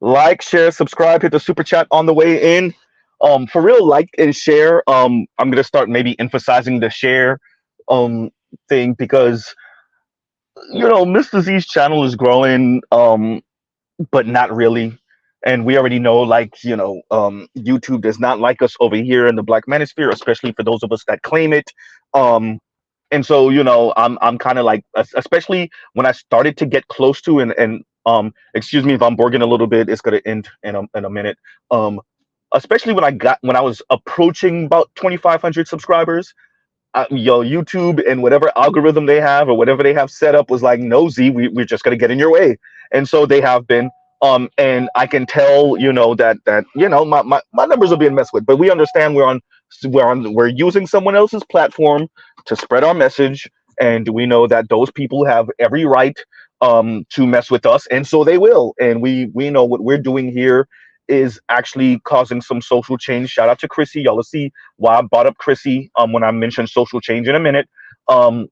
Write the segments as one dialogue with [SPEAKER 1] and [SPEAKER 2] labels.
[SPEAKER 1] Like, share, subscribe, hit the super chat on the way in. For real, like and share. I'm gonna start maybe emphasizing the share um thing because Mr. Z's channel is growing, but not really. And we already know, like, YouTube does not like us over here in the Black Manosphere, especially for those of us that claim it. Um, and so I'm kind of like, especially when I started to get close to and excuse me if I'm borging a little bit, it's gonna end in a minute. Um, Especially when I was approaching about 2,500 subscribers, YouTube and whatever algorithm they have or whatever they have set up was like, no, Z, we're just gonna get in your way, and so they have been. And I can tell, my numbers are being messed with, but we understand we're using someone else's platform to spread our message, and we know that those people have every right to mess with us, and so they will. And we know what we're doing here is actually causing some social change. Shout out to Chrissy. Y'all will see why I brought up Chrissy when I mentioned social change in a minute. Um,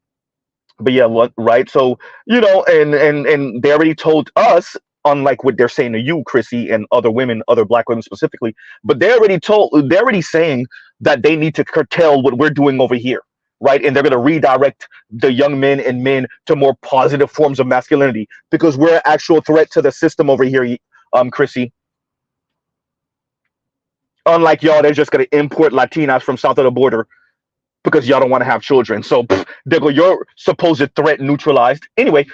[SPEAKER 1] but yeah, what right? So and they already told us, unlike what they're saying to you, Chrissy, and other women, other Black women specifically, but they're already saying that they need to curtail what we're doing over here, right? And they're going to redirect the young men and men to more positive forms of masculinity because we're an actual threat to the system over here, Chrissy. Unlike y'all, they're just going to import Latinas from south of the border because y'all don't want to have children. So there go your supposed threat neutralized. Anyway,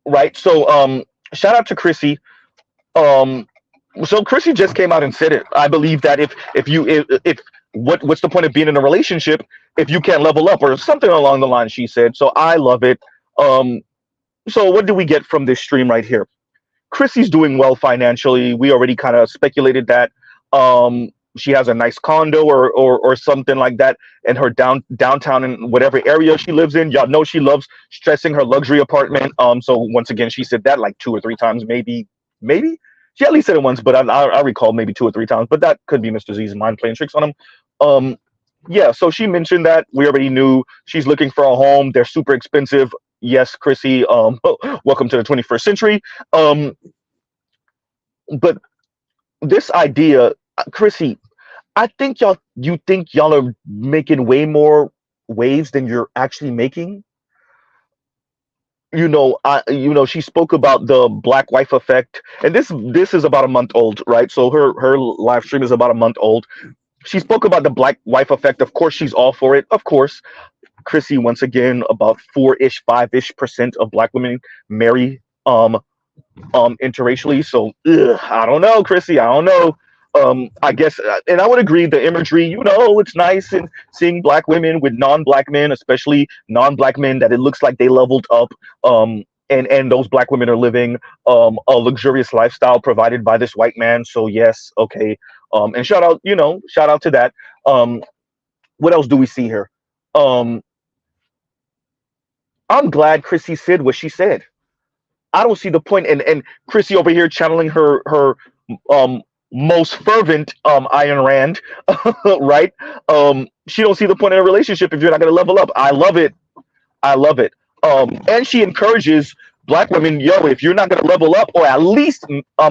[SPEAKER 1] right. So shout out to Chrissy. Um, so Chrissy just came out and said it. I believe that if what's the point of being in a relationship if you can't level up or something along the line, she said. So I love it. Um, so what do we get from this stream right here? Chrissy's doing well financially. We already kind of speculated that. She has a nice condo or something like that in her downtown in whatever area she lives in. Y'all know she loves stressing her luxury apartment. So once again, she said that like 2 or 3 times, maybe she at least said it once, but I recall maybe 2 or 3 times. But that could be Mr. Z's mind playing tricks on him. Um, yeah. So she mentioned that we already knew she's looking for a home. They're super expensive. Yes, Chrissy. Welcome to the 21st century. Um, but this idea, Chrissy, I think you think y'all are making way more waves than you're actually making. She spoke about the black wife effect, and this is about a month old, right? So her live stream is about a month old. She spoke about the black wife effect. Of course, she's all for it. Of course, Chrissy, once again, about 4-ish, 5-ish% of Black women marry interracially. So I don't know, Chrissy. I don't know. I guess, and I would agree. The imagery, it's nice and seeing Black women with non-Black men, especially non-Black men, that it looks like they leveled up. And those Black women are living a luxurious lifestyle provided by this white man. So yes, okay. And shout out to that. What else do we see here? Um, I'm glad Chrissy said what she said. I don't see the point. And Chrissy over here channeling her um most fervent Ayn Rand, right? She don't see the point in a relationship if you're not gonna level up. I love it. I love it. And she encourages Black women, if you're not gonna level up, or at least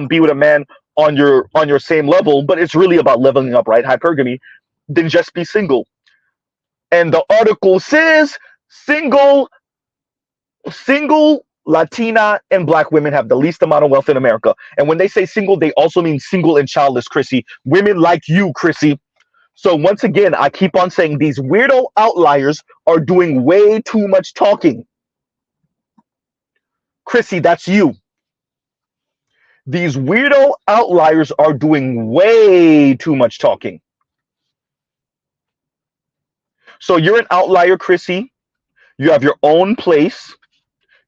[SPEAKER 1] be with a man on your same level, but it's really about leveling up, right? Hypergamy, then just be single. And the article says single Latina and Black women have the least amount of wealth in America. And when they say single, they also mean single and childless, Chrissy. Women like you, Chrissy. So once again, I keep on saying these weirdo outliers are doing way too much talking. Chrissy, that's you. These weirdo outliers are doing way too much talking. So you're an outlier, Chrissy. You have your own place.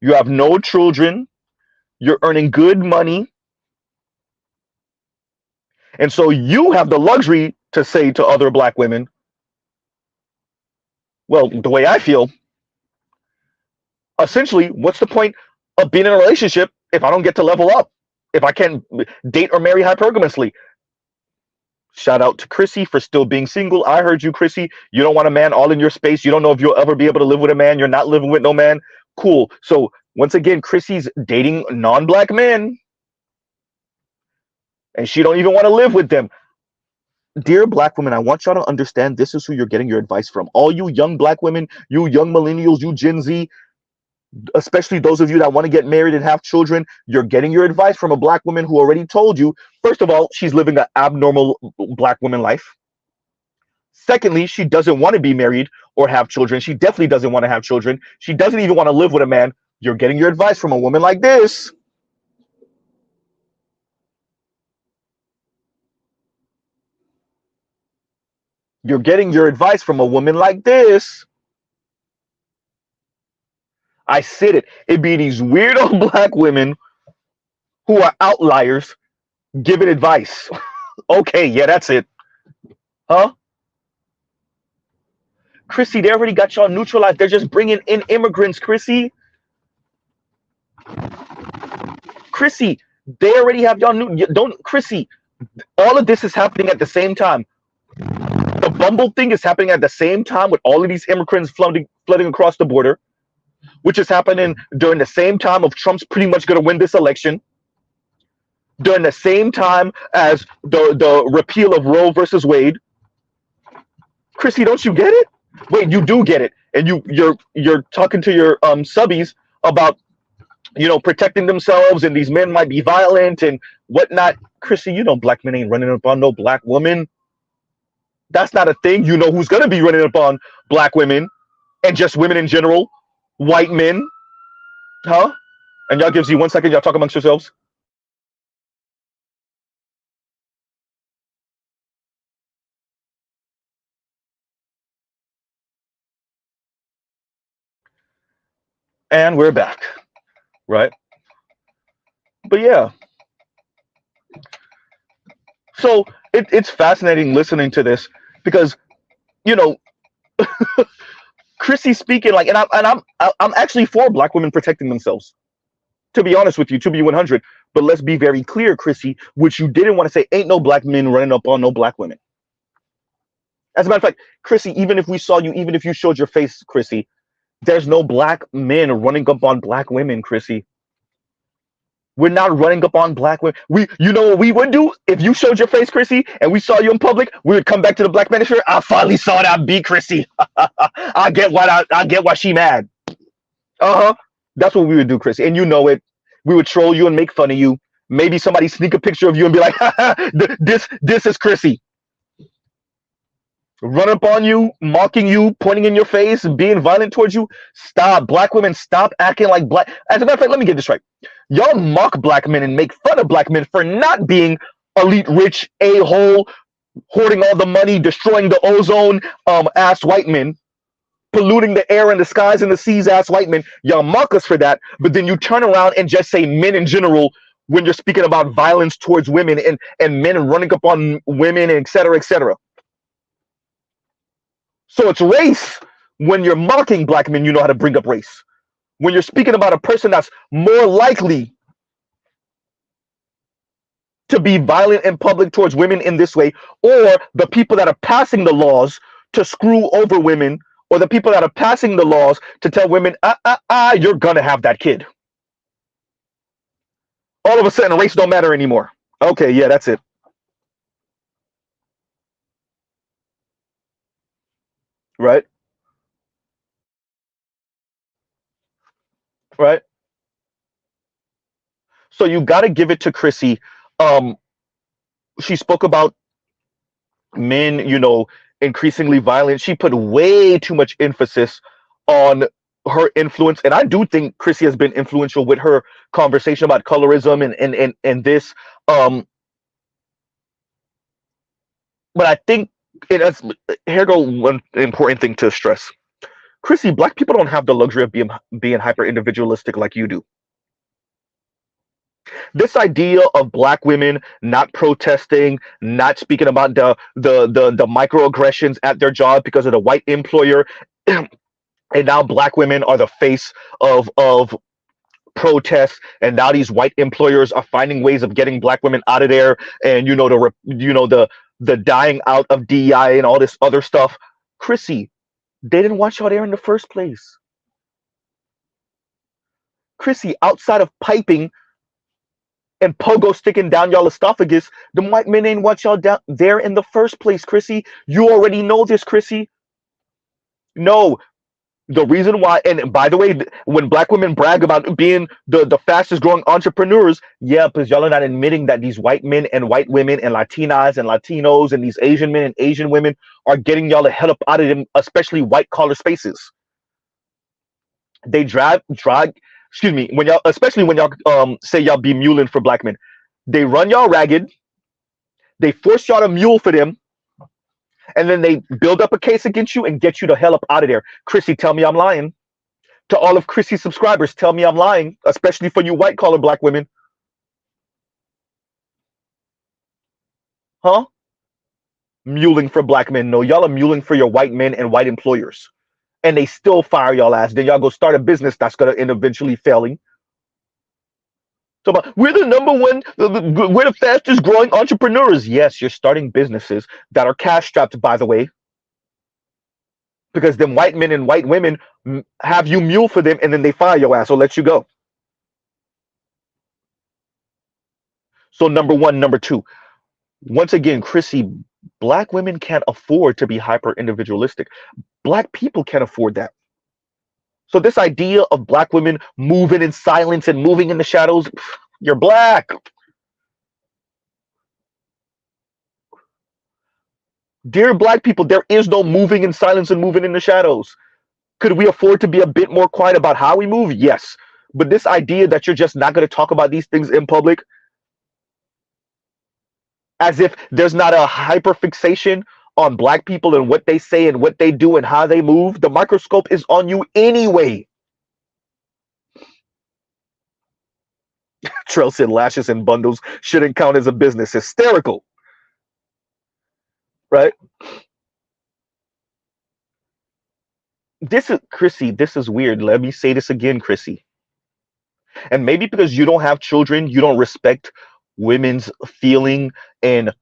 [SPEAKER 1] You have no children. You're earning good money. And so you have the luxury to say to other Black women, well, the way I feel, essentially, what's the point of being in a relationship if I don't get to level up? If I can't date or marry hypergamously? Shout out to Chrissy for still being single. I heard you, Chrissy. You don't want a man all in your space. You don't know if you'll ever be able to live with a man. You're not living with no man. Cool. So once again, Chrissy's dating non-Black men. and she don't even want to live with them. Dear black women, I want y'all to understand this is who you're getting your advice from. All you young black women, you young millennials, you Gen Z, especially those of you that want to get married and have children, you're getting your advice from a black woman who already told you, first of all, she's living an abnormal black woman life. Secondly, she doesn't want to be married or have children. She definitely doesn't want to have children. She doesn't even want to live with a man. You're getting your advice from a woman like this. You're getting your advice from a woman like this. I said it. It be these weirdo black women who are outliers giving advice. Okay, yeah, that's it. Huh? Chrissy, they already got y'all neutralized. They're just bringing in immigrants, Chrissy. Chrissy, they already have y'all new. Don't, Chrissy, all of this is happening at the same time. The Bumble thing is happening at the same time with all of these immigrants flooding across the border, which is happening during the same time of Trump's pretty much going to win this election, during the same time as the repeal of Roe versus Wade. Chrissy, don't you get it? Wait, you do get it, and you're talking to your subbies about protecting themselves, and these men might be violent and whatnot. Chrissy, you know black men ain't running up on no black woman. That's not a thing. You know who's gonna be running up on black women and just women in general? White men, huh? And y'all gives you 1 second. Y'all talk amongst yourselves. And we're back, right? But yeah, so it's fascinating listening to this because you know Chrissy speaking like, and I'm actually for black women protecting themselves. To be honest with you, to be 100. But let's be very clear, Chrissy, which you didn't want to say, ain't no black men running up on no black women. As a matter of fact, Chrissy, even if we saw you, even if you showed your face, Chrissy, there's no black men running up on black women, Chrissy. We're not running up on black women. You know what we would do if you showed your face, Chrissy, and we saw you in public? We would come back to the black manager. I finally saw that B, Chrissy. I get why she mad. Uh huh. That's what we would do, Chrissy, and you know it. We would troll you and make fun of you. Maybe somebody sneak a picture of you and be like, this is Chrissy. Run up on you, mocking you, pointing in your face, being violent towards you. Stop. Black women, stop acting like black. As a matter of fact, let me get this right. Y'all mock black men and make fun of black men for not being elite, rich, a-hole, hoarding all the money, destroying the ozone, ass white men, polluting the air and the skies and the seas, ass white men. Y'all mock us for that, but then you turn around and just say men in general when you're speaking about violence towards women and men running up on women, and et cetera, et cetera. So it's race. When you're mocking black men, you know how to bring up race. When you're speaking about a person that's more likely to be violent in public towards women in this way, or the people that are passing the laws to screw over women, or the people that are passing the laws to tell women, you're gonna have that kid. All of a sudden, race don't matter anymore. Okay, yeah, that's it. Right, right. So you got to give it to Chrissy. Um, she spoke about men, increasingly violent. She put way too much emphasis on her influence, and I do think Chrissy has been influential with her conversation about colorism and this. Um, but I think here go one important thing to stress. Chrissy, black people don't have the luxury of being hyper individualistic like you do. This idea of black women not protesting, not speaking about the microaggressions at their job because of the white employer, and now black women are the face of protests, and now these white employers are finding ways of getting black women out of there, and the dying out of DEI and all this other stuff. Chrissy, they didn't want y'all there in the first place. Chrissy, outside of piping, and pogo sticking down y'all esophagus, the white men ain't want y'all down there in the first place, Chrissy. You already know this, Chrissy. No, the reason why, and by the way, when black women brag about being the fastest growing entrepreneurs, yeah, because y'all are not admitting that these white men and white women and Latinas and Latinos and these Asian men and Asian women are getting y'all the hell up out of them, especially white collar spaces. They drag, excuse me, when y'all, especially when y'all say y'all be muling for black men, they run y'all ragged, they force y'all to mule for them, and then they build up a case against you and get you the hell up out of there. Chrissy, tell me I'm lying. To all of Chrissy's subscribers, tell me I'm lying, especially for you white collar black women. Huh? Muling for black men. No, y'all are muling for your white men and white employers. And they still fire y'all ass. Then y'all go start a business that's going to end eventually failing. So we're the number one, we're the fastest growing entrepreneurs. Yes, you're starting businesses that are cash strapped, by the way, because them white men and white women have you mule for them and then they fire your ass or let you go. So number one, number two, once again, Chrissy, black women can't afford to be hyper individualistic. Black people can't afford that. So this idea of black women moving in silence and moving in the shadows, you're black. Dear black people, there is no moving in silence and moving in the shadows. Could we afford to be a bit more quiet about how we move? Yes. But this idea that you're just not going to talk about these things in public, as if there's not a hyperfixation on black people and what they say and what they do and how they move, the microscope is on you anyway. Trell said lashes and bundles shouldn't count as a business. Hysterical, right? This is Chrissy. This is weird. Let me say this again, Chrissy. And maybe because you don't have children, you don't respect women's feeling and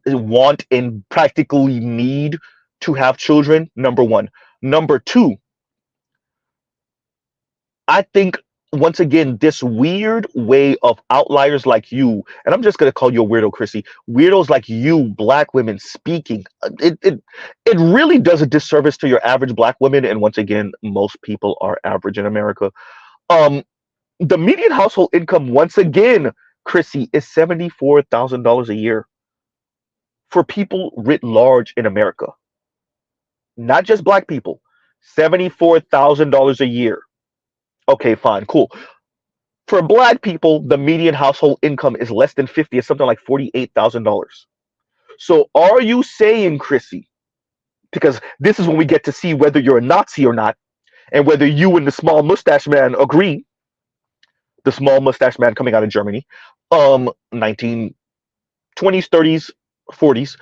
[SPEAKER 1] want and practically need to have children. Number one. Number two, I think once again, this weird way of outliers like you, and I'm just gonna call you a weirdo, Chrissy. Weirdos like you, black women speaking, it really does a disservice to your average black woman. And once again, most people are average in America. Um, the median household income, once again, Chrissy, is $74,000 a year for people writ large in America, not just black people. $74,000 a year. Okay, fine, cool. For black people, the median household income is less than 50. It's something like $48,000. So are you saying, Chrissy, because this is when we get to see whether you're a Nazi or not, and whether you and the small mustache man agree, the small mustache man coming out of Germany, 1920s, 30s, 40s,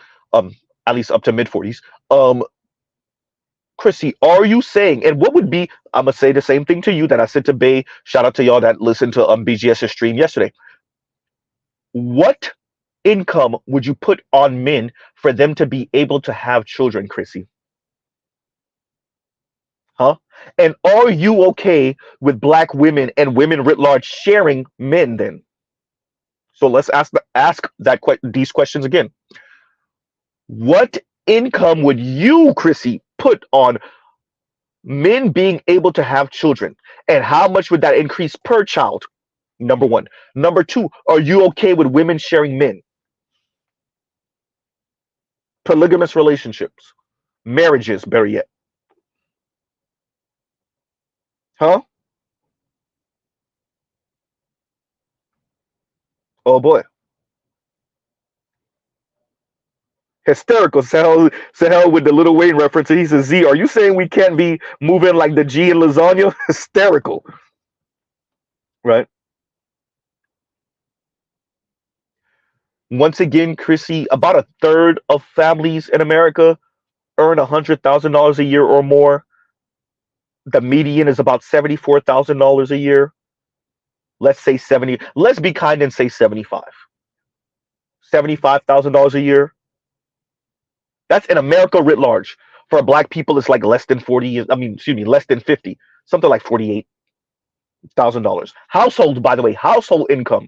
[SPEAKER 1] at least up to mid 40s. Chrissy, are you saying, and what would be, I'm gonna say the same thing to you that I said to Bay. Shout out to y'all that listened to BGS's stream yesterday. What income would you put on men for them to be able to have children, Chrissy? Huh? And are you okay with black women and women writ large sharing men then? So let's ask these questions again. What income would you, Chrissy, put on men being able to have children? And how much would that increase per child? Number one. Number two, are you okay with women sharing men? Polygamous relationships, marriages, better yet. Huh? Oh boy. Hysterical. Sahel with the Little Wayne reference. And he says, Z, are you saying we can't be moving like the G in lasagna? Hysterical. Right? Once again, Chrissy, about a third of families in America earn $100,000 a year or more. The median is about $74,000 a year. Let's say 70. Let's be kind and say 75. $75,000 a year. That's in America writ large. For black people, it's like less than 40. I mean, excuse me, less than 50. Something like $48,000. Household, by the way, household income.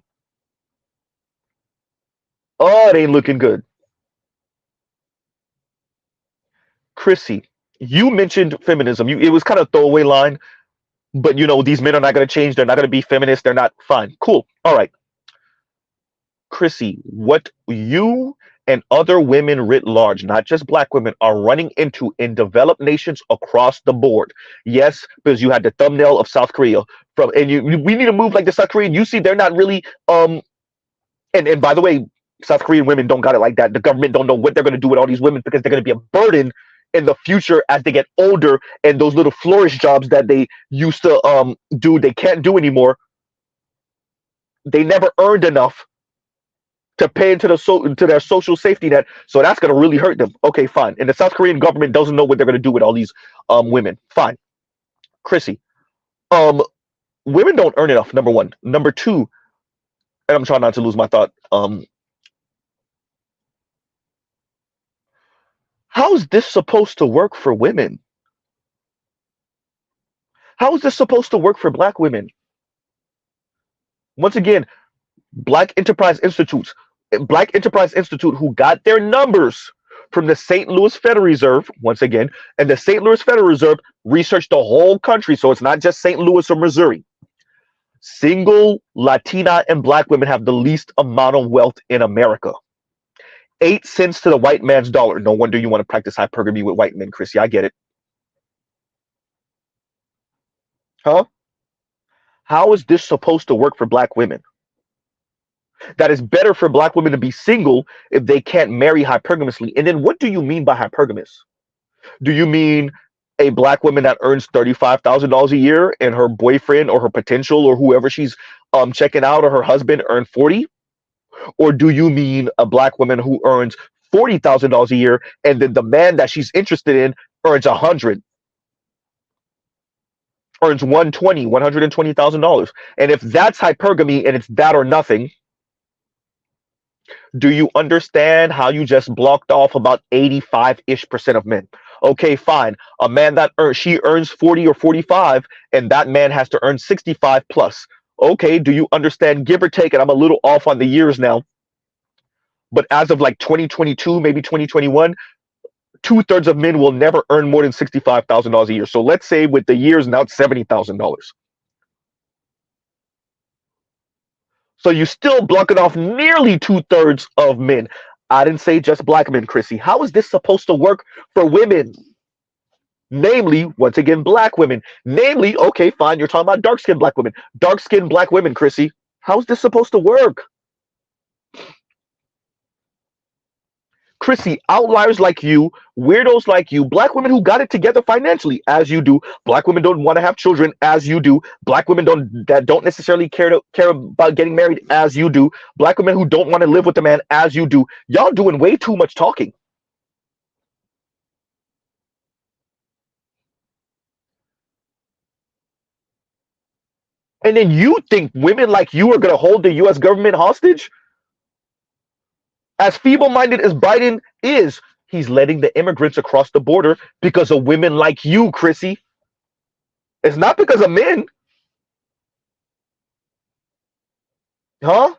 [SPEAKER 1] Oh, it ain't looking good. Chrissy, you mentioned feminism. It was kind of a throwaway line, but these men are not going to change. They're not going to be feminists. They're not fine. Cool. All right. Chrissy, what you and other women writ large, not just black women, are running into in developed nations across the board. Yes, because you had the thumbnail of South Korea from, and we need to move like the South Korean. You see, they're not really and by the way, South Korean women don't got it like that. The government don't know what they're going to do with all these women because they're going to be a burden in the future as they get older, and those little flourish jobs that they used to do, they can't do anymore. They never earned enough to pay into into their social safety net, so that's going to really hurt them. Okay, fine. And the South Korean government doesn't know what they're going to do with all these women. Fine. Chrissy, um women don't earn enough, number one. Number two, and I'm trying not to lose my thought, how's this supposed to work for women? How is this supposed to work for black women? Once again, Black Enterprise Institute, Black Enterprise Institute, who got their numbers from the St. Louis Federal Reserve, once again, and the St. Louis Federal Reserve researched the whole country, so it's not just St. Louis or Missouri. Single Latina and black women have the least amount of wealth in America. 8 cents to the white man's dollar. No wonder you want to practice hypergamy with white men, Chrissy. I get it. Huh? How is this supposed to work for black women? That is better for black women to be single if they can't marry hypergamously. And then what do you mean by hypergamous? Do you mean a black woman that earns $35,000 a year and her boyfriend or her potential or whoever she's checking out or her husband earn 40? Or do you mean a black woman who earns $40,000 a year and then the man that she's interested in earns 100, earns 120,000 $120,000? And if that's hypergamy and it's that or nothing, do you understand how you just blocked off about 85-ish% of men? Okay, fine. A man that she earns 40 or 45, and that man has to earn 65 plus. Okay, do you understand, give or take, and I'm a little off on the years now, but as of like 2022, maybe 2021, 2/3 of men will never earn more than $65,000 a year. So let's say with the years now it's $70,000. So you still blocking off nearly 2/3 of men. I didn't say just black men, Chrissy. How is this supposed to work for women? Namely, once again, black women. Namely, okay, fine, you're talking about dark-skinned black women. Dark-skinned black women, Chrissy. How's this supposed to work? Chrissy, outliers like you, weirdos like you, black women who got it together financially, as you do. Black women don't want to have children, as you do. Black women don't necessarily care about getting married, as you do. Black women who don't want to live with a man, as you do. Y'all doing way too much talking. And then you think women like you are going to hold the U.S. government hostage? As feeble-minded as Biden is, he's letting the immigrants across the border because of women like you, Chrissy. It's not because of men. Huh?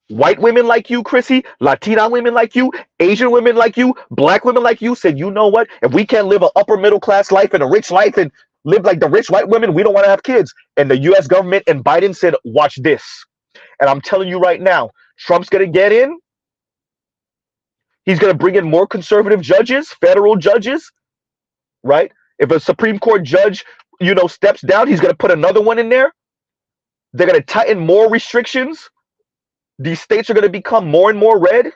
[SPEAKER 1] White women like you, Chrissy, Latina women like you, Asian women like you, black women like you said, you know what? If we can't live an upper middle class life and a rich life and live like the rich white women, we don't want to have kids. And the US government and Biden said, watch this. And I'm telling you right now, Trump's going to get in. He's going to bring in more conservative judges, federal judges, right? If a Supreme Court judge, steps down, he's going to put another one in there. They're going to tighten more restrictions. These states are going to become more and more red.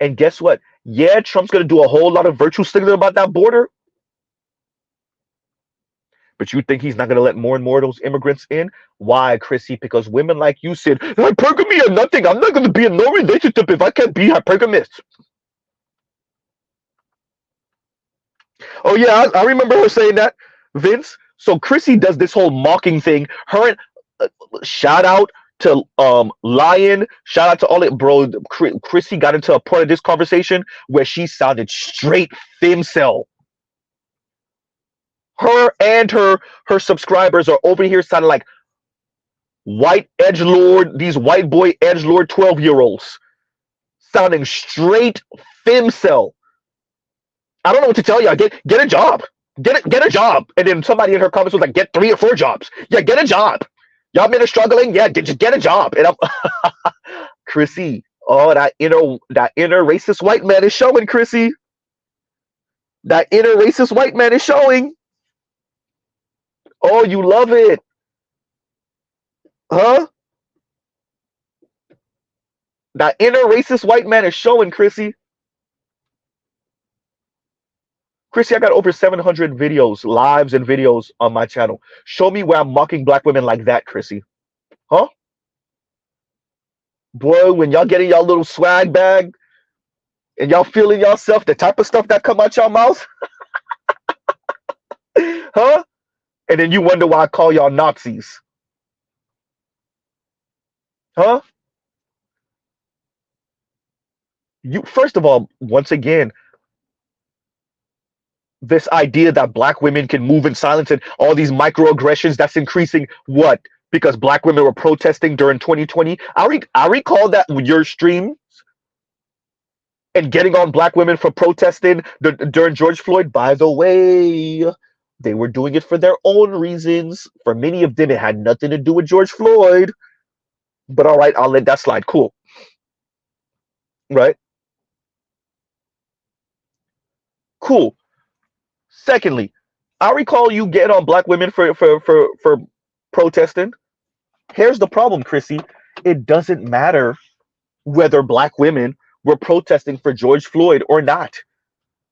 [SPEAKER 1] And guess what? Yeah, Trump's going to do a whole lot of virtue signaling about that border. But you think he's not going to let more and more of those immigrants in? Why, Chrissy? Because women like you said, hypergamy or nothing. I'm not going to be in no relationship if I can't be hypergamist. Oh, yeah, I remember her saying that, Vince. So Chrissy does this whole mocking thing. Her and shout out to Lion, shout out to all it, bro. Chrissy got into a part of this conversation where she sounded straight femcel. Her and her subscribers are over here sounding like white edgelord, these white boy edgelord 12-year-olds sounding straight femcel. I don't know what to tell y'all. Get a job. Get a job. And then somebody in her comments was like, get 3 or 4 jobs. Yeah, get a job. Y'all men are struggling. Yeah, just get a job. And I'm Chrissy. Oh, that inner racist white man is showing, Chrissy. That inner racist white man is showing. Oh, you love it. Huh? That inner racist white man is showing, Chrissy. Chrissy, I got over 700 videos, lives and videos on my channel. Show me where I'm mocking black women like that, Chrissy. Huh? Boy, when y'all getting y'all little swag bag and y'all feeling yourself, the type of stuff that come out your mouth, huh? And then you wonder why I call y'all Nazis. Huh? You first of all, once again, this idea that black women can move in silence and all these microaggressions, that's increasing what? Because black women were protesting during 2020. I recall that your stream and getting on black women for protesting during George Floyd. By the way, they were doing it for their own reasons. For many of them, it had nothing to do with George Floyd. But all right, I'll let that slide. Cool. Right? Cool. Secondly, I recall you getting on black women for protesting. Here's the problem, Chrissy. It doesn't matter whether black women were protesting for George Floyd or not.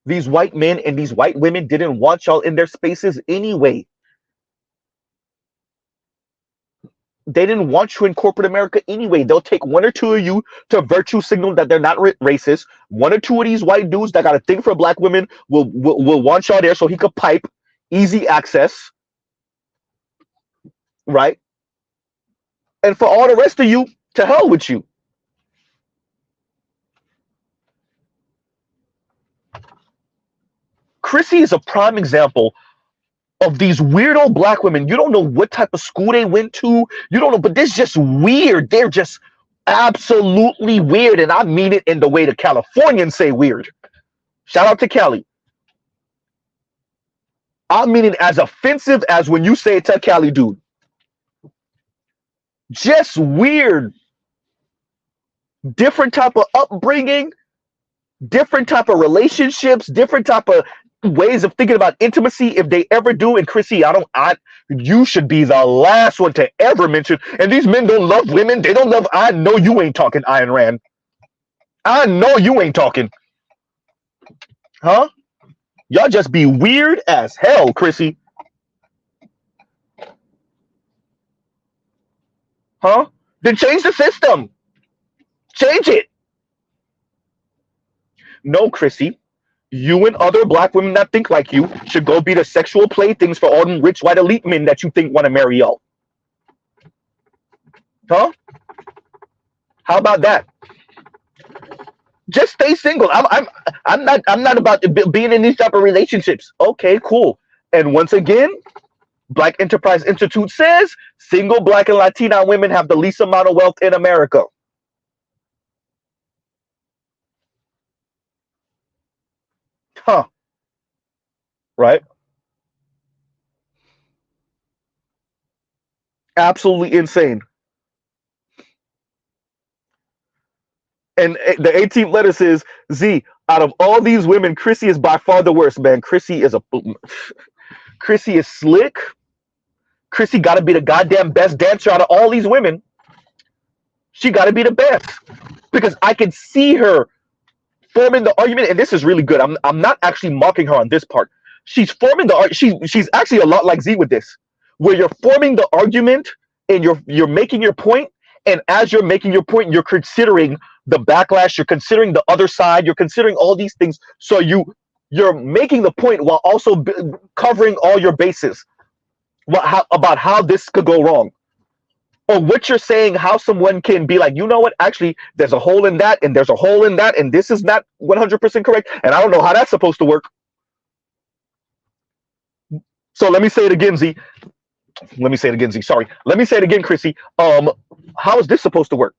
[SPEAKER 1] These white men and these white women didn't want y'all in their spaces anyway. They didn't want you in corporate America anyway. They'll take 1 or 2 of you to virtue signal that they're not racist. 1 or 2 of these white dudes that got a thing for black women will want y'all there so he could pipe easy access, right? And for all the rest of you, to hell with you. Chrissy is a prime example of these weirdo black women. You don't know what type of school they went to. You don't know, but they're just weird. They're just absolutely weird. And I mean it in the way the Californians say weird. Shout out to Cali. I mean it as offensive as when you say it to a Cali dude. Just weird. Different type of upbringing, different type of relationships, different type of ways of thinking about intimacy, if they ever do. And Chrissy, you should be the last one to ever mention. And these men don't love women. They don't love. I know you ain't talking, Ayn Rand. I know you ain't talking. Huh? Y'all just be weird as hell, Chrissy. Huh? Then change the system. Change it. No, Chrissy. You and other black women that think like you should go be the sexual playthings for all them rich white elite men that you think want to marry y'all. Huh? How about that? Just stay single. I'm not about being in these type of relationships. Okay, cool. And once again, Black Enterprise Institute says single black and Latina women have the least amount of wealth in America. Huh. Right? Absolutely insane. And the 18th letter says, Z, out of all these women, Chrissy is by far the worst, man. Chrissy is slick. Chrissy got to be the goddamn best dancer out of all these women. She got to be the best. Because I can see her forming the argument, and this is really good. I'm not actually mocking her on this part. She's forming the argument. She's actually a lot like Z with this, where you're forming the argument and you're making your point, and as you're making your point, you're considering the backlash, you're considering the other side, you're considering all these things. So you're making the point while also covering all your bases about how this could go wrong. Or what you're saying, how someone can be like, you know what, actually, there's a hole in that, and there's a hole in that, and this is not 100% correct, and I don't know how that's supposed to work. So let me say it again, Z. Let me say it again, Z. Sorry. Let me say it again, Chrissy. How is this supposed to work?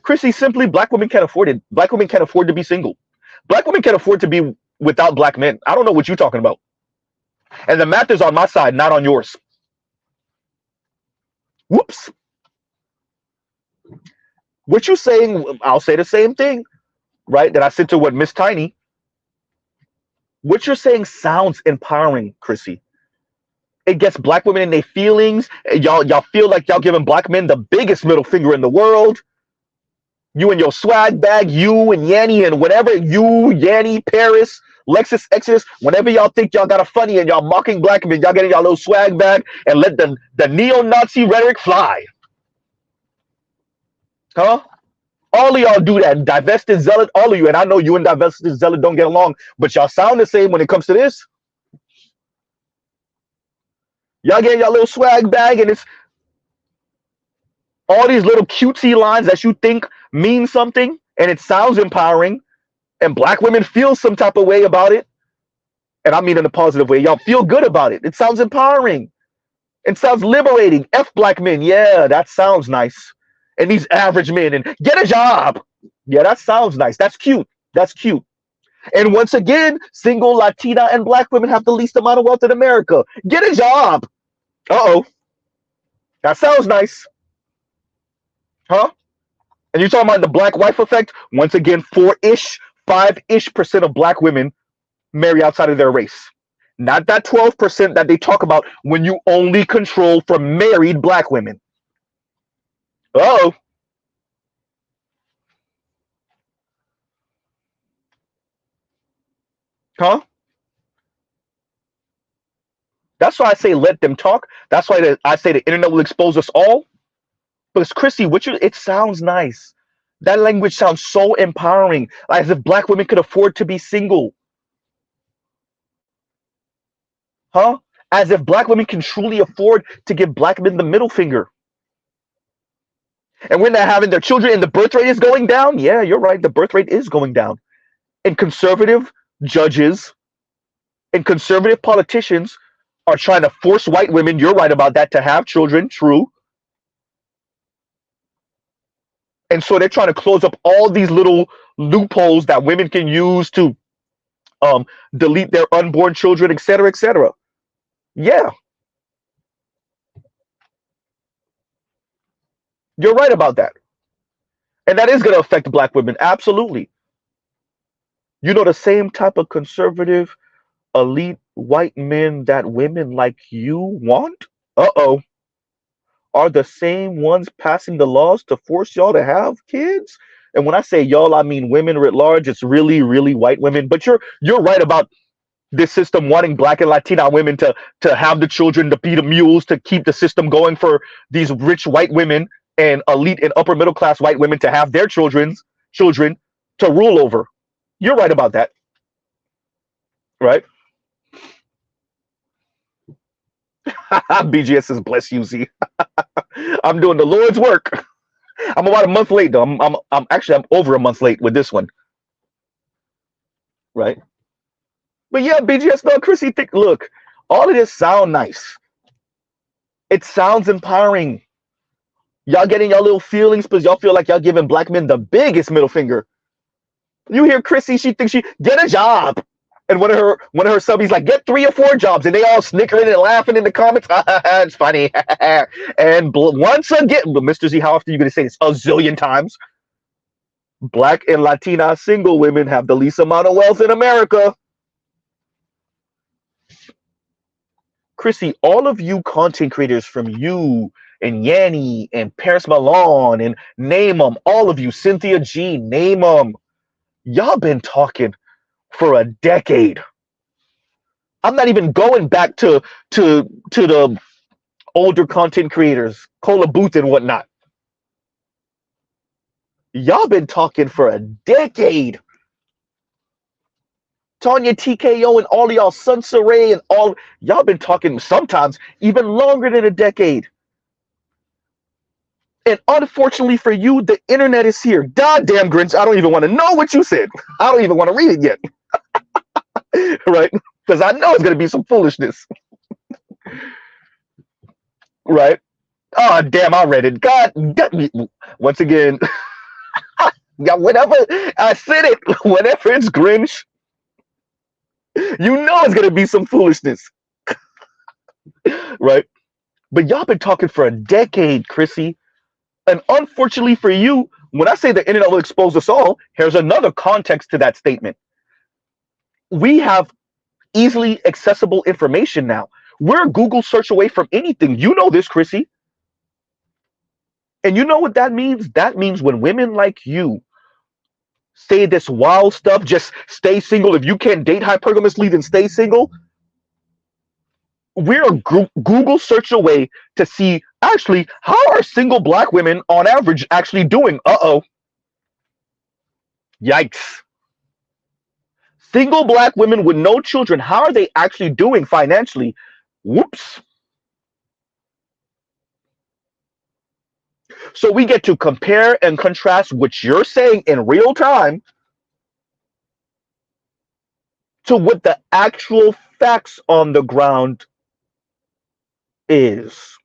[SPEAKER 1] Chrissy, simply black women can't afford it. Black women can't afford to be single. Black women can't afford to be without black men. I don't know what you're talking about. And the math is on my side, not on yours. Whoops. What you're saying, I'll say the same thing, right? That I said to what Miss Tiny. What you're saying sounds empowering, Chrissy. It gets black women in their feelings. Y'all feel like y'all giving black men the biggest middle finger in the world. You and your swag bag, you and Yanni and whatever, you, Yanni, Paris, Lexus, Exodus, whenever y'all think y'all got a funny and y'all mocking black men, y'all getting y'all little swag bag and let the neo-Nazi rhetoric fly. Huh? All of y'all do that. Divested zealot, all of you. And I know you and divested zealot don't get along, but y'all sound the same when it comes to this. Y'all get y'all little swag bag and it's all these little cutesy lines that you think mean something and it sounds empowering and black women feel some type of way about it. And I mean in a positive way. Y'all feel good about it. It sounds empowering. It sounds liberating. F black men. Yeah, that sounds nice. And these average men and get a job. Yeah, that sounds nice. That's cute. That's cute. And once again, single Latina and black women have the least amount of wealth in America. Get a job. Uh-oh. That sounds nice. Huh? And you're talking about the black wife effect? Once again, 4-ish, 5-ish% of black women marry outside of their race. Not that 12% that they talk about when you only control for married black women. Uh-oh. Huh? That's why I say let them talk. That's why I say the internet will expose us all. Because Chrissy, it sounds nice. That language sounds so empowering, like as if black women could afford to be single. Huh? As if black women can truly afford to give black men the middle finger. And when they're having their children and the birth rate is going down, yeah, you're right, the birth rate is going down. And conservative judges and conservative politicians are trying to force white women, you're right about that, to have children, true. And so they're trying to close up all these little loopholes that women can use to delete their unborn children, et cetera, et cetera. Yeah. You're right about that. And that is going to affect black women. Absolutely. You know, the same type of conservative, elite white men that women like you want? Uh-oh. Are the same ones passing the laws to force y'all to have kids? And when I say y'all, I mean women writ large. It's really, really white women. But you're right about this system wanting black and Latina women to have the children, to be the mules, to keep the system going for these rich white women and elite and upper middle class white women to have their children to rule over. You're right about that. Right? BGS says bless you, Z. I'm doing the Lord's work. I'm about a month late though. I'm over a month late with this one. Right? But yeah, BGS, no, Chrissy, look, all of this sound nice. It sounds empowering. Y'all getting y'all little feelings because y'all feel like y'all giving black men the biggest middle finger. You hear Chrissy, she thinks she get a job. And one of her subbies like, get 3 or 4 jobs, and they all snickering and laughing in the comments. It's funny. And once again, Mr. Z, how often are you going to say this? A zillion times. Black and Latina single women have the least amount of wealth in America. Chrissy, all of you content creators from you and Yanni and Paris Malone and name them, all of you, Cynthia G, name them. Y'all been talking for a decade. I'm not even going back to the older content creators, Cola Booth and whatnot. Y'all been talking for a decade. Tanya TKO and all of y'all, Sunsaray and all, y'all been talking sometimes even longer than a decade. And unfortunately for you, the internet is here. Goddamn, Grinch, I don't even want to know what you said. I don't even want to read it yet. Right? Because I know it's going to be some foolishness. right? Oh damn, I read it. God, once again, yeah, whenever I said it, whenever it's Grinch, you know it's gonna be some foolishness, right? But y'all been talking for a decade, Chrissy. And unfortunately for you, when I say the internet will expose us all, here's another context to that statement. We have easily accessible information now. We're a Google search away from anything. You know this, Chrissy. And you know what that means? That means when women like you say this wild stuff, just stay single. If you can't date hypergamously, then stay single. We're a Google search away to see actually how are single black women on average actually doing. Uh-oh. Yikes. Single black women with no children, how are they actually doing financially? Whoops. So we get to compare and contrast what you're saying in real time to what the actual facts on the ground is.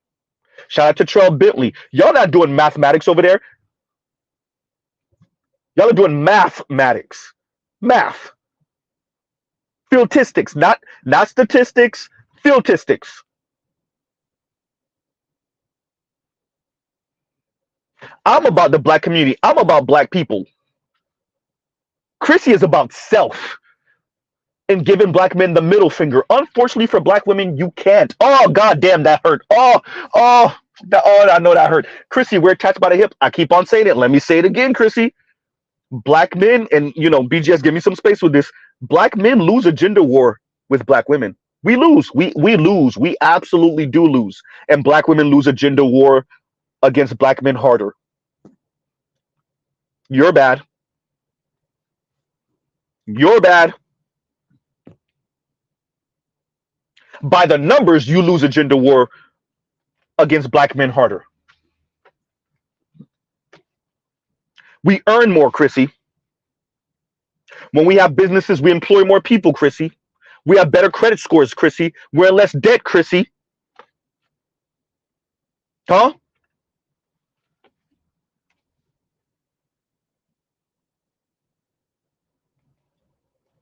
[SPEAKER 1] Shout out to Trell Bentley. Y'all not doing mathematics over there. Y'all are doing mathematics. Math. Fieldistics, not statistics, fieldistics. I'm about the black community. I'm about black people. Chrissy is about self and giving black men the middle finger. Unfortunately for black women, you can't. Oh, goddamn, that hurt. Oh, I know that hurt. Chrissy, we're attached by the hip. I keep on saying it. Let me say it again, Chrissy. Black men, and BGS, give me some space with this. Black men lose a gender war with black women. We lose. We lose. We absolutely do lose. And black women lose a gender war against black men harder. You're bad. You're bad. By the numbers, you lose a gender war against black men harder. We earn more, Chrissy. When we have businesses, we employ more people, Chrissy. We have better credit scores, Chrissy. We're in less debt, Chrissy. Huh?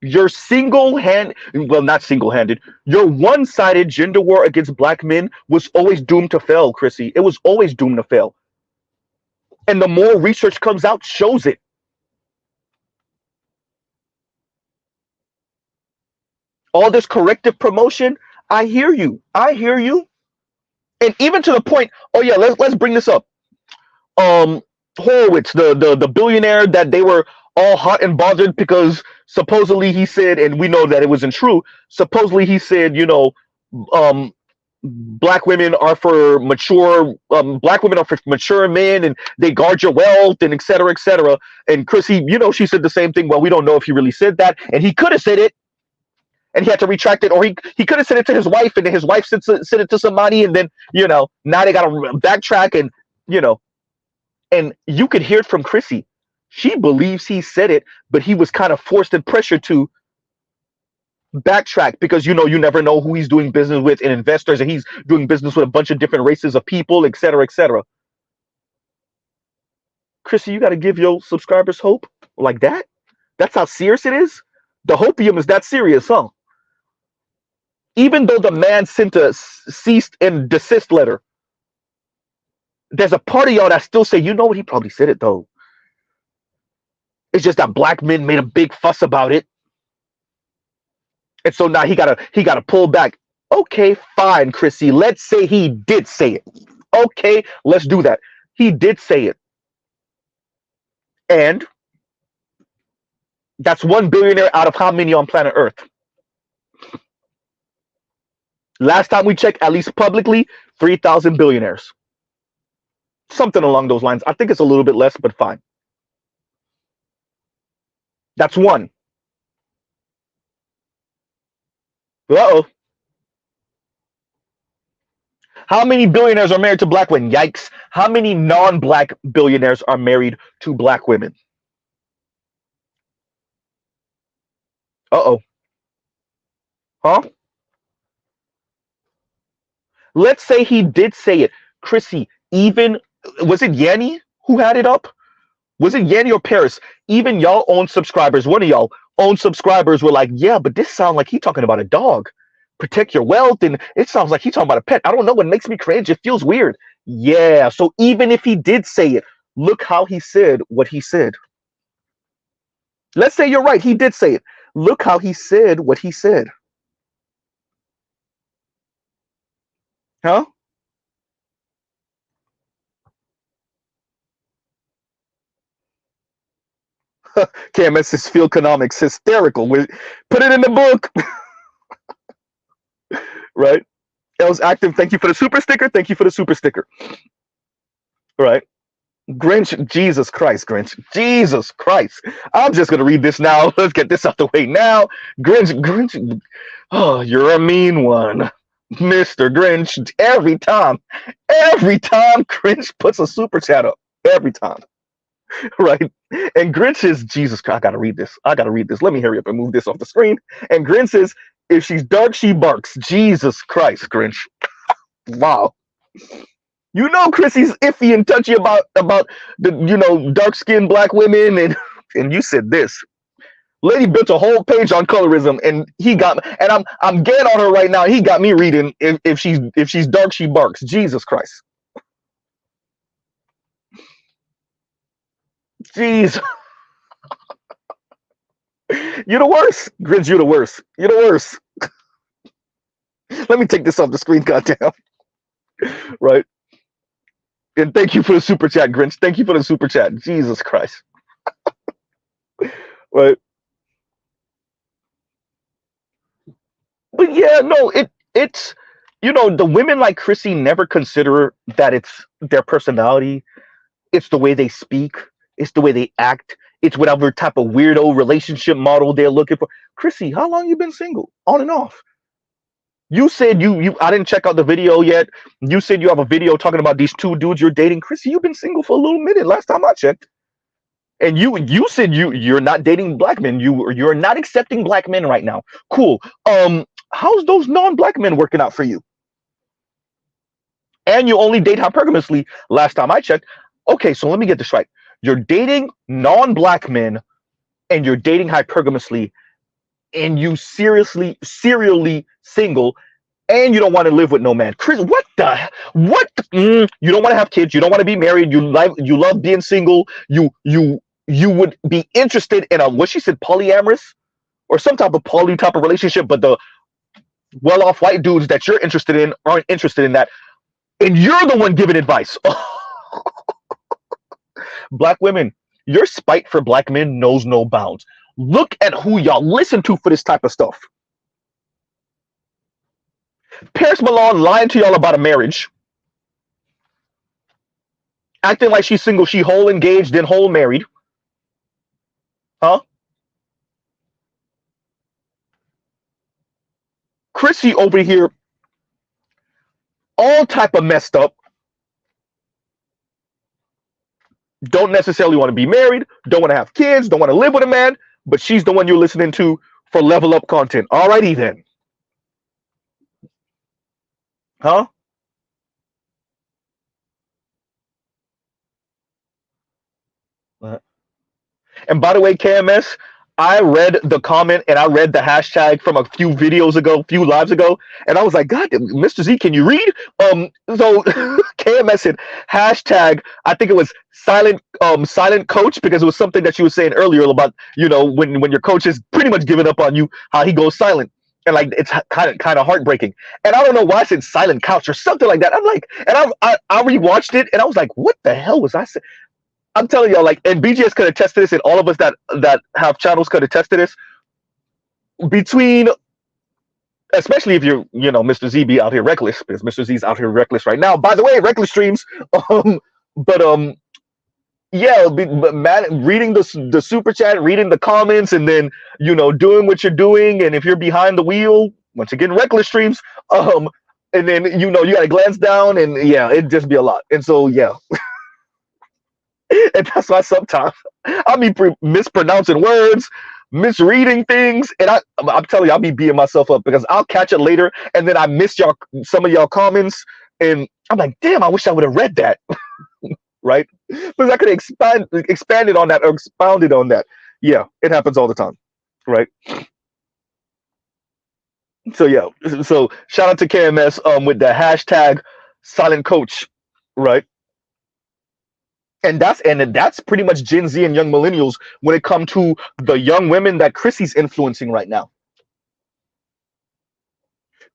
[SPEAKER 1] Your not single-handed, your one-sided gender war against black men was always doomed to fail, Chrissy. It was always doomed to fail. And the more research comes out, shows it. All this corrective promotion, I hear you. I hear you. And even to the point, oh yeah, let's bring this up. Horowitz, the billionaire that they were all hot and bothered because supposedly he said, and we know that it wasn't true, supposedly he said, black women are for mature men and they guard your wealth and et cetera, et cetera. And Chrissy, she said the same thing. Well, we don't know if he really said that, and he could have said it and he had to retract it, or he could have said it to his wife, and then his wife said it to somebody, and then now they got to backtrack, and and you could hear it from Chrissy. She believes he said it, but he was kind of forced and pressured to backtrack because you never know who he's doing business with and investors, and he's doing business with a bunch of different races of people, et cetera, et cetera. Chrissy, you got to give your subscribers hope like that. That's how serious it is. The hopium is that serious, huh? Even though the man sent a cease and desist letter, there's a part of y'all that still say, you know what, he probably said it though. It's just that black men made a big fuss about it. And so now he gotta pull back. Okay, fine, Chrissy. Let's say he did say it. Okay, let's do that. He did say it. And that's one billionaire out of how many on planet Earth? Last time we checked, at least publicly, 3,000 billionaires. Something along those lines. I think it's a little bit less, but fine. That's one. Uh-oh. How many billionaires are married to black women? Yikes. How many non-black billionaires are married to black women? Uh-oh. Huh? Let's say he did say it. Chrissy, even, was it Yanni who had it up? Was it Yanni or Paris? Even y'all own subscribers, one of y'all own subscribers were like, yeah, but this sounds like he talking about a dog. Protect your wealth, and it sounds like he talking about a pet. I don't know, what makes me cringe. It feels weird. Yeah, so even if he did say it, look how he said what he said. Let's say you're right, he did say it. Look how he said what he said. Huh? KMS is field economics hysterical. Put it in the book. Right? L's active. Thank you for the super sticker. Thank you for the super sticker. Right? Grinch, Jesus Christ, Grinch, Jesus Christ. I'm just gonna read this now. Let's get this out the way now. Grinch. Oh, you're a mean one, Mr. Grinch. Every time Grinch puts a super chat up. Every time. Right? And Grinch is, Jesus Christ, I gotta read this. Let me hurry up and move this off the screen. And Grinch says, if she's dark, she barks. Jesus Christ, Grinch. Wow. You know Chrissy's iffy and touchy about the dark skinned black women, and you said this. Lady built a whole page on colorism, and I'm getting on her right now. He got me reading, if she's dark, she barks. Jesus Christ. Jeez. You're the worst. Grinch, you're the worst. You're the worst. Let me take this off the screen, goddamn. Right? And thank you for the super chat, Grinch. Thank you for the super chat. Jesus Christ. Right? But yeah, no, it's the women like Chrissy never consider that it's their personality, it's the way they speak, it's the way they act, it's whatever type of weirdo relationship model they're looking for. Chrissy, how long you been single? On and off. You said you I didn't check out the video yet. You said you have a video talking about these two dudes you're dating. Chrissy, you've been single for a little minute last time I checked. And you said you're not dating black men. You're not accepting black men right now. Cool. How's those non-black men working out for you? And you only date hypergamously last time I checked. Okay, so let me get this right. You're dating non-black men and you're dating hypergamously, and you serially single, and you don't want to live with no man. Chris, what? You don't want to have kids. You don't want to be married. You love being single. You would be interested in what she said, polyamorous or some type of poly type of relationship, but the well-off white dudes that you're interested in aren't interested in that, and you're the one giving advice. Black women, your spite for black men knows no bounds. Look at who y'all listen to for this type of stuff. Paris Milan lying to y'all about a marriage, acting like she's single, she whole engaged, then whole married. Huh? Chrissy over here, all type of messed up. Don't necessarily want to be married, don't want to have kids, don't want to live with a man, but she's the one you're listening to for level up content. Alrighty then. Huh? And by the way, KMS, I read the comment and I read the hashtag from a few videos ago, a few lives ago, and I was like, God, Mr. Z, can you read? So KMS said hashtag, I think it was silent coach, because it was something that she was saying earlier about, when your coach is pretty much giving up on you, how he goes silent. And like it's kind of heartbreaking. And I don't know why I said silent couch or something like that. I'm like, and I rewatched it and I was like, what the hell was I saying? I'm telling y'all, like, and BGS could attest to this, and all of us that have channels could attest to this. Between, especially if you're, Mr. Z be out here reckless, because Mr. Z's out here reckless right now. By the way, reckless streams. Yeah, but man, reading the super chat, reading the comments, and then doing what you're doing, and if you're behind the wheel, once again, reckless streams. And then you gotta glance down, and yeah, it'd just be a lot. And so yeah. And that's why sometimes I be mispronouncing words, misreading things, and I'm telling you, I'll be beating myself up because I'll catch it later, and then I miss y'all some of y'all comments, and I'm like, damn, I wish I would have read that, right? Because I could have expanded on that or expounded on that. Yeah, it happens all the time, right? So yeah, so shout out to KMS with the hashtag silent coach, right? And that's pretty much Gen Z and young millennials when it comes to the young women that Chrissy's influencing right now.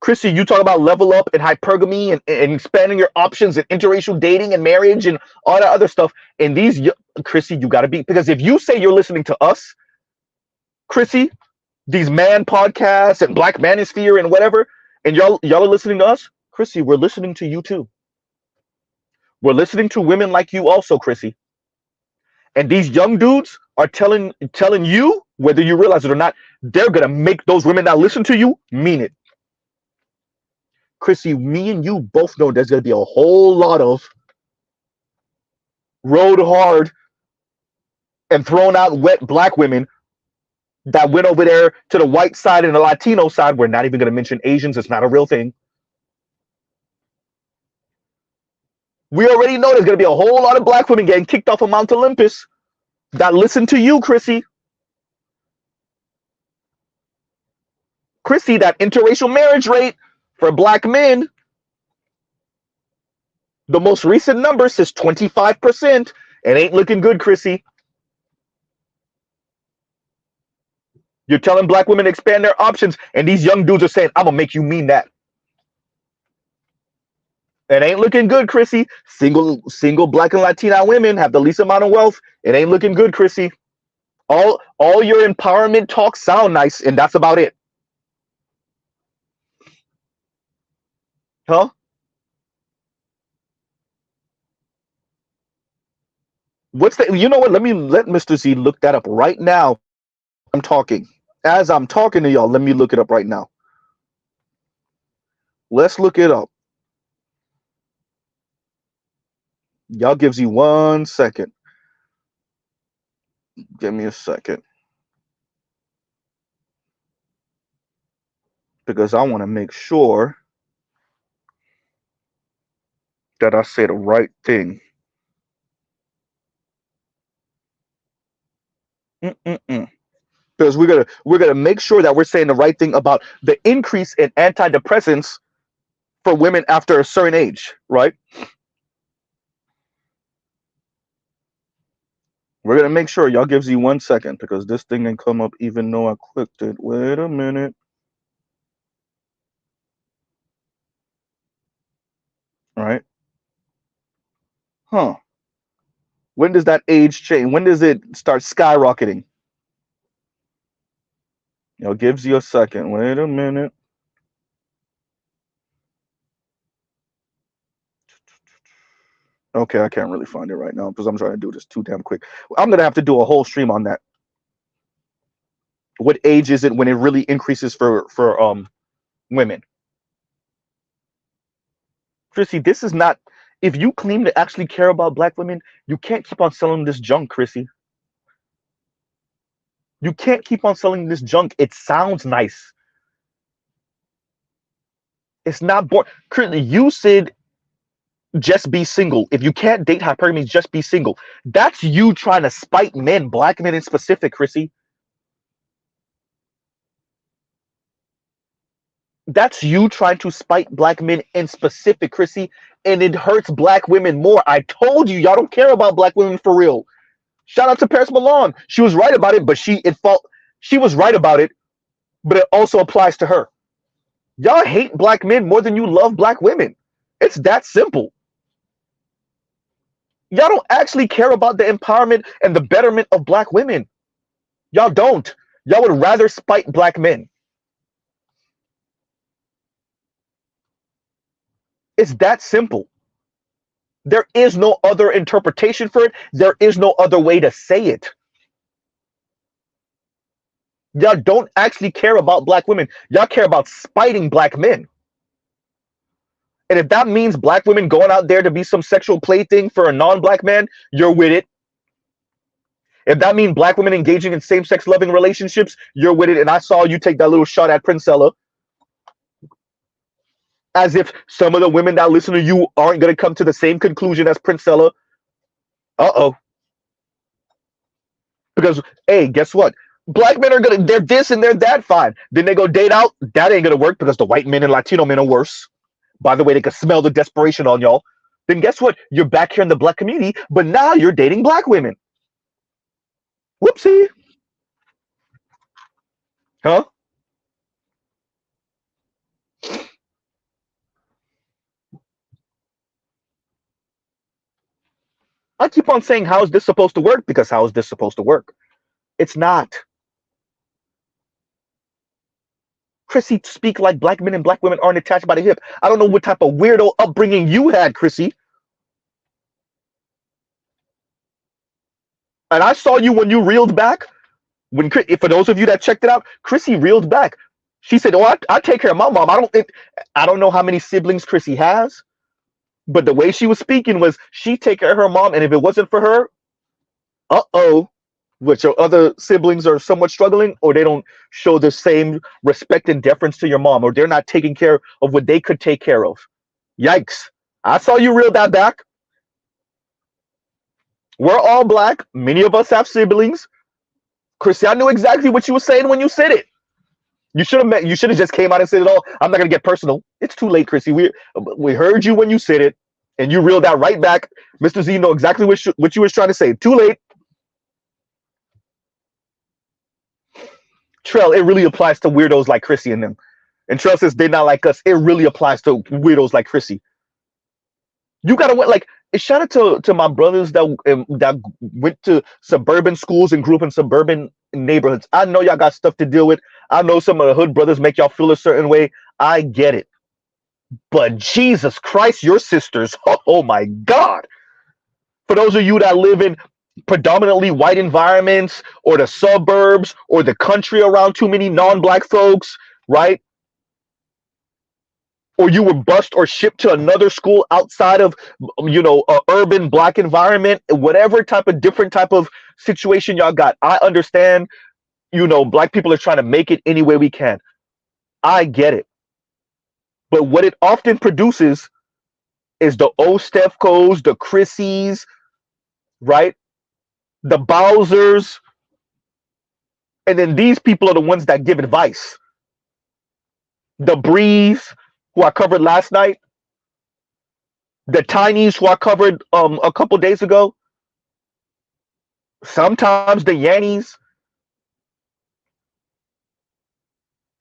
[SPEAKER 1] Chrissy, you talk about level up and hypergamy and expanding your options and interracial dating and marriage and all that other stuff. And Chrissy, you got to be, because if you say you're listening to us, Chrissy, these man podcasts and Black Manosphere and whatever, and y'all are listening to us, Chrissy, we're listening to you too. We're listening to women like you also, Chrissy. And these young dudes are telling you, whether you realize it or not, they're gonna make those women that listen to you mean it. Chrissy, me and you both know there's gonna be a whole lot of rode hard and thrown out wet Black women that went over there to the white side and the Latino side. We're not even gonna mention Asians, it's not a real thing. We already know there's gonna be a whole lot of Black women getting kicked off of Mount Olympus that listen to you, Chrissy. Chrissy, that interracial marriage rate for Black men, the most recent number says 25%. It ain't looking good, Chrissy. You're telling Black women to expand their options, and these young dudes are saying, I'm gonna make you mean that. It ain't looking good, Chrissy. Single Black and Latina women have the least amount of wealth. It ain't looking good, Chrissy. All your empowerment talks sound nice, and that's about it. Huh? What's that? You know what? Let Mr. Z look that up right now. I'm talking. As I'm talking to y'all, let me look it up right now. Let's look it up. Y'all gives you 1 second. Give me a second. Because I want to make sure that I say the right thing. Because we're gonna make sure that we're saying the right thing about the increase in antidepressants for women after a certain age, right? We're gonna make sure. Y'all gives you 1 second because this thing didn't come up even though I clicked it. Wait a minute. All right. Huh. When does that age change? When does it start skyrocketing? Gives you a second. Wait a minute. Okay, I can't really find it right now because I'm trying to do this too damn quick. I'm gonna have to do a whole stream on that. What age is it when it really increases for women? Chrissy, this is not. If you claim to actually care about Black women, you can't keep on selling this junk, Chrissy. You can't keep on selling this junk. It sounds nice. It's not boring. You said just be single. If you can't date hypergamy, just be single. That's you trying to spite men, Black men in specific, Chrissy. That's you trying to spite Black men in specific, Chrissy, and it hurts Black women more. I told you, y'all don't care about Black women for real. Shout out to Paris Milan. She was right about it, but she was right about it, but it also applies to her. Y'all hate Black men more than you love Black women. It's that simple. Y'all don't actually care about the empowerment and the betterment of Black women. Y'all don't. Y'all would rather spite Black men. It's that simple. There is no other interpretation for it. There is no other way to say it. Y'all don't actually care about Black women. Y'all care about spiting Black men. And if that means Black women going out there to be some sexual plaything for a non-Black man, you're with it. If that means black women engaging in same-sex loving relationships, you're with it. And I saw you take that little shot at Princella, as if some of the women that listen to you aren't going to come to the same conclusion as Princella. Uh-oh. Because, hey, guess what? Black men are gonna, they're this and they're that, fine. Then they go date out. That ain't gonna work because the white men and Latino men are worse. By the way, they can smell the desperation on y'all. Then guess what? You're back here in the black community, but now you're dating black women. Whoopsie. Huh? I keep on saying, how is this supposed to work? Because how is this supposed to work? It's not. Chrissy, speak like black men and black women aren't attached by the hip. I don't know what type of weirdo upbringing you had, Chrissy. And I saw you when you reeled back. When, for those of you that checked it out, Chrissy reeled back. She said, "Oh, I take care of my mom. I don't know how many siblings Chrissy has, but the way she was speaking was she take care of her mom, and if it wasn't for her, uh-oh, which your other siblings are somewhat struggling, or they don't show the same respect and deference to your mom, or they're not taking care of what they could take care of. Yikes. I saw you reel that back. We're all black. Many of us have siblings. Chrissy, I knew exactly what you were saying when you said it. You should have just came out and said it all. I'm not gonna get personal. It's too late, Chrissy. We heard you when you said it, and you reeled that right back. Mr. Z know exactly what you was trying to say. Too late. Trell, it really applies to weirdos like Chrissy and them. And Trell says they're not like us. It really applies to weirdos like Chrissy. You gotta like. Shout out to my brothers that went to suburban schools and grew up in suburban neighborhoods. I know y'all got stuff to deal with. I know some of the hood brothers make y'all feel a certain way. I get it. But Jesus Christ, your sisters, oh my God. For those of you that live in predominantly white environments or the suburbs or the country around too many non-black folks, right? Or you were bused or shipped to another school outside of, a urban black environment, whatever different type of situation y'all got. I understand, black people are trying to make it any way we can. I get it. But what it often produces is the Ostefkos, the Chrissies, right? The Bowsers. And then these people are the ones that give advice. The Breeze, who I covered last night. The Tinies, who I covered a couple days ago. Sometimes the Yannies.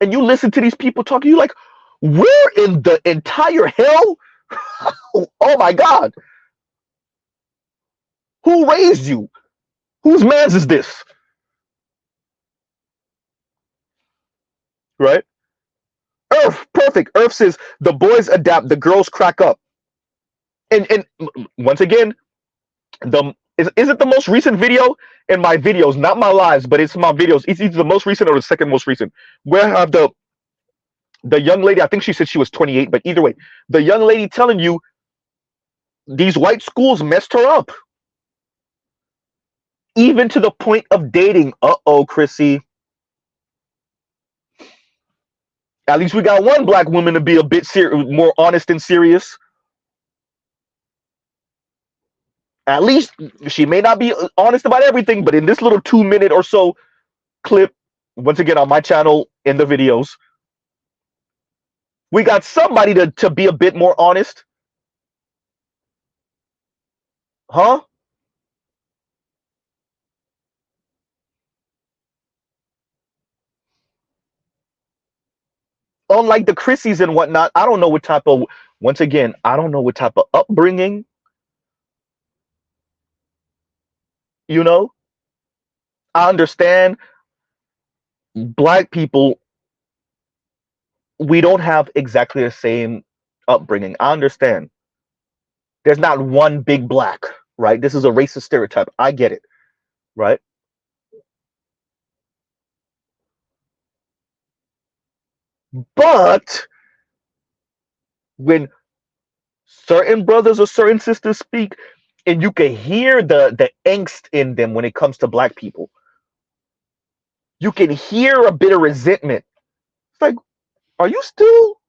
[SPEAKER 1] And you listen to these people talking, you like, where in the entire hell? Oh my God. Who raised you? Whose man's is this? Right? Earth, perfect. Earth says the boys adapt, the girls crack up. And once again, is it the most recent video in my videos? Not my lives, but it's my videos. It's either the most recent or the second most recent. Where I have the young lady, I think she said she was 28, but either way, the young lady telling you these white schools messed her up. Even to the point of dating. Uh-oh, Chrissy. At least we got one black woman to be a bit more honest and serious. At least she may not be honest about everything, but in this little 2-minute or so clip, once again on my channel in the videos, we got somebody to be a bit more honest. Huh? Unlike the Chrissies and whatnot, I don't know what type of, once again, I don't know what type of upbringing, I understand black people, we don't have exactly the same upbringing. I understand. There's not one big black, right? This is a racist stereotype. I get it, right? But when certain brothers or certain sisters speak, And you can hear the angst in them when it comes to black people. You can hear a bit of resentment. It's like, are you still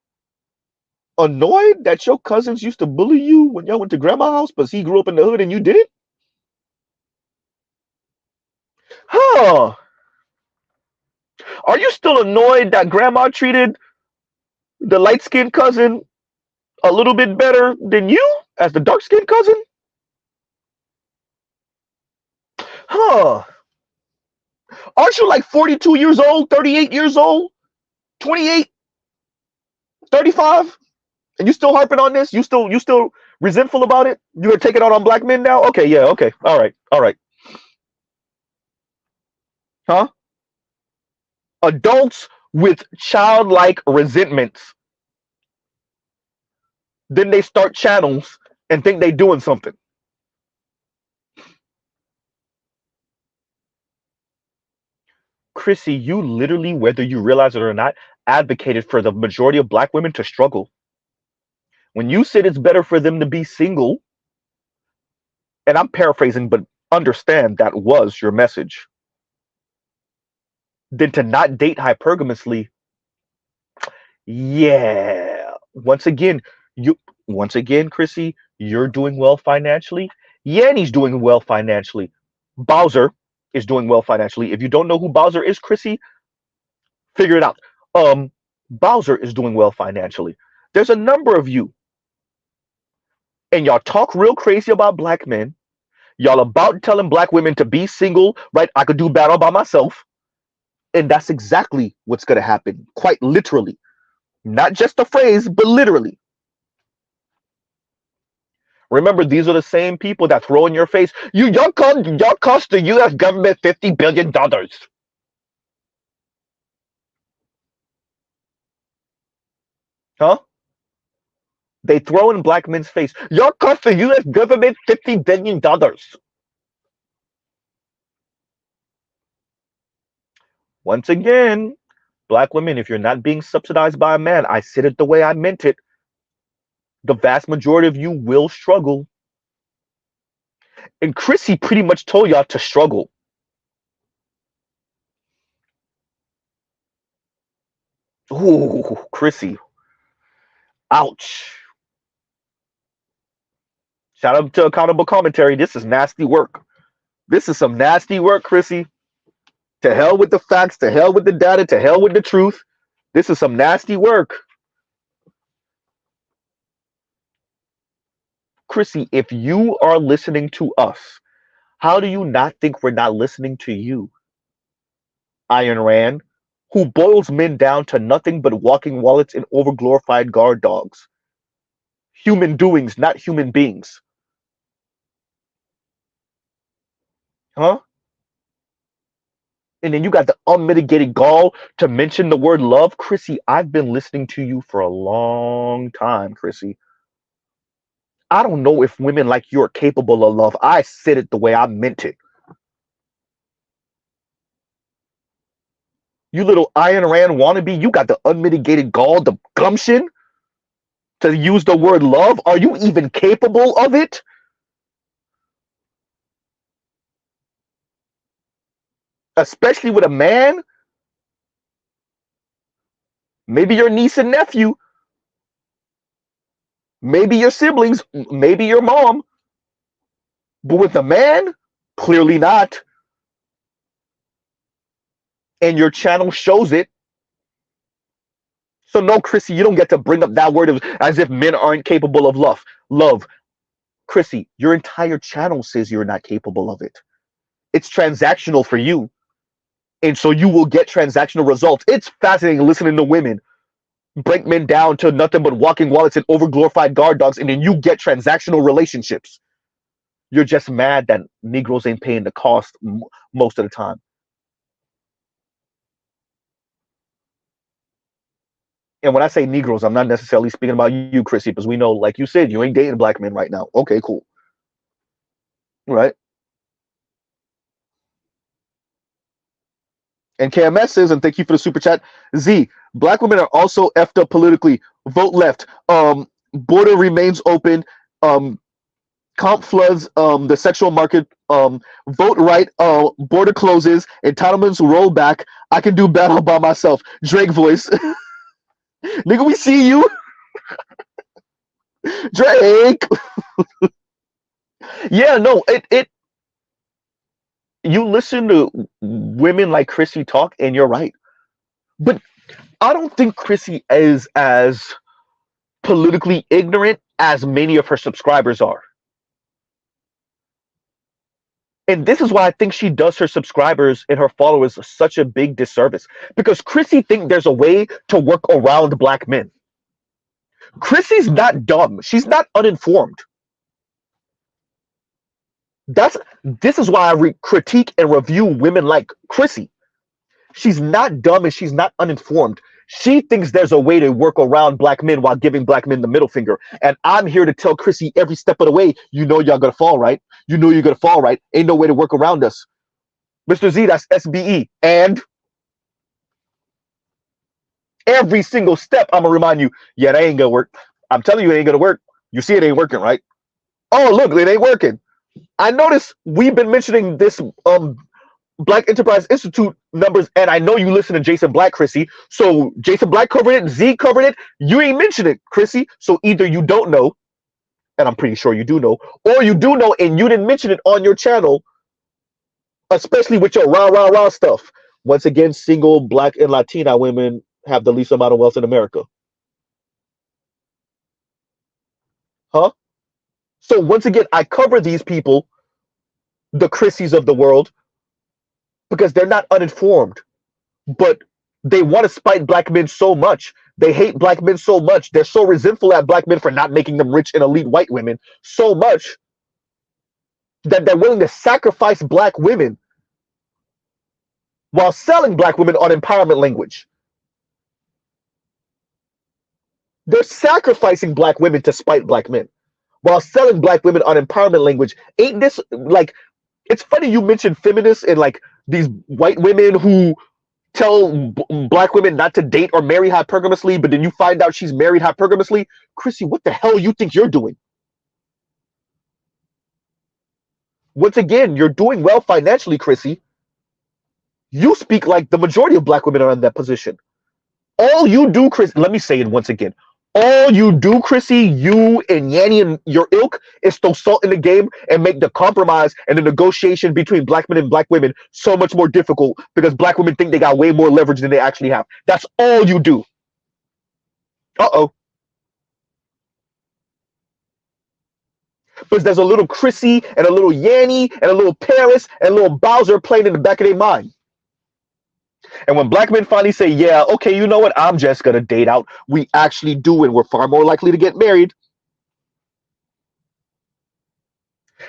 [SPEAKER 1] annoyed that your cousins used to bully you when y'all went to grandma's house, but he grew up in the hood and you didn't? Huh? Are you still annoyed that grandma treated the light skinned cousin a little bit better than you as the dark skinned cousin? Huh? Aren't you like 42 years old, 38 years old, 28, 35? And you still harping on this? You still resentful about it? You gonna take it out on black men now? Okay, yeah, okay. All right, all right. Huh? Adults with childlike resentments. Then they start channels and think they doing something. Chrissy, you literally, whether you realize it or not, advocated for the majority of black women to struggle. When you said it's better for them to be single, and I'm paraphrasing, but understand that was your message, than to not date hypergamously. Yeah. Once again, Chrissy, you're doing well financially. Yanni's doing well financially. Bowser is doing well financially. If you don't know who Bowser is, Chrissy, figure it out. Bowser is doing well financially. There's a number of you, and y'all talk real crazy about black men. Y'all about telling black women to be single, right? I could do bad all by myself. And that's exactly what's going to happen, quite literally. Not just a phrase, but literally. Remember, these are the same people that throw in your face, y'all cost the US government $50 billion. Huh? They throw in black men's face, y'all cost the US government $50 billion. Once again, black women, if you're not being subsidized by a man, I said it the way I meant it. The vast majority of you will struggle. And Chrissy pretty much told y'all to struggle. Ooh, Chrissy. Ouch. Shout out to Accountable Commentary. This is nasty work. This is some nasty work, Chrissy. To hell with the facts, to hell with the data, to hell with the truth. This is some nasty work. Chrissy, if you are listening to us, how do you not think we're not listening to you? Ayn Rand, who boils men down to nothing but walking wallets and overglorified guard dogs. Human doings, not human beings. Huh? And then you got the unmitigated gall to mention the word love. Chrissy, I've been listening to you for a long time, Chrissy. I don't know if women like you are capable of love. I said it the way I meant it. You little Ayn Rand wannabe, you got the unmitigated gall, the gumption to use the word love. Are you even capable of it? Especially with a man? Maybe your niece and nephew. Maybe your siblings. Maybe your mom. But with a man? Clearly not. And your channel shows it. So no, Chrissy, you don't get to bring up that word as if men aren't capable of love. Love. Chrissy, your entire channel says you're not capable of it. It's transactional for you. And so you will get transactional results. It's fascinating listening to women break men down to nothing but walking wallets and overglorified guard dogs, and then you get transactional relationships. You're just mad that Negroes ain't paying the cost most of the time. And when I say Negroes, I'm not necessarily speaking about you, Chrissy, because we know, like you said, you ain't dating black men right now. Okay, cool. Right? And KMS says, and thank you for the super chat. Z, black women are also effed up politically. Vote left. Border remains open. comp floods the sexual market, vote right, border closes, entitlements roll back. I can do battle by myself. Drake voice. Nigga, we see you. Drake. Yeah, no, it you listen to women like Chrissy talk and you're right. But I don't think Chrissy is as politically ignorant as many of her subscribers are. And this is why I think she does her subscribers and her followers such a big disservice. Because Chrissy thinks there's a way to work around black men. Chrissy's not dumb. She's not uninformed. This is why I critique and review women like Chrissy. She's not dumb and she's not uninformed. She thinks there's a way to work around black men while giving black men the middle finger. And I'm here to tell Chrissy every step of the way, you know y'all gonna fall, right? You know you're gonna fall, right? Ain't no way to work around us. Mr. Z, that's SBE. And every single step, I'm gonna remind you, yeah, that ain't gonna work. I'm telling you it ain't gonna work. You see it ain't working, right? Oh, look, it ain't working. I noticed we've been mentioning this Black Enterprise Institute numbers, and I know you listen to Jason Black, Chrissy. So Jason Black covered it, Z covered it. You ain't mentioned it, Chrissy. So either you don't know, and I'm pretty sure you do know, or you do know and you didn't mention it on your channel, especially with your rah stuff. Once again, single Black and Latina women have the least amount of wealth in America. Huh? So once again, I cover these people, the Chrissies of the world, because they're not uninformed, but they want to spite black men so much. They hate black men so much. They're so resentful at black men for not making them rich and elite white women so much that they're willing to sacrifice black women while selling black women on empowerment language. They're sacrificing black women to spite black men while selling black women on empowerment language. Ain't this like, it's funny you mentioned feminists and like these white women who tell black women not to date or marry hypergamously, but then you find out she's married hypergamously. Chrissy, what the hell you think you're doing? Once again, you're doing well financially, Chrissy. You speak like the majority of black women are in that position. All you do, Chris, let me say it once again. All you do, Chrissy, you and Yanni and your ilk, is throw salt in the game and make the compromise and the negotiation between black men and black women so much more difficult because black women think they got way more leverage than they actually have. That's all you do. Uh-oh. Because there's a little Chrissy and a little Yanni and a little Paris and a little Bowser playing in the back of their mind. And when black men finally say, yeah, okay, you know what? I'm just going to date out. We actually do, and we're far more likely to get married.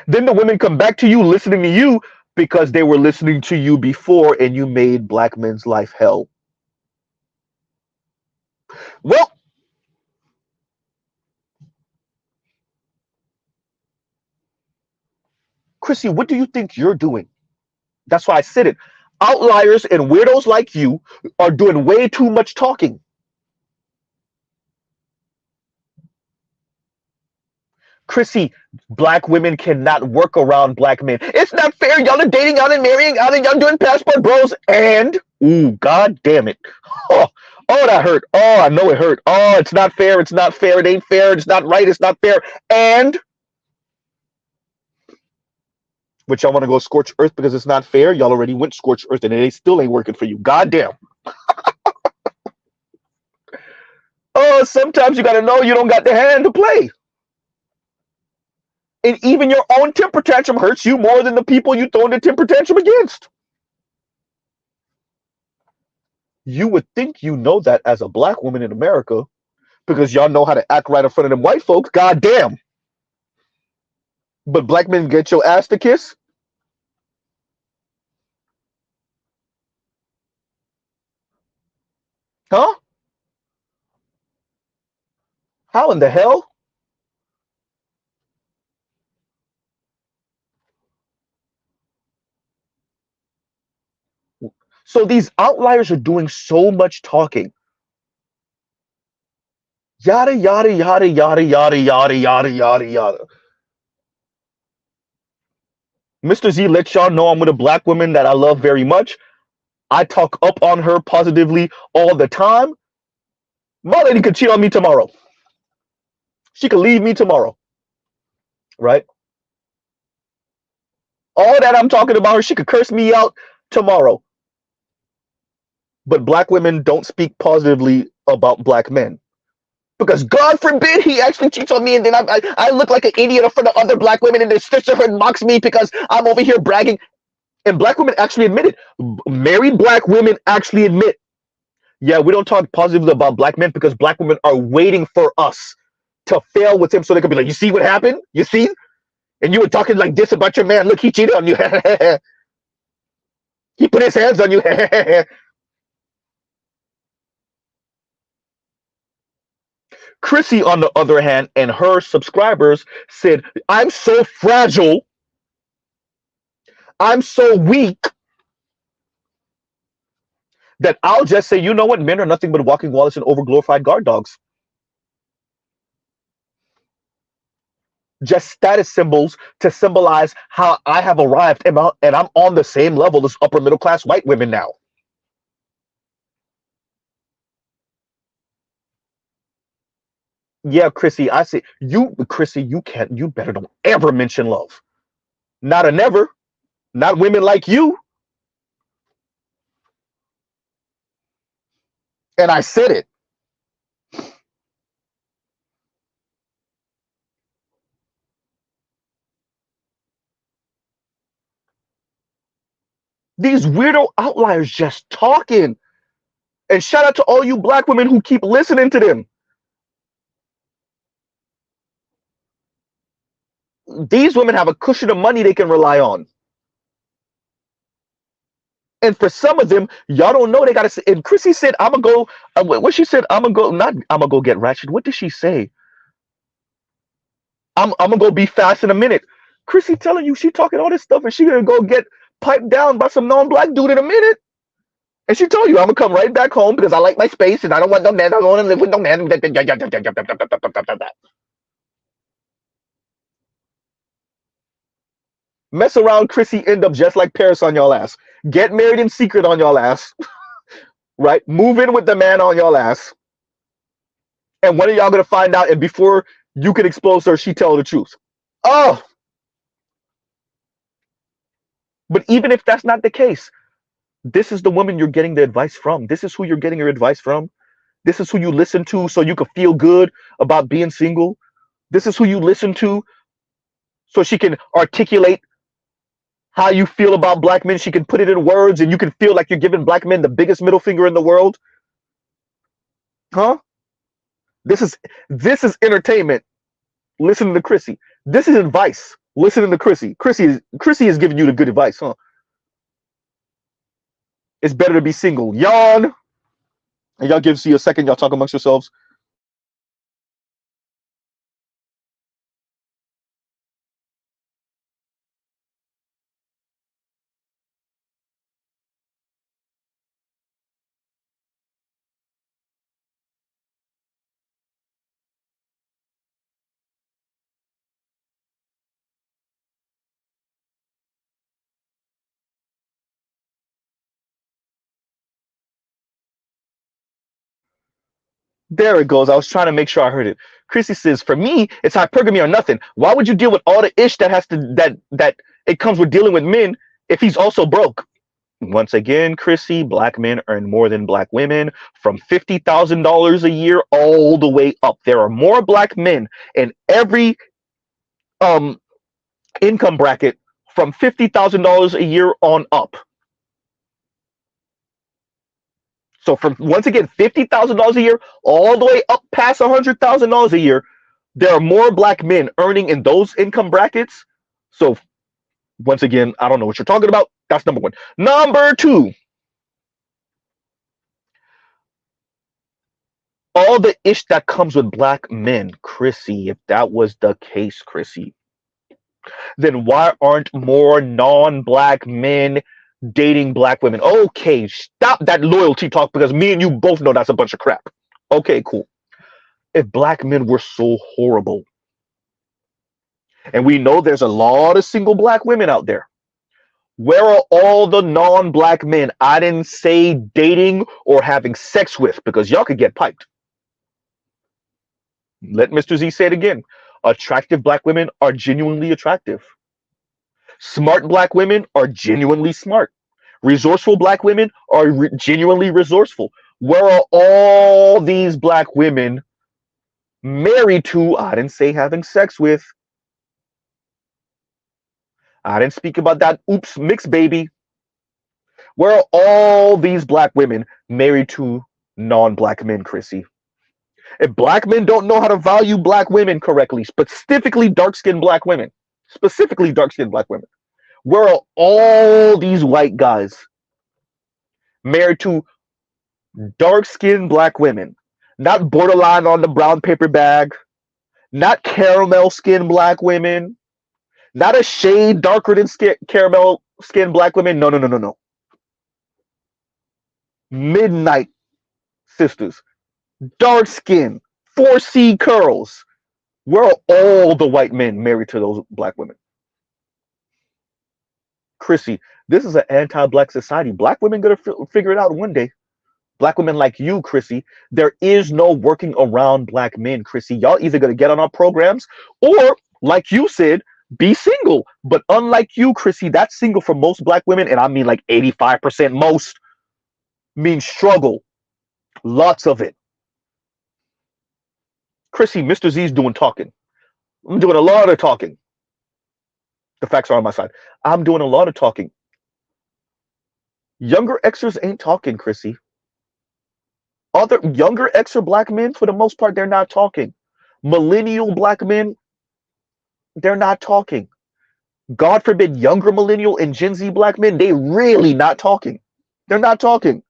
[SPEAKER 1] Then the women come back to you listening to you because they were listening to you before and you made black men's life hell. Well, Chrissy, what do you think you're doing? That's why I said it. Outliers and weirdos like you are doing way too much talking. Chrissy, black women cannot work around black men. It's not fair. Y'all are dating out and marrying out and y'all doing passport bros. And, ooh, god damn it. Oh, oh, that hurt. Oh, I know it hurt. Oh, it's not fair. It's not fair. It ain't fair. It's not right. It's not fair. And, which y'all want to go scorch earth because it's not fair. Y'all already went scorch earth and it still ain't working for you. God damn. Oh, sometimes you got to know you don't got the hand to play. And even your own temper tantrum hurts you more than the people you throw the temper tantrum against. You would think you know that as a black woman in America because y'all know how to act right in front of them white folks. God damn. But black men get your ass to kiss? Huh? How in the hell? So these outliers are doing so much talking. Yada, yada, yada, yada, yada, yada, yada, yada, yada. Mr. Z lets y'all know I'm with a black woman that I love very much. I talk up on her positively all the time. My lady could cheat on me tomorrow. She could leave me tomorrow, right? All that I'm talking about her, she could curse me out tomorrow. But black women don't speak positively about black men. Because God forbid he actually cheats on me and then I look like an idiot in front of other black women and their sisterhood mocks me because I'm over here bragging. And black women actually admit it. Married black women actually admit, yeah, we don't talk positively about black men because black women are waiting for us to fail with him so they can be like, you see what happened? You see? And you were talking like this about your man. Look, he cheated on you. He put his hands on you. Chrissy, on the other hand, and her subscribers said, I'm so fragile. I'm so weak that I'll just say, you know what? Men are nothing but walking wallets and overglorified guard dogs. Just status symbols to symbolize how I have arrived and I'm on the same level as upper middle class white women now. Yeah, Chrissy, I see you, Chrissy, you better don't ever mention love. Not a never. Not women like you. And I said it. These weirdo outliers just talking. And shout out to all you black women who keep listening to them. These women have a cushion of money they can rely on. And for some of them, y'all don't know they gotta say. And Chrissy said, "I'm gonna go." What she said, "I'm gonna go." Not, "I'm gonna go get ratchet." What did she say? I'm gonna go be fast in a minute. Chrissy telling you she talking all this stuff, and she gonna go get piped down by some non-black dude in a minute. And she told you, "I'm gonna come right back home because I like my space and I don't want no man. I don't want to live with no man." Mess around, Chrissy end up just like Paris on y'all ass. Get married in secret on y'all ass, right? Move in with the man on y'all ass. And when are y'all gonna find out? And before you can expose her, she tell the truth. Oh, but even if that's not the case, this is the woman you're getting the advice from. This is who you're getting your advice from. This is who you listen to so you can feel good about being single. This is who you listen to so she can articulate how you feel about black men. She can put it in words and you can feel like you're giving black men the biggest middle finger in the world. Huh? This is entertainment. Listen to Chrissy. This is advice. Listening to Chrissy. Chrissy is giving you the good advice, huh? It's better to be single. Yawn. And y'all give you a second. Y'all talk amongst yourselves. There it goes. I was trying to make sure I heard it. Chrissy says, "For me, it's hypergamy or nothing. Why would you deal with all the ish that has to that it comes with dealing with men if he's also broke?" Once again, Chrissy, black men earn more than black women from $50,000 a year all the way up. There are more black men in every um income bracket from $50,000 a year on up. So from once again, $50,000 a year all the way up past $100,000 a year, there are more black men earning in those income brackets. So once again, I don't know what you're talking about. That's number one. Number two, all the ish that comes with black men, Chrissy. If that was the case, Chrissy, then why aren't more non-black men dating black women? Okay, stop that loyalty talk because me and you both know that's a bunch of crap. Okay, cool. If black men were so horrible, and we know there's a lot of single black women out there, Where are all the non-black men I didn't say dating or having sex with, because y'all could get piped? Let Mr. Z say it again. Attractive black women are genuinely attractive. Smart black women are genuinely smart. Resourceful black women are genuinely resourceful. Where are all these black women married to, I didn't say having sex with? I didn't speak about that oops mixed baby. Where are all these black women married to non-black men, Chrissy? If black men don't know how to value black women correctly, specifically dark-skinned black women, where are all these white guys married to dark-skinned black women? Not borderline on the brown paper bag, not caramel skinned black women, not a shade darker than caramel skinned black women. No, no, no, no, no. Midnight sisters, dark skin, 4C curls. Where are all the white men married to those black women? Chrissy, this is an anti-black society. Black women gonna figure it out one day. Black women like you, Chrissy. There is no working around black men, Chrissy. Y'all either gonna get on our programs or, like you said, be single. But unlike you, Chrissy, that's single for most black women, and I mean like 85% most, means struggle. Lots of it. Chrissy, Mr. Z's doing talking. I'm doing a lot of talking. The facts are on my side. I'm doing a lot of talking. Younger Xers ain't talking, Chrissy. Other younger Xer black men, for the most part, they're not talking. Millennial black men, they're not talking. God forbid, younger millennial and Gen Z black men, they really not talking. They're not talking.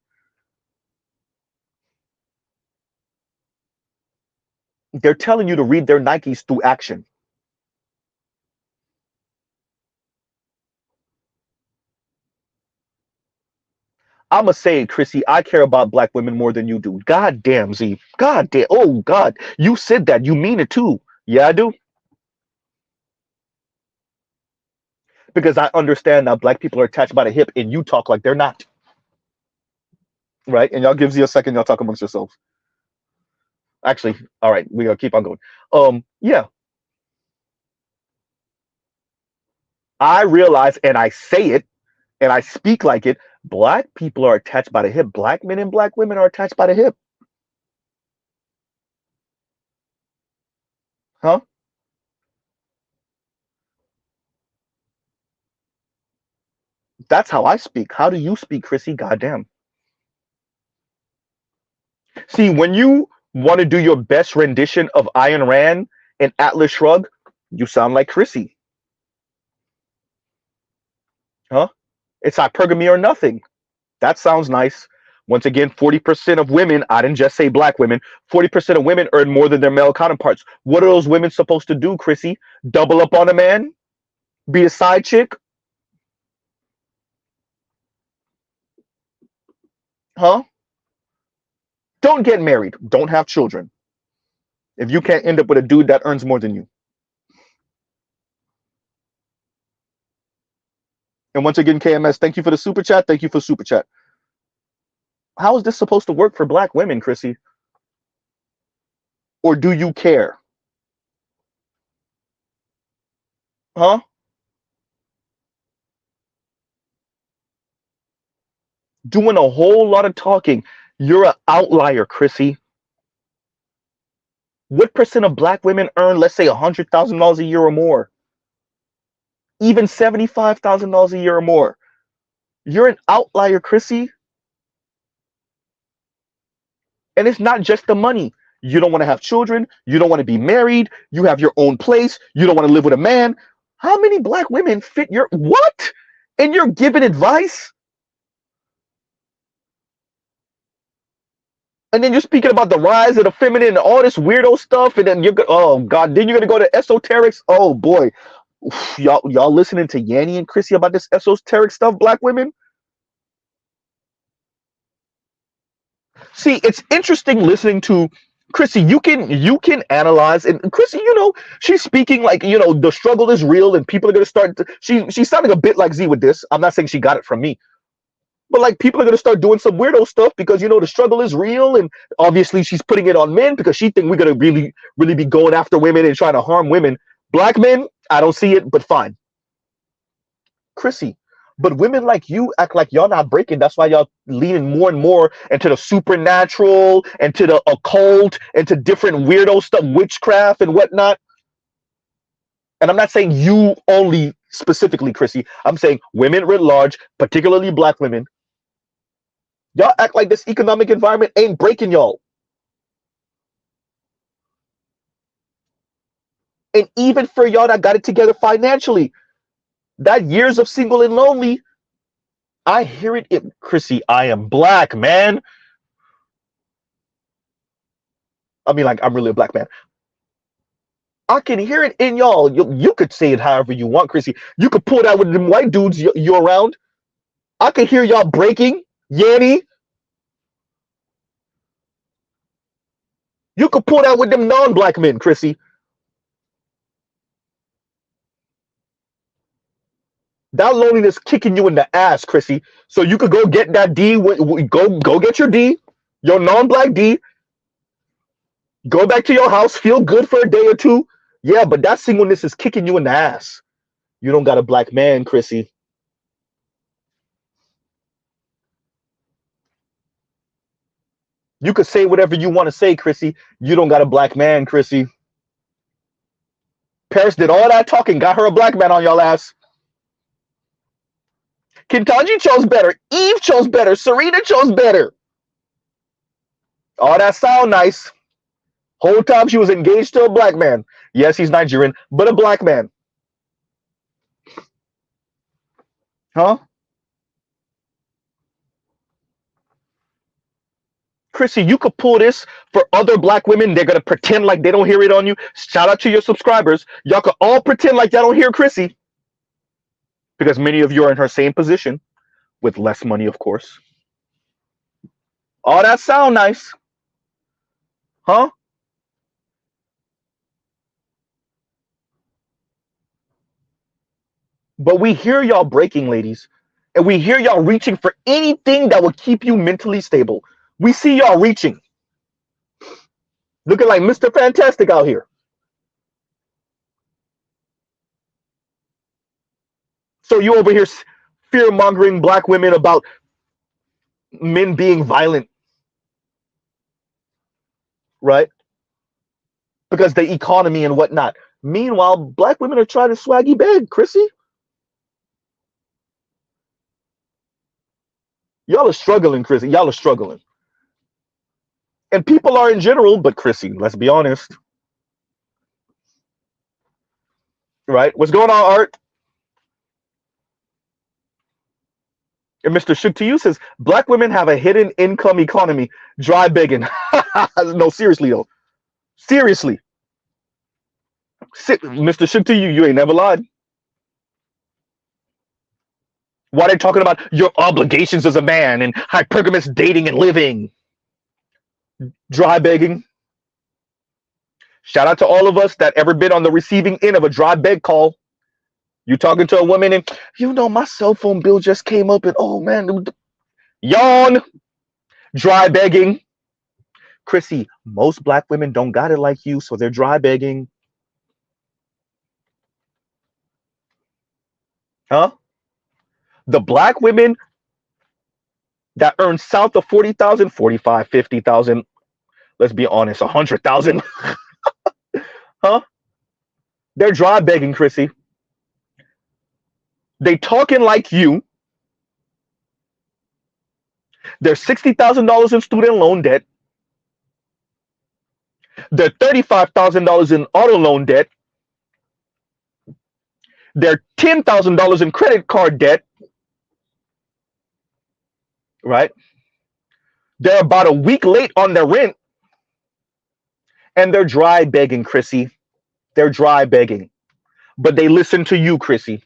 [SPEAKER 1] They're telling you to read their Nikes through action. I'ma say it, Chrissy, I care about black women more than you do. God damn, Z. God damn. Oh, God. You said that. You mean it, too. Yeah, I do. Because I understand now black people are attached by the hip, and you talk like they're not. Right? And y'all gives you a second, y'all talk amongst yourselves. Actually, all right, we gotta keep on going. Yeah. I realize, and I say it, and I speak like it, black people are attached by the hip. Black men and black women are attached by the hip. Huh? That's how I speak. How do you speak, Chrissy? Goddamn. See, when you want to do your best rendition of Ayn Rand and Atlas Shrugged, you sound like Chrissy. Huh? It's hypergamy or nothing. That sounds nice. Once again, 40% of women, I didn't just say black women, 40% of women earn more than their male counterparts. What are those women supposed to do, Chrissy? Double up on a man? Be a side chick? Huh? Don't get married. Don't have children. If you can't end up with a dude that earns more than you. And once again, KMS, thank you for the super chat. Thank you for super chat. How is this supposed to work for black women, Chrissy? Or do you care? Huh? Doing a whole lot of talking. You're an outlier, Chrissy. What percent of black women earn, let's say, $100,000 a year or more? Even $75,000 a year or more. You're an outlier, Chrissy. And it's not just the money. You don't want to have children. You don't want to be married. You have your own place. You don't want to live with a man. How many black women fit your what? And you're giving advice? And then you're speaking about the rise of the feminine and all this weirdo stuff. And then oh God, then you're gonna go to esoterics. Oh boy. Y'all listening to Yanni and Chrissy about this esoteric stuff, black women? See, it's interesting listening to Chrissy, you can analyze, and Chrissy, she's speaking like, the struggle is real and people are gonna start she's sounding a bit like Z with this. I'm not saying she got it from me, but like people are gonna start doing some weirdo stuff because the struggle is real, and obviously she's putting it on men because she think we're gonna really, really be going after women and trying to harm women. Black men, I don't see it, but fine. Chrissy. But women like you act like y'all not breaking. That's why y'all leaning more and more into the supernatural, into the occult, into different weirdo stuff, witchcraft and whatnot. And I'm not saying you only specifically, Chrissy. I'm saying women writ large, particularly black women. Y'all act like this economic environment ain't breaking y'all. And even for y'all that got it together financially, that years of single and lonely, I hear it in Chrissy. I am black, man. I mean, like, I'm really a black man. I can hear it in y'all. You could say it however you want, Chrissy. You could pull that with them white dudes you around. I could hear y'all breaking, Yanny. You could pull that with them non-black men, Chrissy. That loneliness kicking you in the ass, Chrissy. So you could go get that D. Go get your D, your non-black D. Go back to your house, feel good for a day or two. Yeah, but that singleness is kicking you in the ass. You don't got a black man, Chrissy. You could say whatever you want to say, Chrissy. You don't got a black man, Chrissy. Paris did all that talking, got her a black man on y'all ass. Kentanji chose better. Eve chose better. Serena chose better. All that sound nice. Whole time she was engaged to a black man. Yes, he's Nigerian, but a black man. Huh? Chrissy, you could pull this for other black women. They're gonna pretend like they don't hear it on you. Shout out to your subscribers. Y'all could all pretend like y'all don't hear Chrissy. Because many of you are in her same position, with less money, of course. All that sound nice. Huh? But we hear y'all breaking, ladies. And we hear y'all reaching for anything that will keep you mentally stable. We see y'all reaching. Looking like Mr. Fantastic out here. So you over here fear-mongering black women about men being violent, right? Because the economy and whatnot. Meanwhile, black women are trying to swaggy beg, Chrissy. Y'all are struggling, Chrissy. Y'all are struggling. And people are in general, but Chrissy, let's be honest. Right? What's going on, Art? And Mr. Shook to you says, black women have a hidden income economy. Dry begging. No, seriously, though. Seriously. Mr. Shook to you ain't never lied. Why they talking about your obligations as a man and hypergamous dating and living? Dry begging. Shout out to all of us that ever been on the receiving end of a dry beg call. You talking to a woman and my cell phone bill just came up and oh man, yawn. Dry begging. Chrissy, most black women don't got it like you, so they're dry begging. Huh? The black women that earn south of 40,000, 45, 50,000, let's be honest, 100,000. Huh? They're dry begging, Chrissy. They talking like you. They're $60,000 in student loan debt. They're $35,000 in auto loan debt. They're $10,000 in credit card debt. Right? They're about a week late on their rent. And they're dry begging, Chrissy. They're dry begging. But they listen to you, Chrissy.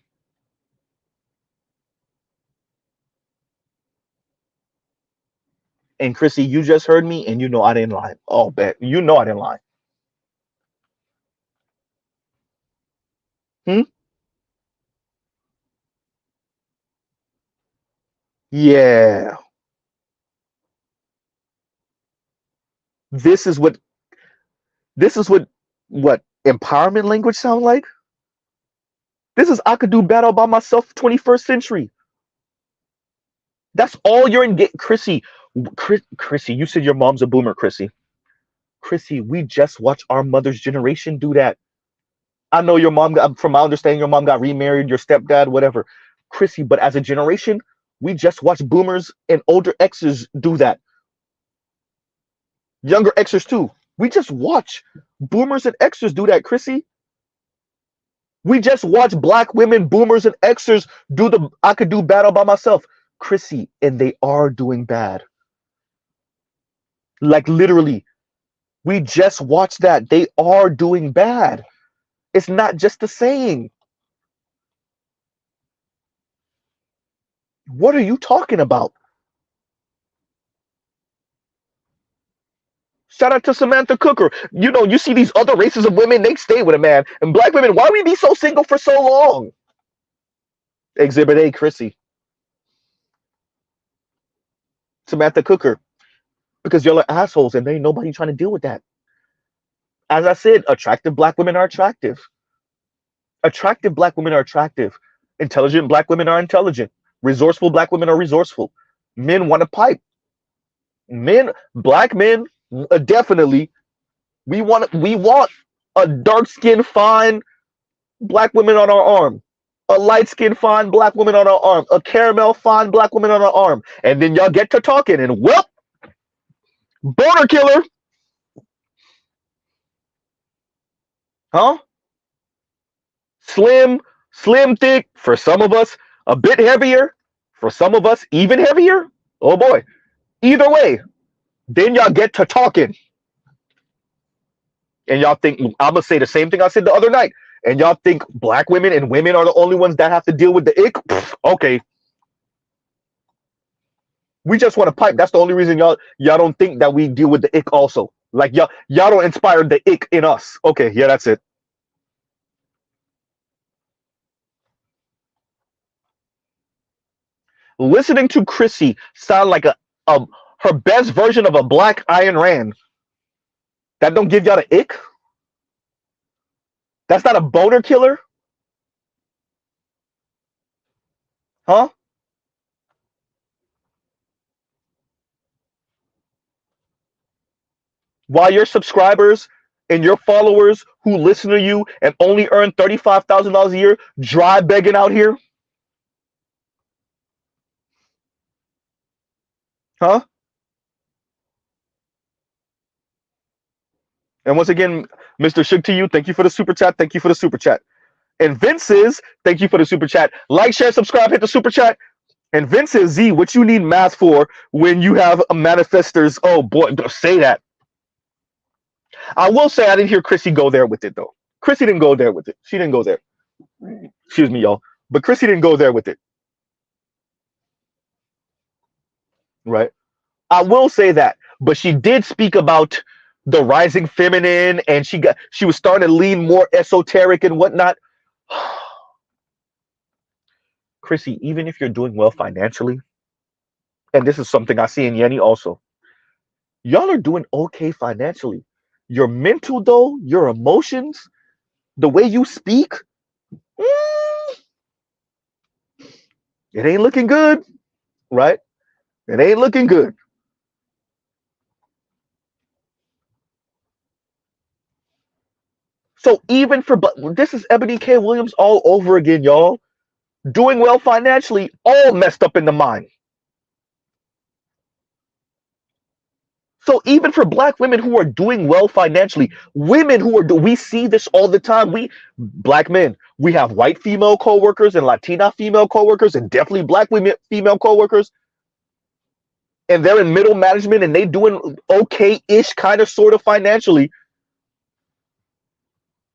[SPEAKER 1] And Chrissy, you just heard me, and you know I didn't lie. Oh, bet you know I didn't lie. Hmm? Yeah. This is what this is what empowerment language sound like? This is I could do better by myself 21st century. That's all you're in Chrissy. Chrissy, you said your mom's a boomer, Chrissy. Chrissy, we just watched our mother's generation do that. I know your mom got, from my understanding, your mom got remarried, your stepdad, whatever. Chrissy, but as a generation, we just watched boomers and older exes do that. Younger exes too. We just watch boomers and exes do that, Chrissy. We just watch black women, boomers and exers do the I could do bad all by myself. Chrissy, and they are doing bad. Like literally, we just watched that. They are doing bad. It's not just a saying. What are you talking about? Shout out to Samantha Cooker. You know, you see these other races of women, they stay with a man. And black women, why we be so single for so long? Exhibit A, Chrissy. Samantha Cooker. Because y'all are assholes and there ain't nobody trying to deal with that. As I said, attractive black women are attractive. Attractive black women are attractive. Intelligent black women are intelligent. Resourceful black women are resourceful. Men want to pipe. Men, black men, definitely. We want a dark skinned fine black woman on our arm, a light skinned fine black woman on our arm, a caramel fine black woman on our arm, and then y'all get to talking and well, boner killer, huh? Slim, slim thick for some of us, a bit heavier for some of us, even heavier. Oh boy. Either way, then y'all get to talking. And y'all think I'm gonna say the same thing I said the other night. And y'all think black women and women are the only ones that have to deal with the ick? Pfft, okay. We just want to pipe. That's the only reason y'all don't think that we deal with the ick also. Like y'all don't inspire the ick in us. Okay, yeah, that's it. Listening to Chrissy sound like a her best version of a black Ayn Rand. That don't give y'all the ick? That's not a boner killer? Huh? While your subscribers and your followers who listen to you and only earn $35,000 a year dry begging out here? Huh? And once again, Mr. Shug to you, thank you for the super chat. Thank you for the super chat. And Vince says, thank you for the super chat. Like, share, subscribe, hit the super chat. And Vince says, Z, what you need math for when you have a manifestors? Oh boy, say that. I will say I didn't hear Chrissy go there with it though. Chrissy didn't go there with it. She didn't go there. Excuse me, y'all. But Chrissy didn't go there with it. Right? I will say that. But she did speak about the rising feminine and she was starting to lean more esoteric and whatnot. Chrissy, even if you're doing well financially, and this is something I see in Yenny also, y'all are doing okay financially. Your mental though, your emotions, the way you speak, it ain't looking good, right? It ain't looking good. So even for this is Ebony K. Williams all over again, y'all. Doing well financially, all messed up in the mind. So even for black women who are doing well financially, women who are we see this all the time. We black men, we have white female coworkers and Latina female coworkers and definitely black women female coworkers. And they're in middle management and they doing okay-ish kind of sort of financially.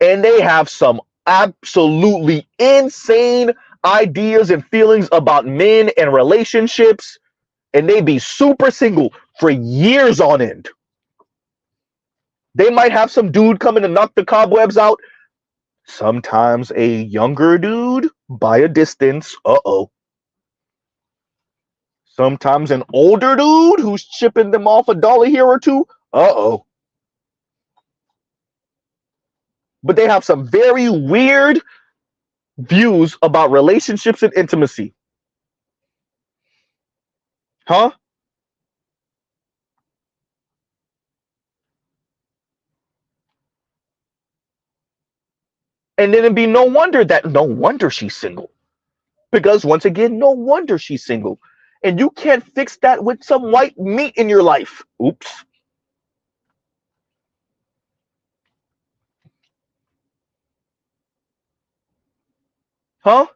[SPEAKER 1] And they have some absolutely insane ideas and feelings about men and relationships. And they be super single for years on end. They might have some dude coming to knock the cobwebs out. Sometimes a younger dude by a distance. Uh-oh. Sometimes an older dude who's chipping them off $1 here or two. Uh-oh. But they have some very weird views about relationships and intimacy. Huh? And then it'd be no wonder she's single. Because once again, no wonder she's single. And you can't fix that with some white meat in your life. Oops. Huh?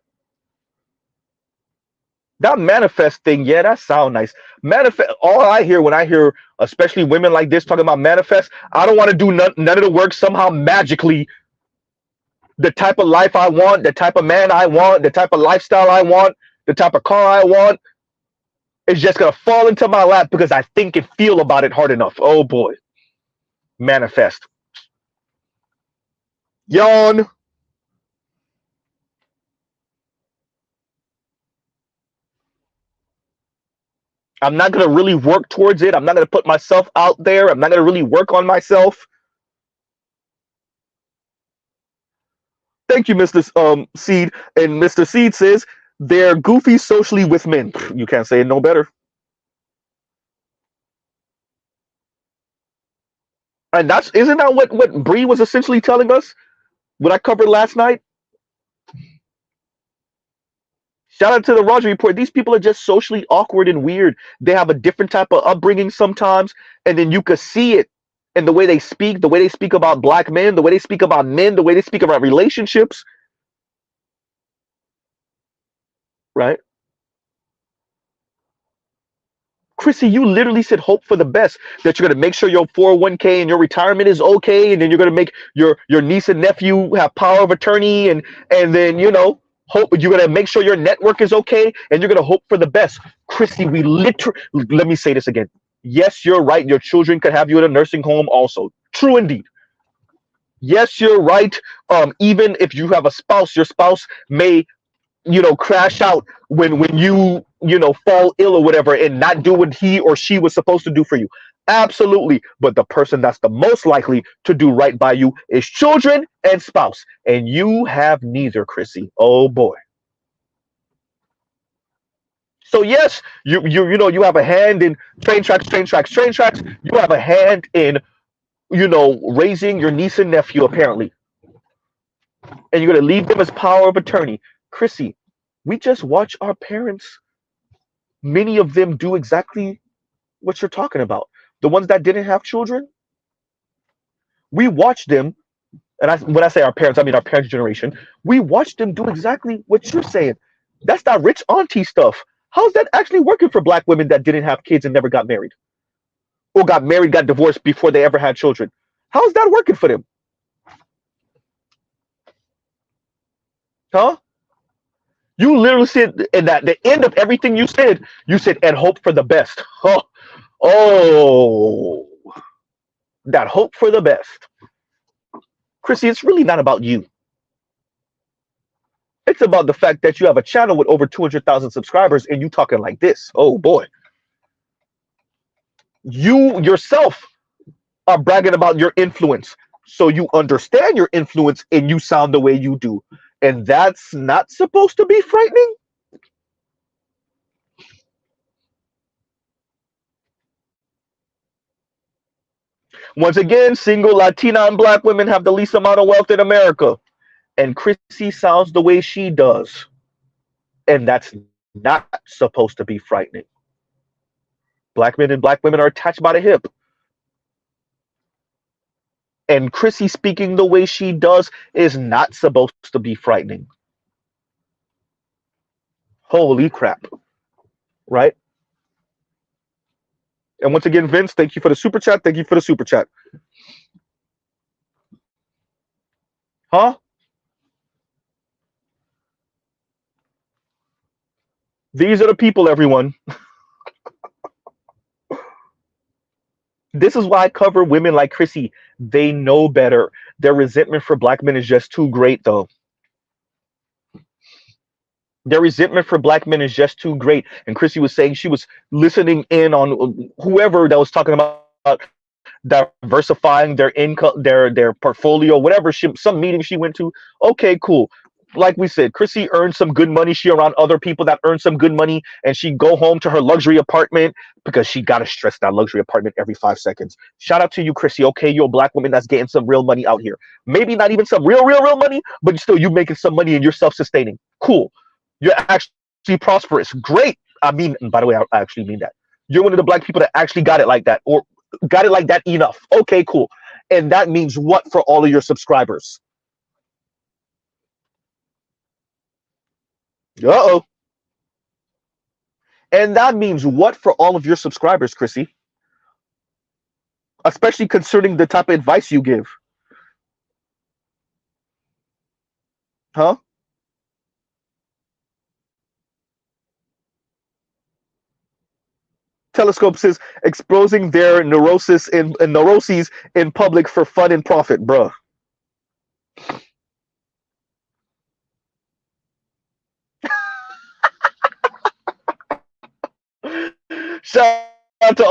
[SPEAKER 1] That manifest thing, yeah, that sound nice. Manifest. All I hear when I hear, especially women like this talking about manifest, I don't want to do none of the work. Somehow magically, the type of life I want, the type of man I want, the type of lifestyle I want, the type of car I want, is just gonna fall into my lap because I think and feel about it hard enough. Oh boy, manifest. Yawn. I'm not gonna really work towards it. I'm not gonna put myself out there. I'm not gonna really work on myself. Thank you, Mr. Seed. And Mr. Seed says they're goofy socially with men. You can't say it no better. And that's isn't that what Bree was essentially telling us? What I covered last night? Shout out to the Roger Report. These people are just socially awkward and weird. They have a different type of upbringing sometimes, and then you could see it in the way they speak about black men, the way they speak about men, the way they speak about relationships, right? Chrissy, you literally said hope for the best. That you're gonna make sure your 401k and your retirement is okay, and then you're gonna make your niece and nephew have power of attorney, and then hope you're gonna make sure your network is okay, and you're gonna hope for the best. Chrissy, we literally let me say this again. Yes, you're right. Your children could have you in a nursing home also. True indeed. Yes, you're right. Even if you have a spouse, your spouse may crash out when you fall ill or whatever and not do what he or she was supposed to do for you. Absolutely. But the person that's the most likely to do right by you is children and spouse. And you have neither, Chrissy. Oh boy. So yes, you have a hand in train tracks, train tracks, train tracks. You have a hand in raising your niece and nephew apparently, and you're gonna leave them as power of attorney. Chrissy, we just watch our parents, many of them do exactly what you're talking about. The ones that didn't have children, we watched them, and when I say our parents, I mean our parents' generation. We watched them do exactly what you're saying. That's that rich auntie stuff. How's that actually working for black women that didn't have kids and never got married? Or got married, got divorced before they ever had children? How's that working for them? Huh? You literally said, and at the end of everything you said, and hope for the best. Huh. Oh, that hope for the best. Chrissy, it's really not about you. It's about the fact that you have a channel with over 200,000 subscribers and you talking like this. Oh boy. You yourself are bragging about your influence. So you understand your influence and you sound the way you do. And that's not supposed to be frightening. Once again, single Latina and black women have the least amount of wealth in America. And Chrissy sounds the way she does. And that's not supposed to be frightening. Black men and black women are attached by the hip. And Chrissy speaking the way she does is not supposed to be frightening. Holy crap. Right? And once again, Vince, thank you for the super chat. Thank you for the super chat. Huh? These are the people, everyone. This is why I cover women like Chrissy. They know better. Their resentment for black men is just too great, though. Their resentment for black men is just too great. And Chrissy was saying she was listening in on whoever that was talking about diversifying their income, their portfolio, whatever. Some meeting she went to. Okay, cool. Like we said, Chrissy earned some good money. She around other people that earn some good money, and she go home to her luxury apartment because she got to stress that luxury apartment every 5 seconds. Shout out to you, Chrissy. Okay, you're a black woman that's getting some real money out here. Maybe not even some real money, but still you making some money and you're self-sustaining. Cool. You're actually prosperous. Great. I mean, and by the way, I actually mean that. You're one of the black people that actually got it like that, or got it like that enough. Okay, cool. And that means what for all of your subscribers? Uh-oh. And that means what for all of your subscribers, Chrissy? Especially concerning the type of advice you give. Huh? Telescope says exposing their neuroses in public for fun and profit, bruh. Shout out to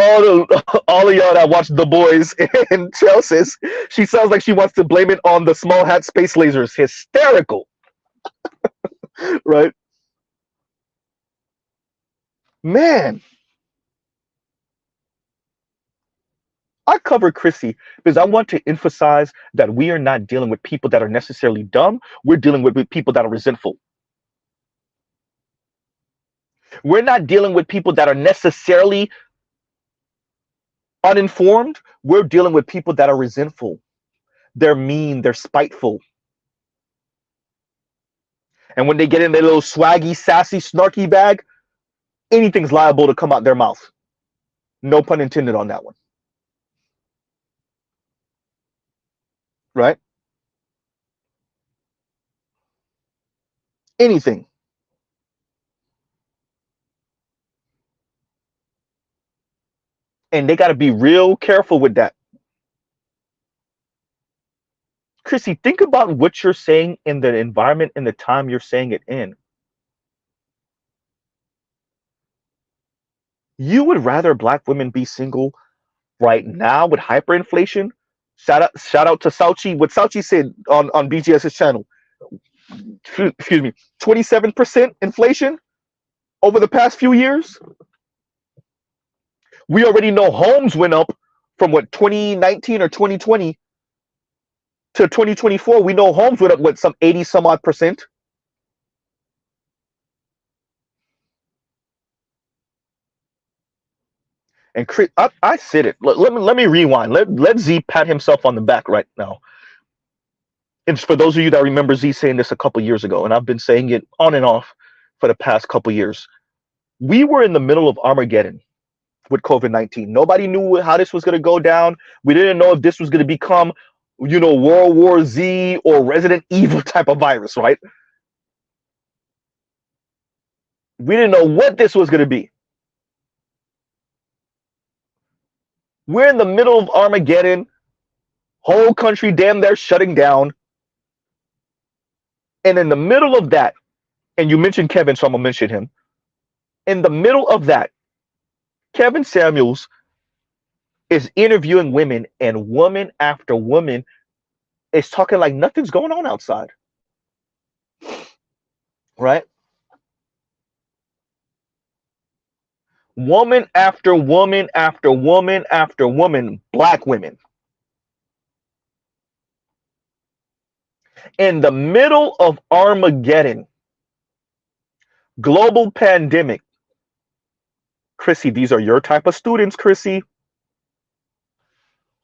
[SPEAKER 1] all of y'all that watch The Boys and Chelsea. She sounds like she wants to blame it on the small hat space lasers. Hysterical, right? Man, I cover Chrissy because I want to emphasize that we are not dealing with people that are necessarily dumb. We're dealing with people that are resentful. We're not dealing with people that are necessarily uninformed. We're dealing with people that are resentful. They're mean. They're spiteful. And when they get in their little swaggy, sassy, snarky bag, anything's liable to come out their mouth. No pun intended on that one. Right? Anything. And they got to be real careful with that. Chrissy, think about what you're saying in the environment and the time you're saying it in. You would rather black women be single right now with hyperinflation? Shout out to Sauchi. What Sauchi said on BGS's channel. Excuse me, 27% inflation over the past few years. We already know homes went up from what 2019 or 2020 to 2024. We know homes went up what some 80 some odd percent. And Chris, I said it. Let me rewind. Let Z pat himself on the back right now. And for those of you that remember Z saying this a couple years ago, and I've been saying it on and off for the past couple years, we were in the middle of Armageddon with COVID-19. Nobody knew how this was going to go down. We didn't know if this was going to become, World War Z or Resident Evil type of virus, right? We didn't know what this was going to be. We're in the middle of Armageddon. Whole country damn near shutting down. And in the middle of that, and you mentioned Kevin, so I'm going to mention him. In the middle of that, Kevin Samuels is interviewing women, and woman after woman is talking like nothing's going on outside. Right? Woman after woman after woman after woman, black women. In the middle of Armageddon, global pandemic. Chrissy, these are your type of students, Chrissy.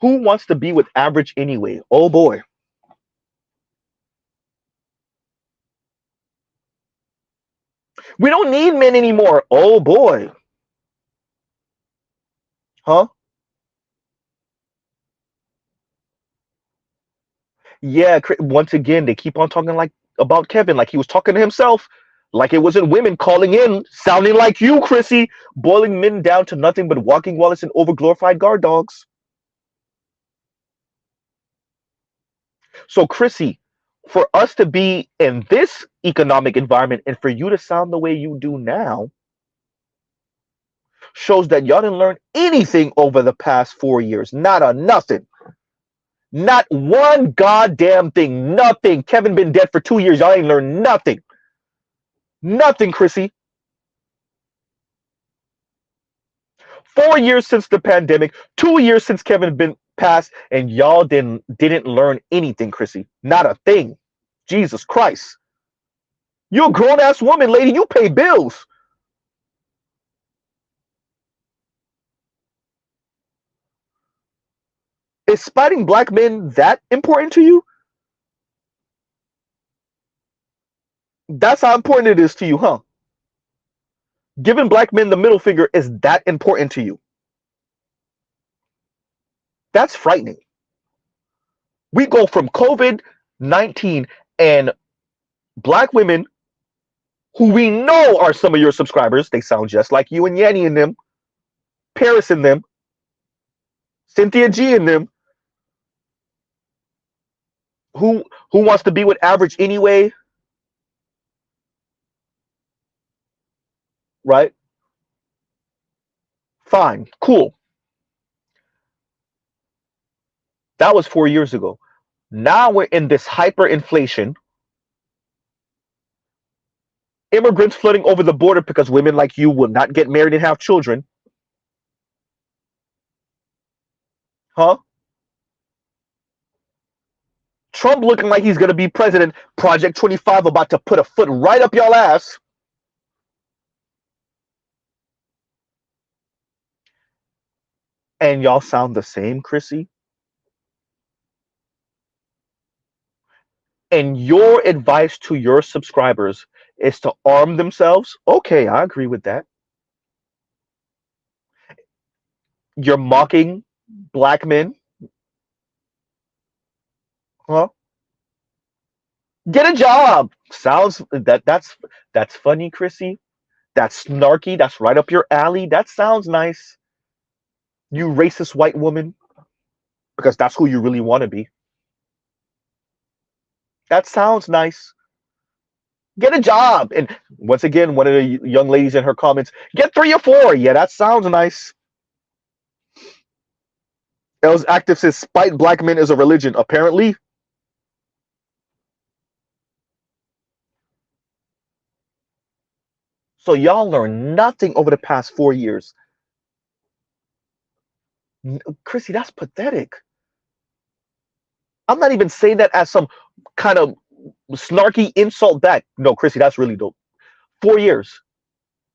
[SPEAKER 1] Who wants to be with average anyway? Oh boy. We don't need men anymore. Oh boy. Huh? Yeah, once again, they keep on talking like about Kevin, like he was talking to himself, like it wasn't women calling in, sounding like you, Chrissy, boiling men down to nothing but walking wallets and overglorified guard dogs. So, Chrissy, for us to be in this economic environment and for you to sound the way you do now shows that y'all didn't learn anything over the past 4 years. Not a nothing. Not one goddamn thing. Nothing. Kevin been dead for 2 years. Y'all ain't learned nothing. Nothing, Chrissy. 4 years since the pandemic, 2 years since Kevin been passed, and y'all didn't learn anything, Chrissy. Not a thing. Jesus Christ. You're a grown ass woman, lady. You pay bills. Is spiting black men that important to you? That's how important it is to you, huh? Giving black men the middle finger is that important to you. That's frightening. We go from COVID 19 and black women who we know are some of your subscribers. They sound just like you and Yanni and them, Paris and them, Cynthia G and them. Who wants to be with average anyway? Right? Fine, cool. That was 4 years ago. Now we're in this hyperinflation. Immigrants flooding over the border because women like you will not get married and have children. Huh? Trump looking like he's going to be president. Project 25 about to put a foot right up y'all ass. And y'all sound the same, Chrissy. And your advice to your subscribers is to arm themselves. Okay, I agree with that. You're mocking black men. Huh? Get a job. Sounds that's funny, Chrissy. That's snarky. That's right up your alley. That sounds nice. You racist white woman, because that's who you really want to be. That sounds nice. Get a job. And once again, one of the young ladies in her comments, get 3 or 4. Yeah, that sounds nice. Els Active says, spite black men is a religion. Apparently. So y'all learned nothing over the past 4 years. Chrissy, that's pathetic. I'm not even saying that as some kind of snarky insult back. No, Chrissy, that's really dope. 4 years.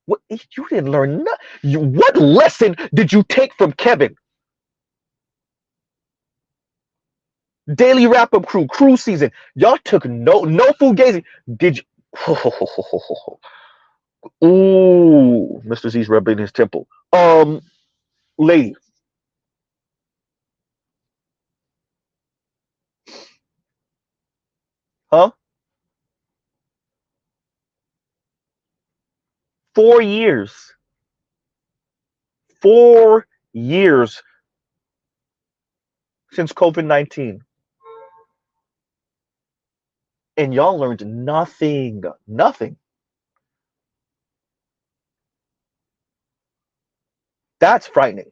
[SPEAKER 1] What, you didn't learn what lesson did you take from Kevin? Daily wrap up crew, cruise season. Y'all took no fugazi. Did you? Ooh, Mr. Z's rubbing his temple. Lady, huh? 4 years. 4 years since COVID-19. And y'all learned nothing. Nothing. That's frightening.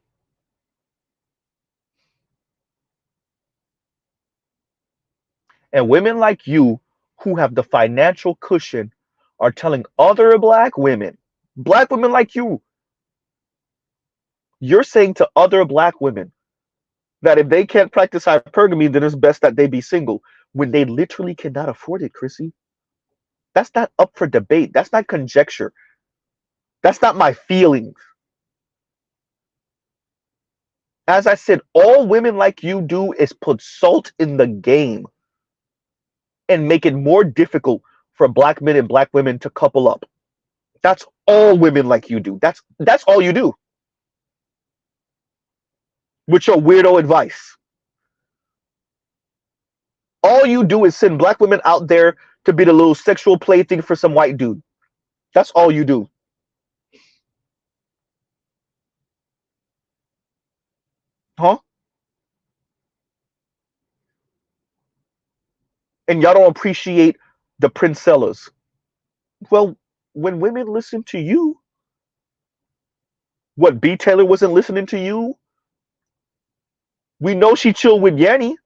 [SPEAKER 1] And women like you who have the financial cushion are telling other black women like you're saying to other black women that if they can't practice hypergamy, then it's best that they be single when they literally cannot afford it, Chrissy. That's not up for debate. That's not conjecture. That's not my feelings. As I said, all women like you do is put salt in the game and make it more difficult for black men and black women to couple up. That's all women like you do. That's all you do. With your weirdo advice. All you do is send black women out there to be the little sexual plaything for some white dude. That's all you do. Huh? and y'all don't appreciate the princellas. Well, when women listen to you, what, B Taylor wasn't listening to you? We know she chilled with Yanni.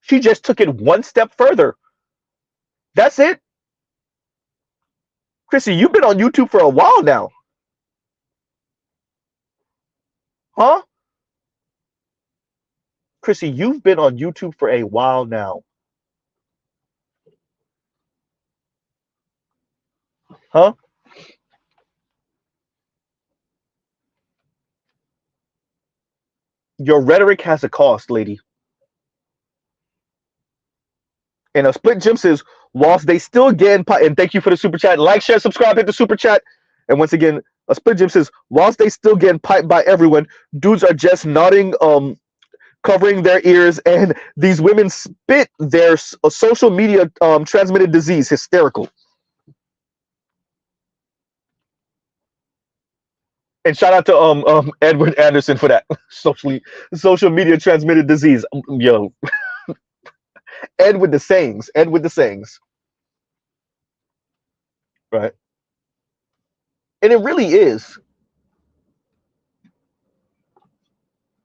[SPEAKER 1] She just took it one step further. That's it. Chrissy, you've been on YouTube for a while now. Huh? Chrissy, you've been on YouTube for a while now. Huh? Your rhetoric has a cost, lady. And a split Jim says, whilst they still get, and thank you for the super chat. Like, share, subscribe, hit the super chat. And once again, a split Jim says, whilst they still getting piped by everyone, dudes are just nodding, covering their ears, and these women spit their social media transmitted disease. Hysterical. And shout out to Edward Anderson for that social media transmitted disease. Yo, Ed with the sayings. Ed with the sayings. Right. And it really is.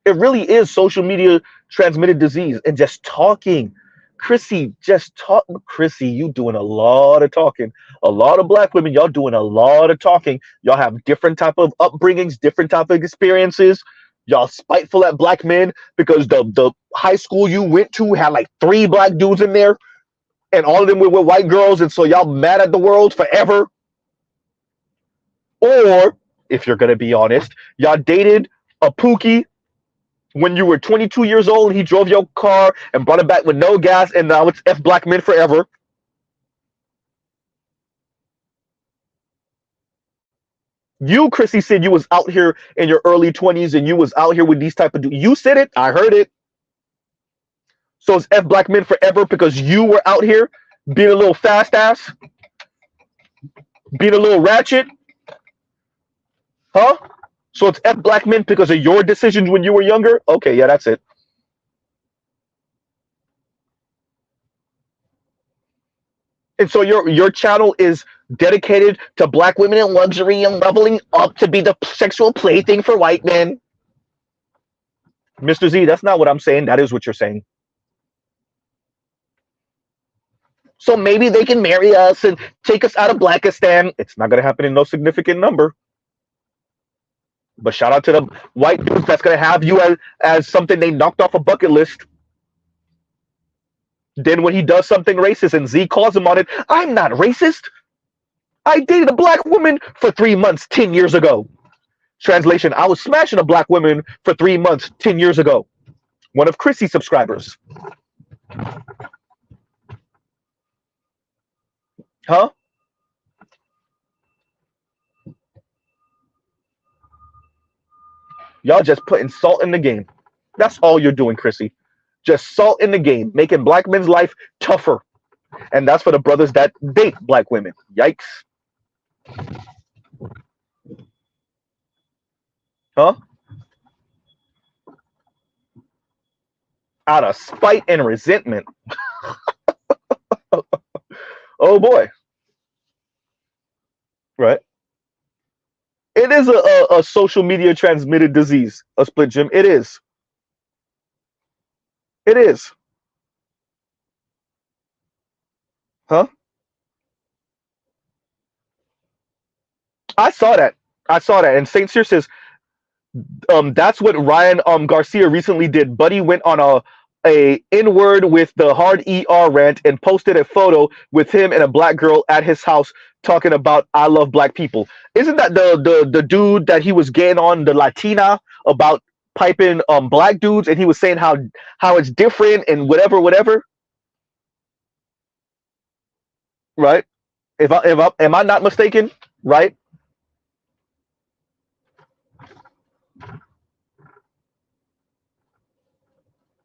[SPEAKER 1] It really is social media transmitted disease. And just talking. Chrissy, just talk. Chrissy, you doing a lot of talking. A lot of black women, y'all doing a lot of talking. Y'all have different type of upbringings, different type of experiences. Y'all spiteful at black men because the high school you went to had like 3 black dudes in there, and all of them were white girls, and so y'all mad at the world forever. Or, if you're gonna be honest, y'all dated a Pookie when you were 22 years old, and he drove your car and brought it back with no gas, and now it's F black men forever. You, Chrissy, said you was out here in your early 20s and you was out here with these type of dudes. You said it. I heard it. So it's F black men forever because you were out here being a little fast ass, being a little ratchet. Huh? So it's F black men because of your decisions when you were younger? Okay, yeah, that's it. And so your channel is dedicated to black women in luxury and leveling up to be the sexual plaything for white men. Mr. Z, that's not what I'm saying. That is what you're saying. So maybe they can marry us and take us out of Blackistan. It's not going to happen in no significant number. But shout out to the white dudes that's going to have you as something they knocked off a bucket list. Then when he does something racist and Z calls him on it, I'm not racist. I dated a black woman for 3 months 10 years ago. Translation, I was smashing a black woman for 3 months 10 years ago. One of Chrissy's subscribers. Huh? Y'all just putting salt in the game. That's all you're doing, Chrissy. Just salt in the game, making black men's life tougher. And that's for the brothers that date black women. Yikes. Huh? Out of spite and resentment. Oh boy. Right. It is a social media transmitted disease, a split gym. It is. It is. Huh? I saw that. I saw that. And St. Cyr says, that's what Ryan Garcia recently did. Buddy went on a N-word with the hard ER rant and posted a photo with him and a black girl at his house talking about I love black people. Isn't that the dude that he was getting on, the Latina, about piping black dudes, and he was saying how it's different and whatever? Right? If I am I not mistaken? Right?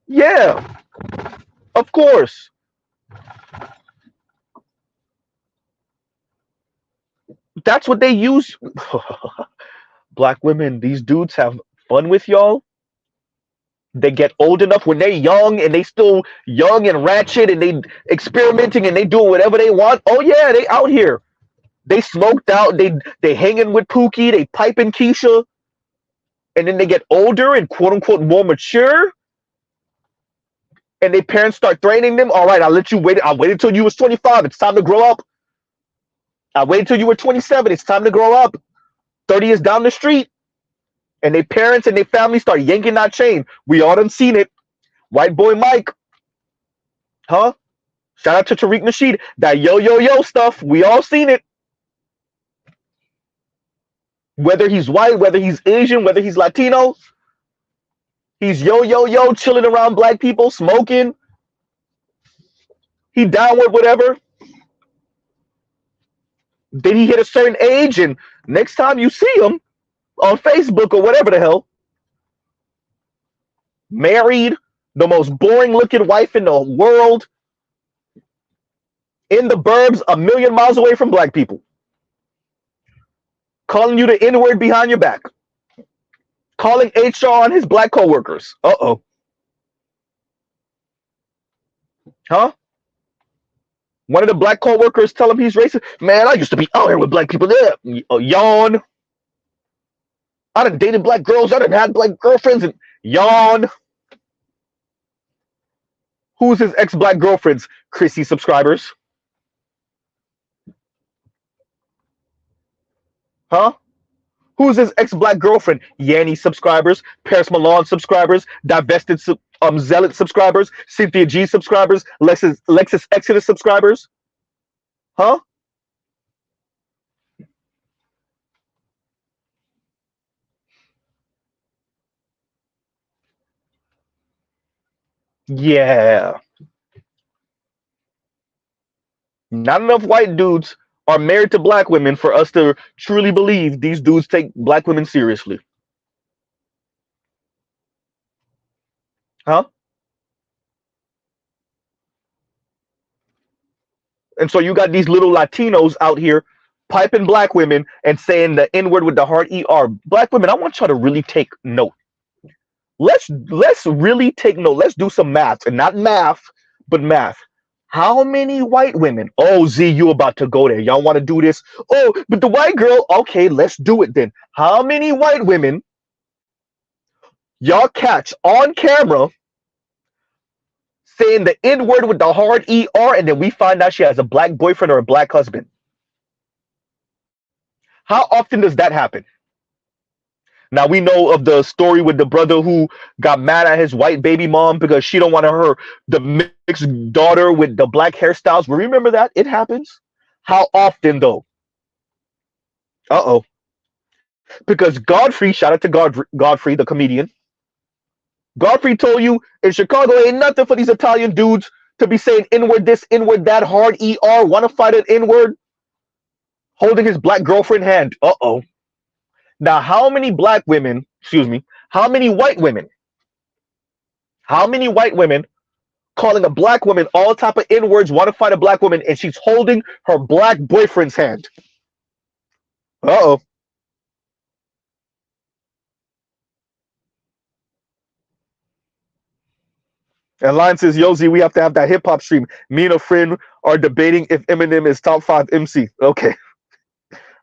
[SPEAKER 1] Yeah, of course. That's what they use. Black women, these dudes have fun with y'all. They get old enough when they're young and they still young and ratchet and they experimenting and they doing whatever they want. Oh yeah, they out here. They smoked out. They hanging with Pookie. They piping Keisha, and then they get older and quote unquote more mature. And their parents start threatening them. All right, I'll let you wait. I'll wait until you was 25. It's time to grow up. I waited until you were 27. It's time to grow up. 30 is down the street. And their parents and their family start yanking that chain. We all done seen it. White boy Mike. Huh? Shout out to Tariq Nasheed. That yo stuff. We all seen it. Whether he's white, whether he's Asian, whether he's Latino. He's yo chilling around black people, smoking. He down with whatever. Then he hit a certain age, and next time you see him on Facebook or whatever the hell, married, the most boring looking wife in the world, in the burbs, a million miles away from black people, calling you the N-word behind your back, calling HR on his black coworkers. Uh-oh. Huh? One of the black coworkers tell him he's racist. Man, I used to be out here with black people there. Yawn. I done dated black girls. I done had black girlfriends. And yawn. Who's his ex-black girlfriends? Chrissy subscribers. Huh? Who's his ex-black girlfriend? Yanny subscribers, Paris Milan subscribers, Divested Zealot subscribers, Cynthia G subscribers, Lexus Exodus subscribers. Huh? Yeah. Not enough white dudes are married to black women for us to truly believe these dudes take black women seriously. Huh? And so you got these little Latinos out here piping black women and saying the N-word with the hard ER. Black women, I want y'all to really take note. Let's really take note. Let's do some math, and not math, but math. How many white women? Oh, Z, you about to go there. Y'all want to do this? Oh, but the white girl, okay, let's do it then. How many white women y'all catch on camera saying the N-word with the hard ER, and then we find out she has a black boyfriend or a black husband? How often does that happen? Now we know of the story with the brother who got mad at his white baby mom because she don't want the mixed daughter with the black hairstyles. Remember that? It happens. How often though? Uh-oh. Because Godfrey, shout out to Godfrey, the comedian. Godfrey told you in Chicago ain't nothing for these Italian dudes to be saying N-word this, N-word that, hard ER, want to fight an N-word, holding his black girlfriend hand. Uh-oh. Now, how many black women, excuse me, how many white women calling a black woman all type of N-words, want to fight a black woman, and she's holding her black boyfriend's hand? Uh-oh. And Lion says, Yozi, we have to have that hip-hop stream. Me and a friend are debating if Eminem is top 5 MC. Okay.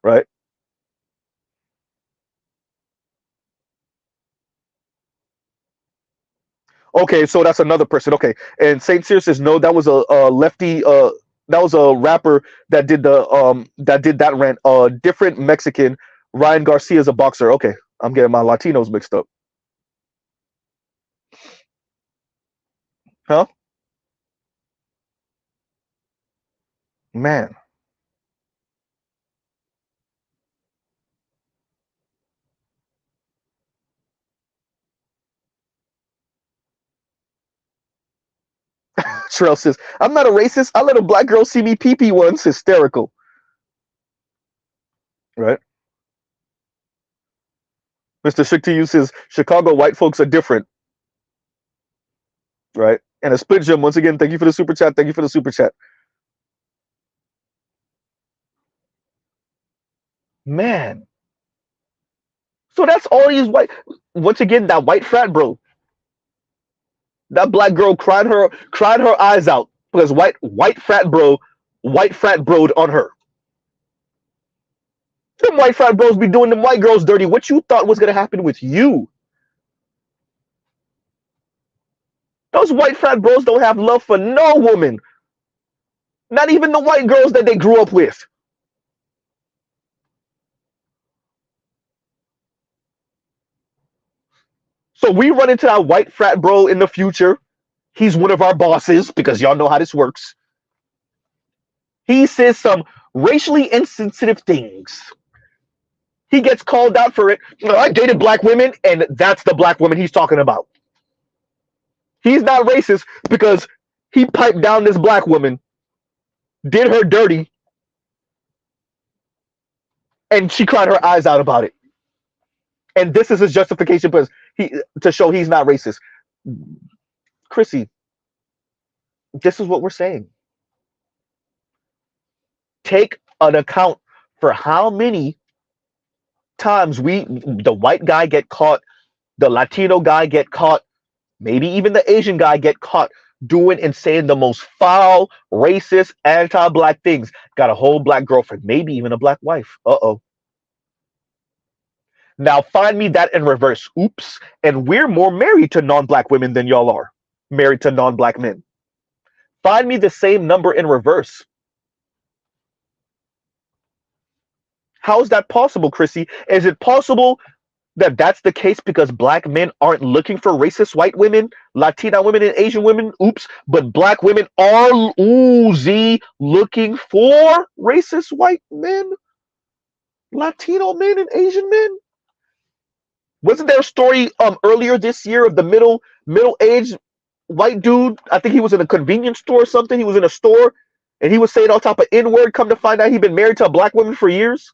[SPEAKER 1] Right. Okay, so that's another person. Okay, and Saint Cyr says no, that was a lefty. That was a rapper that did that rant. Different Mexican. Ryan Garcia is a boxer. Okay, I'm getting my Latinos mixed up. Huh? Man. Terrell says, I'm not a racist. I let a black girl see me pee-pee once. Hysterical. Right? Mr. Schick to you says, Chicago white folks are different. Right? And a split gym, once again, thank you for the super chat. Thank you for the super chat. Man. So that's all these white, once again, that white frat bro. That black girl cried her eyes out because white frat broed on her. Them white frat bros be doing them white girls dirty. What you thought was gonna happen with you? Those white frat bros don't have love for no woman. Not even the white girls that they grew up with. So we run into that white frat bro in the future. He's one of our bosses because y'all know how this works. He says some racially insensitive things. He gets called out for it. I dated black women, and that's the black woman he's talking about. He's not racist because he piped down this black woman, did her dirty, and she cried her eyes out about it. And this is his justification because to show he's not racist. Chrissy, this is what we're saying. Take an account for how many times the white guy get caught, the Latino guy get caught, maybe even the Asian guy get caught doing and saying the most foul, racist, anti-black things. Got a whole black girlfriend, maybe even a black wife. Uh-oh. Now find me that in reverse. Oops. And we're more married to non-black women than y'all are married to non-black men. Find me the same number in reverse. How is that possible, Chrissy? Is it possible that that's the case because black men aren't looking for racist white women, Latina women, and Asian women? Oops. But black women are looking for racist white men, Latino men, and Asian men? Wasn't there a story earlier this year of the middle-aged white dude? I think he was in a convenience store or something. He was in a store and he was saying all type of N-word. Come to find out he'd been married to a black woman for years.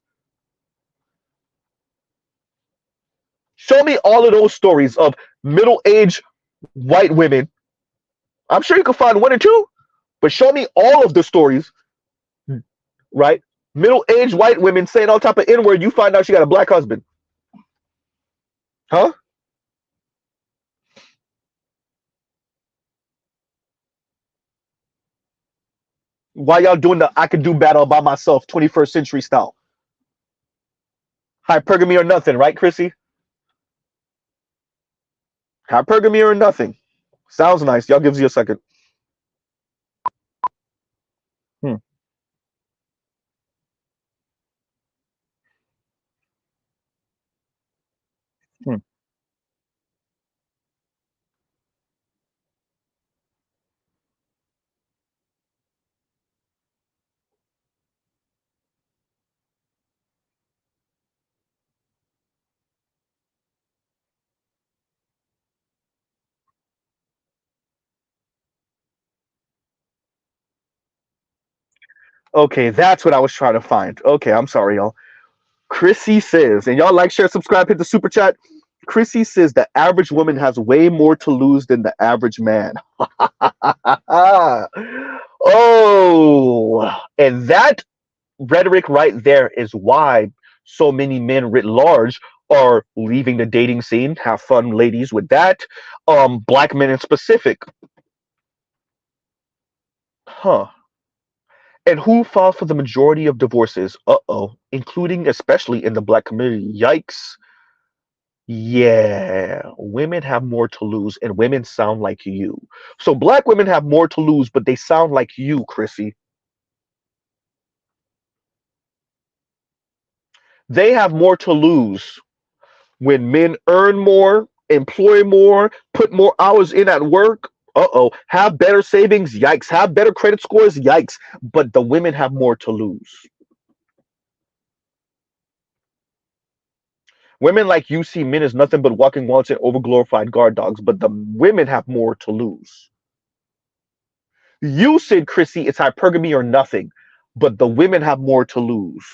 [SPEAKER 1] Show me all of those stories of middle-aged white women. I'm sure you can find one or two, but show me all of the stories, right? Middle-aged white women saying all type of N-word. You find out she got a black husband. Huh? Why y'all doing the I could do battle by myself 21st century style? Hypergamy or nothing, right, Chrissy? Hypergamy or nothing. Sounds nice. Y'all gives you a second. Hmm. Hmm. Okay, that's what I was trying to find. Okay, I'm sorry, y'all. Chrissy says, and y'all like, share, subscribe, hit the super chat. Chrissy says the average woman has way more to lose than the average man. Oh, and that rhetoric right there is why so many men writ large are leaving the dating scene. Have fun, ladies, with that. Black men in specific. Huh. And who filed for the majority of divorces? Uh-oh. Including especially in the black community. Yikes. Yeah, women have more to lose, and women sound like you. So black women have more to lose, but they sound like you, Chrissy. They have more to lose when men earn more, employ more, put more hours in at work. Uh-oh. Have better savings. Yikes. Have better credit scores. Yikes. But the women have more to lose. Women like you see men as nothing but walking wallets and overglorified guard dogs, but the women have more to lose. You said, Chrissy, it's hypergamy or nothing, but the women have more to lose.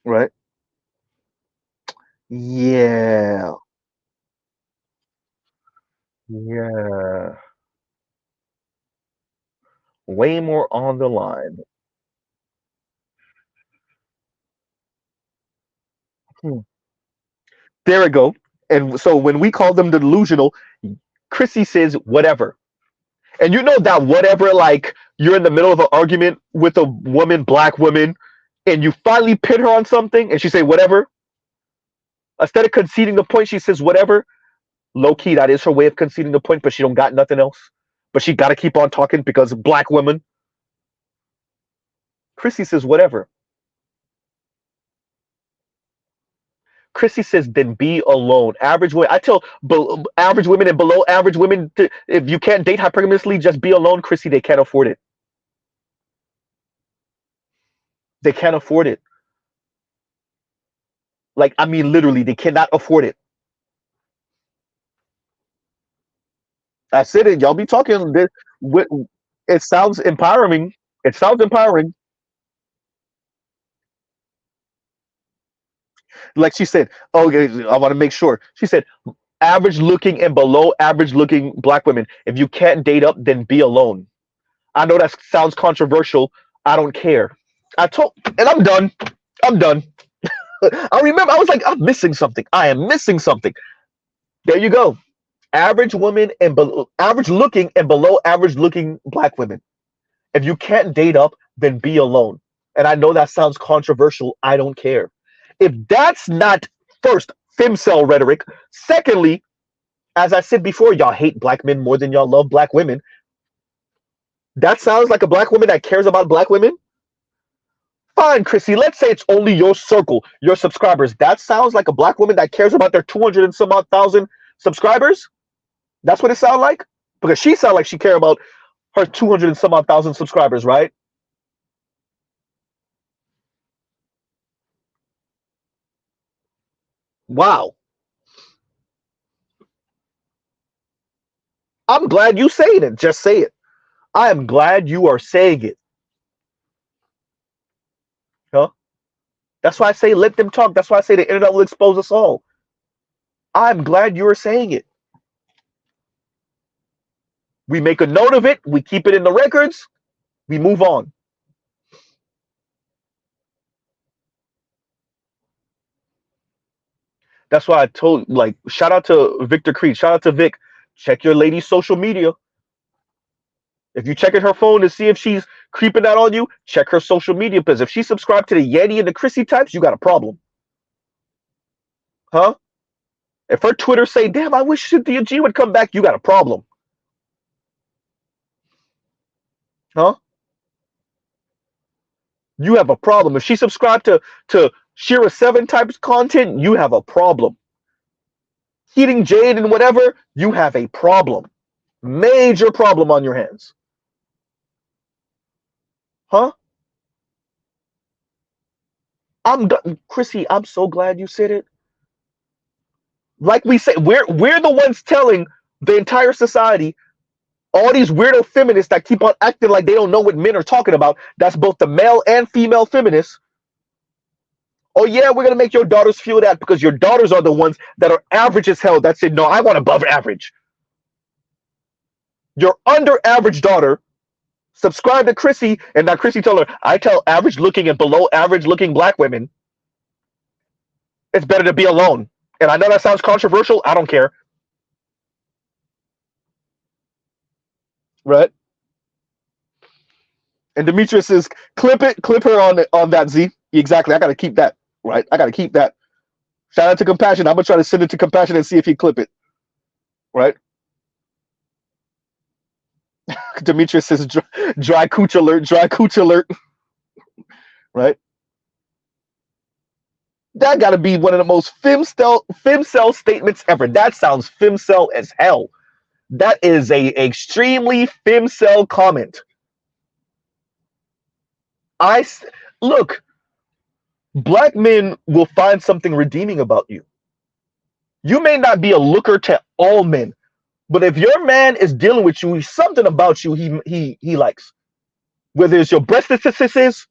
[SPEAKER 1] Right? Yeah. Yeah. Way more on the line. Hmm. There we go. And so when we call them delusional, Chrissy says whatever. And you know that whatever, like you're in the middle of an argument with a woman, black woman, and you finally pin her on something and she say whatever. Instead of conceding the point, she says whatever. Low key, that is her way of conceding the point, but she don't got nothing else. But she gotta keep on talking because black women. Chrissy says whatever. Chrissy says, then be alone. Average women, I tell average women and below average women, if you can't date hypergamously, just be alone. Chrissy, they can't afford it. They can't afford it. Like, I mean, literally, they cannot afford it. I said it. Y'all be talking. It sounds empowering. It sounds empowering. Like she said, oh, I want to make sure. She said, average looking and below average looking black women. If you can't date up, then be alone. I know that sounds controversial. I don't care. And I'm done. I'm done. I remember, I was like, I'm missing something. I am missing something. There you go. Average women and average looking and below average looking black women. If you can't date up, then be alone. And I know that sounds controversial. I don't care. If that's not, first, femcel rhetoric. Secondly, as I said before, y'all hate black men more than y'all love black women. That sounds like a black woman that cares about black women. Fine, Chrissy. Let's say it's only your circle, your subscribers. That sounds like a black woman that cares about their 200 and some odd thousand subscribers. That's what it sounds like. Because she sounds like she cares about her 200 and some odd thousand subscribers, right? Wow. I'm glad you saying it. Just say it. I am glad you are saying it. Huh? That's why I say let them talk. That's why I say the internet will expose us all. I'm glad you are saying it. We make a note of it. We keep it in the records. We move on. That's why I told, like, shout out to Victor Creed. Shout out to Vic. Check your lady's social media. If you checking her phone to see if she's creeping out on you, check her social media. Because if she subscribed to the Yeti and the Chrissy types, you got a problem. Huh? If her Twitter say, damn, I wish Cynthia G would come back, you got a problem. Huh? You have a problem. If she subscribed to Shira 7 types content, you have a problem. Heating Jade and whatever, you have a problem. Major problem on your hands. Huh? I'm done. Chrissy, I'm so glad you said it. Like we say, we're the ones telling the entire society, all these weirdo feminists that keep on acting like they don't know what men are talking about. That's both the male and female feminists. Oh yeah, we're gonna make your daughters feel that because your daughters are the ones that are average as hell. That said, no, I want above average. Your under average daughter subscribe to Chrissy, and now Chrissy told her, I tell average looking and below average looking black women, it's better to be alone. And I know that sounds controversial. I don't care. Right? And Demetrius says, clip it, clip her on that Z. Exactly. I gotta keep that. Right? I gotta keep that. Shout out to Compassion. I'm gonna try to send it to Compassion and see if he clip it. Right? Demetrius says dry cooch alert, dry cooch alert. Right? That gotta be one of the most femcel statements ever. That sounds femcel as hell. That is a extremely femcel comment. I look, black men will find something redeeming about you. You may not be a looker to all men, but if your man is dealing with you, something about you he likes. Whether it's your breastises,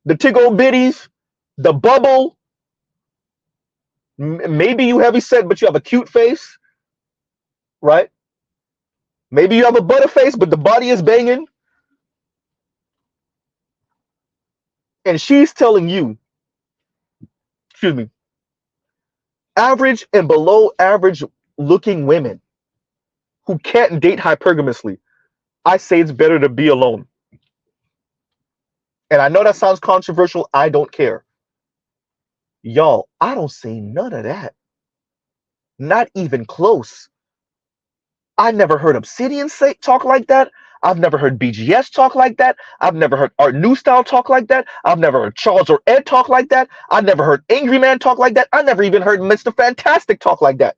[SPEAKER 1] the tiggle bitties, the bubble, maybe you heavy set, but you have a cute face, right? Maybe you have a butter face, but the body is banging. And she's telling you, excuse me, Average and below average looking women who can't date hypergamously, I say it's better to be alone. And I know that sounds controversial. I don't care. Y'all, I don't say none of that. Not even close. I never heard Obsidian talk like that. I've never heard BGS talk like that. I've never heard Art New Style talk like that. I've never heard Charles or Ed talk like that. I've never heard Angry Man talk like that. I never even heard Mr. Fantastic talk like that.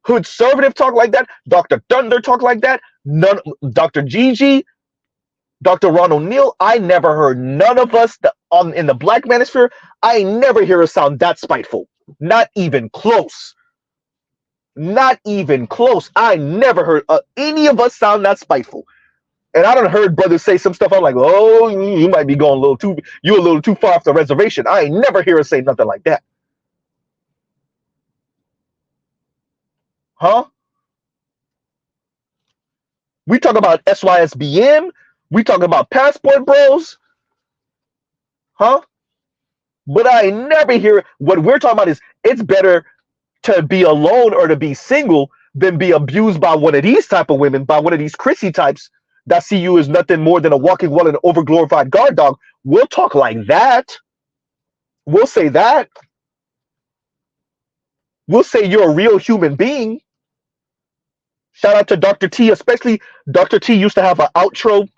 [SPEAKER 1] Hood Conservative talk like that. Dr. Thunder talk like that. None. Dr. Gigi, Dr. Ron O'Neill. I never heard none of us in the Black Manosphere. I never hear us sound that spiteful. Not even close. Not even close. I never heard any of us sound that spiteful. And I done heard brothers say some stuff. I'm like, oh, you might be going a little too far off the reservation. I ain't never hear us say nothing like that. Huh? We talk about SYSBM. We talk about passport bros. Huh? But I never hear what we're talking about is it's better to be alone or to be single than be abused by one of these type of women, by one of these Chrissy types that see you as nothing more than a walking well and an overglorified guard dog. We'll talk like that. We'll say that. We'll say you're a real human being. Shout out to Dr. T, especially Dr. T used to have an outro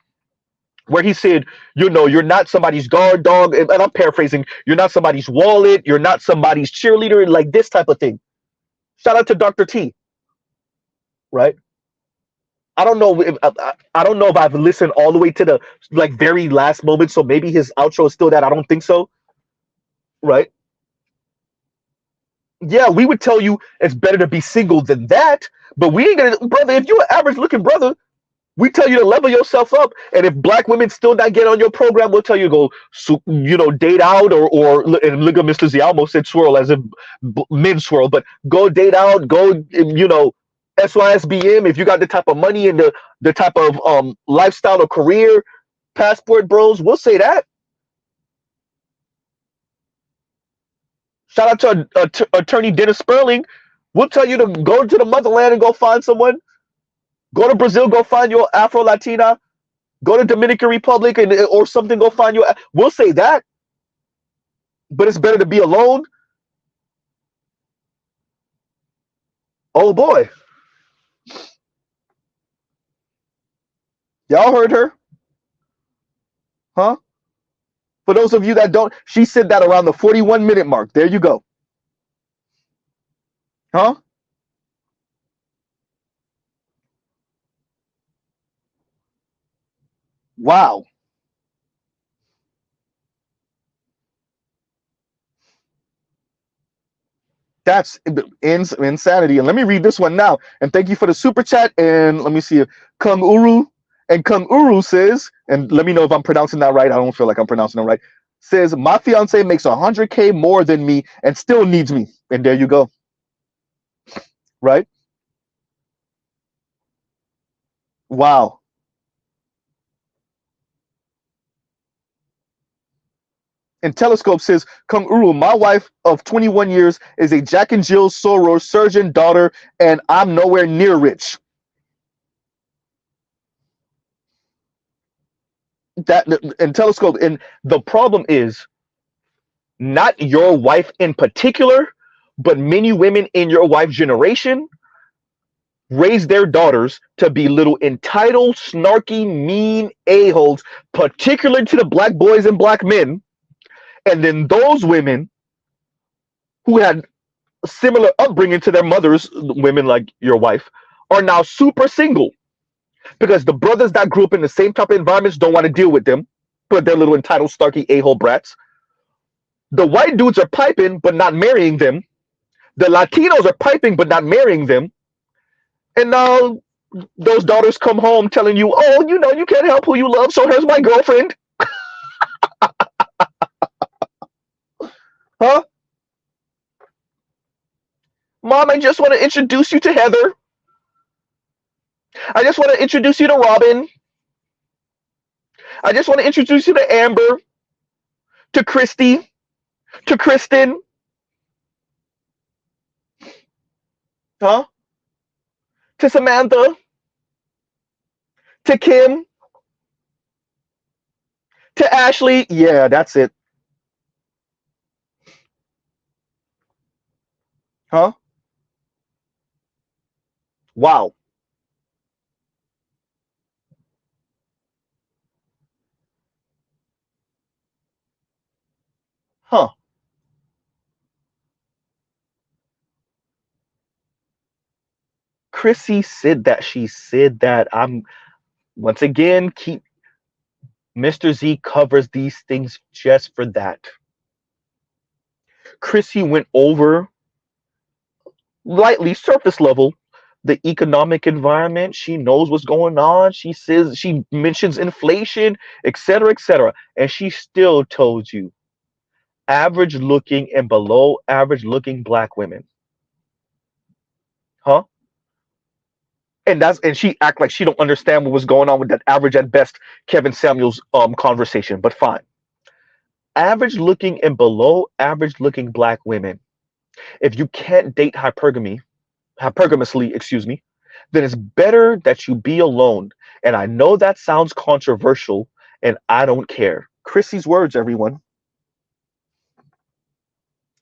[SPEAKER 1] where he said, you're not somebody's guard dog. And I'm paraphrasing, you're not somebody's wallet. You're not somebody's cheerleader, like this type of thing. Shout out to Dr. T. Right? I don't know if I've listened all the way to the very last moment. So maybe his outro is still that. I don't think so. Right? Yeah, we would tell you it's better to be single than that. But we ain't gonna, brother. If you're an average looking brother, we tell you to level yourself up. And if Black women still not get on your program, we'll tell you to go, date out or and look at Mr. Z. I almost said swirl as if men swirl, but go date out, go, SYSBM if you got the type of money and the type of lifestyle or career, passport bros, we'll say that. Shout out to attorney Dennis Sperling. We'll tell you to go to the motherland and go find someone. Go to Brazil, go find your Afro Latina. Go to Dominican Republic or something, go find your. We'll say that. But it's better to be alone. Oh boy. Y'all heard her? Huh? For those of you that don't, she said that around the 41-minute mark. There you go. Huh? Wow. That's insanity. And let me read this one now. And thank you for the super chat. And let me see if Kung Uru. And Kung Uru says, and let me know if I'm pronouncing that right. I don't feel like I'm pronouncing it right. Says, my fiance makes 100K more than me and still needs me. And there you go. Right? Wow. And Telescope says, Kung Uru, my wife of 21 years is a Jack and Jill Soros surgeon daughter, and I'm nowhere near rich. That and Telescope, and the problem is not your wife in particular, but many women in your wife's generation raise their daughters to be little entitled, snarky, mean a-holes, particularly to the Black boys and Black men. And then those women who had similar upbringing to their mothers, women like your wife, are now super single because the brothers that grew up in the same type of environments don't want to deal with them, but they're little entitled, snarky a-hole brats. The white dudes are piping but not marrying them. The Latinos are piping but not marrying them. And now those daughters come home telling you, oh, you can't help who you love, so here's my girlfriend. Huh? Mom, I just want to introduce you to Heather. I just want to introduce you to Robin. I just want to introduce you to Amber, to Christy, to Kristen. Huh? To Samantha, to Kim, to Ashley. Yeah, that's it. Huh? Wow. Huh. Chrissy said that. She said that. I'm once again keep Mr. Z covers these things just for that. Chrissy went over lightly surface level the economic environment. She knows what's going on. She says she mentions inflation, etc., etc., and she still told you average looking and below average looking black women. Huh? And she act like she don't understand what was going on with that average at best Kevin Samuels conversation. But fine. Average looking and below average looking black women. If you can't date hypergamously, excuse me, then it's better that you be alone. And I know that sounds controversial, and I don't care. Chrissy's words, everyone.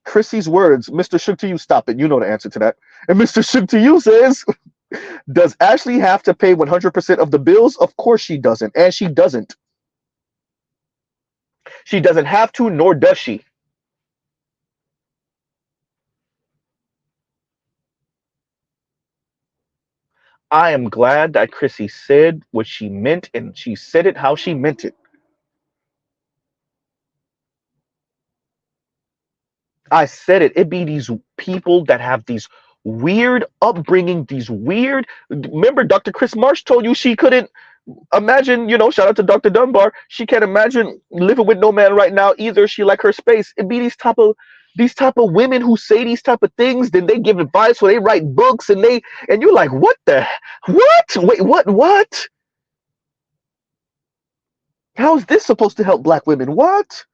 [SPEAKER 1] Chrissy's words. Mr. Shook to you, stop it. You know the answer to that. And Mr. Shook to you says, does Ashley have to pay 100% of the bills? Of course she doesn't. And she doesn't. She doesn't have to, nor does she. I am glad that Chrissy said what she meant, and she said it how she meant it. I said it. It be these people that have these weird upbringing, these weird. Remember, Dr. Chris Marsh told you she couldn't imagine. Shout out to Dr. Dunbar. She can't imagine living with no man right now either. She like her space. It be these type of women who say these type of things. Then they give advice, or they write books, and you're like, what the what? Wait, what? How is this supposed to help black women? What?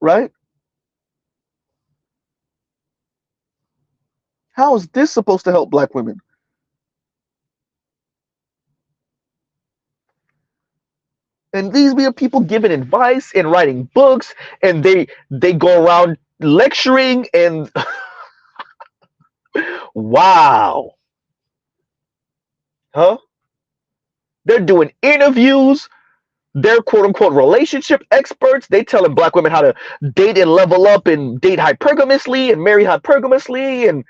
[SPEAKER 1] Right? How is this supposed to help black women? And these be people giving advice and writing books, and they go around lecturing and wow, huh? They're doing interviews. They're quote unquote relationship experts. They telling black women how to date and level up and date hypergamously and marry hypergamously, and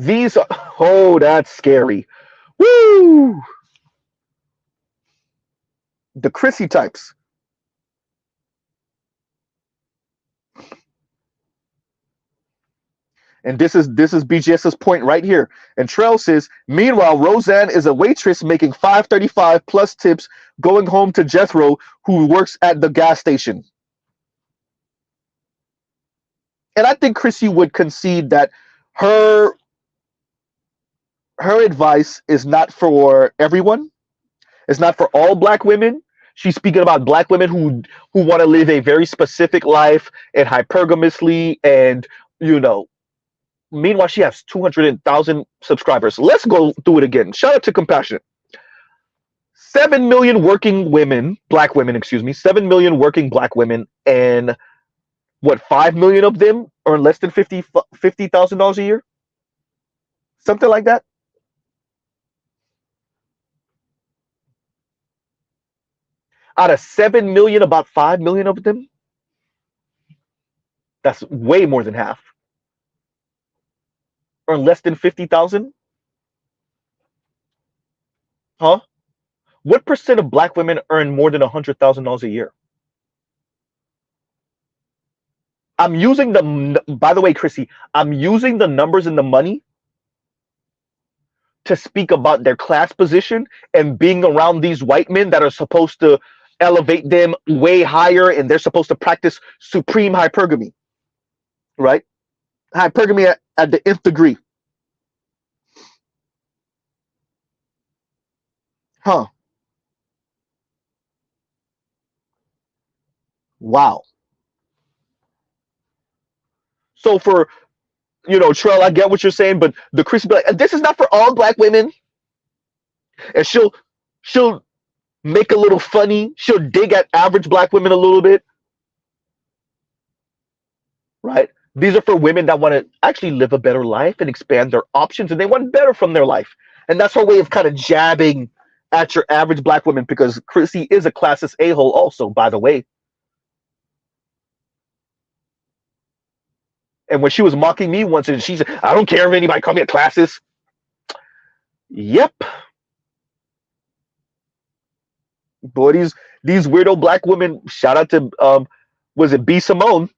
[SPEAKER 1] these are oh, that's scary. Woo! The Chrissy types. And this is BGS's point right here. And Trell says, meanwhile, Roseanne is a waitress making $5.35 plus tips, going home to Jethro, who works at the gas station. And I think Chrissy would concede that her her advice is not for everyone. It's not for all black women. She's speaking about black women who want to live a very specific life and hypergamously, and you know meanwhile, she has 200,000 subscribers. Let's go through it again. Shout out to Compassionate. 7 million working women, black women, excuse me, 7 million working black women, and what, 5 million of them earn less than $50,000 a year? Something like that. Out of 7 million, about 5 million of them, that's way more than half, earn less than 50,000. Huh? What percent of black women earn more than $100,000 a year? I'm using by the way, Chrissy, I'm using the numbers and the money to speak about their class position and being around these white men that are supposed to elevate them way higher, and they're supposed to practice supreme hypergamy, right? Hypergamy at the nth degree. Huh. Wow. So for, Trell, I get what you're saying, but the Chrissy be like, this is not for all black women, and she'll make a little funny. She'll dig at average black women a little bit, right? These are for women that want to actually live a better life and expand their options, and they want better from their life. And that's her way of kind of jabbing at your average black woman, because Chrissy is a classist a-hole also, by the way. And when she was mocking me once, and she said, I don't care if anybody call me a classist. Yep. Boy, these weirdo black women, shout out to, was it B. Simone?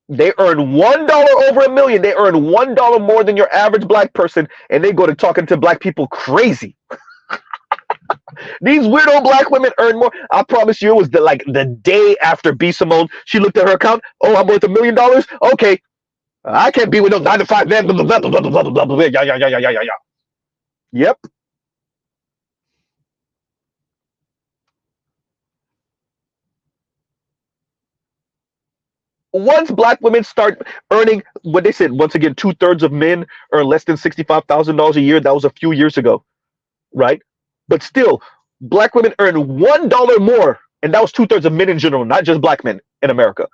[SPEAKER 1] They earn $1 over a million. They earn $1 more than your average black person, and they go to talking to black people crazy. These weirdo black women earn more. I promise you, it was the day after B. Simone, she looked at her account. Oh, I'm worth $1 million. Okay, I can't be with no 9 to 5 men. Blah, blah, blah, blah, blah, blah, blah. Yeah. Yep. Once black women start earning what they said, once again, 2/3 of men earn less than $65,000 a year. That was a few years ago, right? But still, black women earn $1 more, and that was 2/3 of men in general, not just black men in America.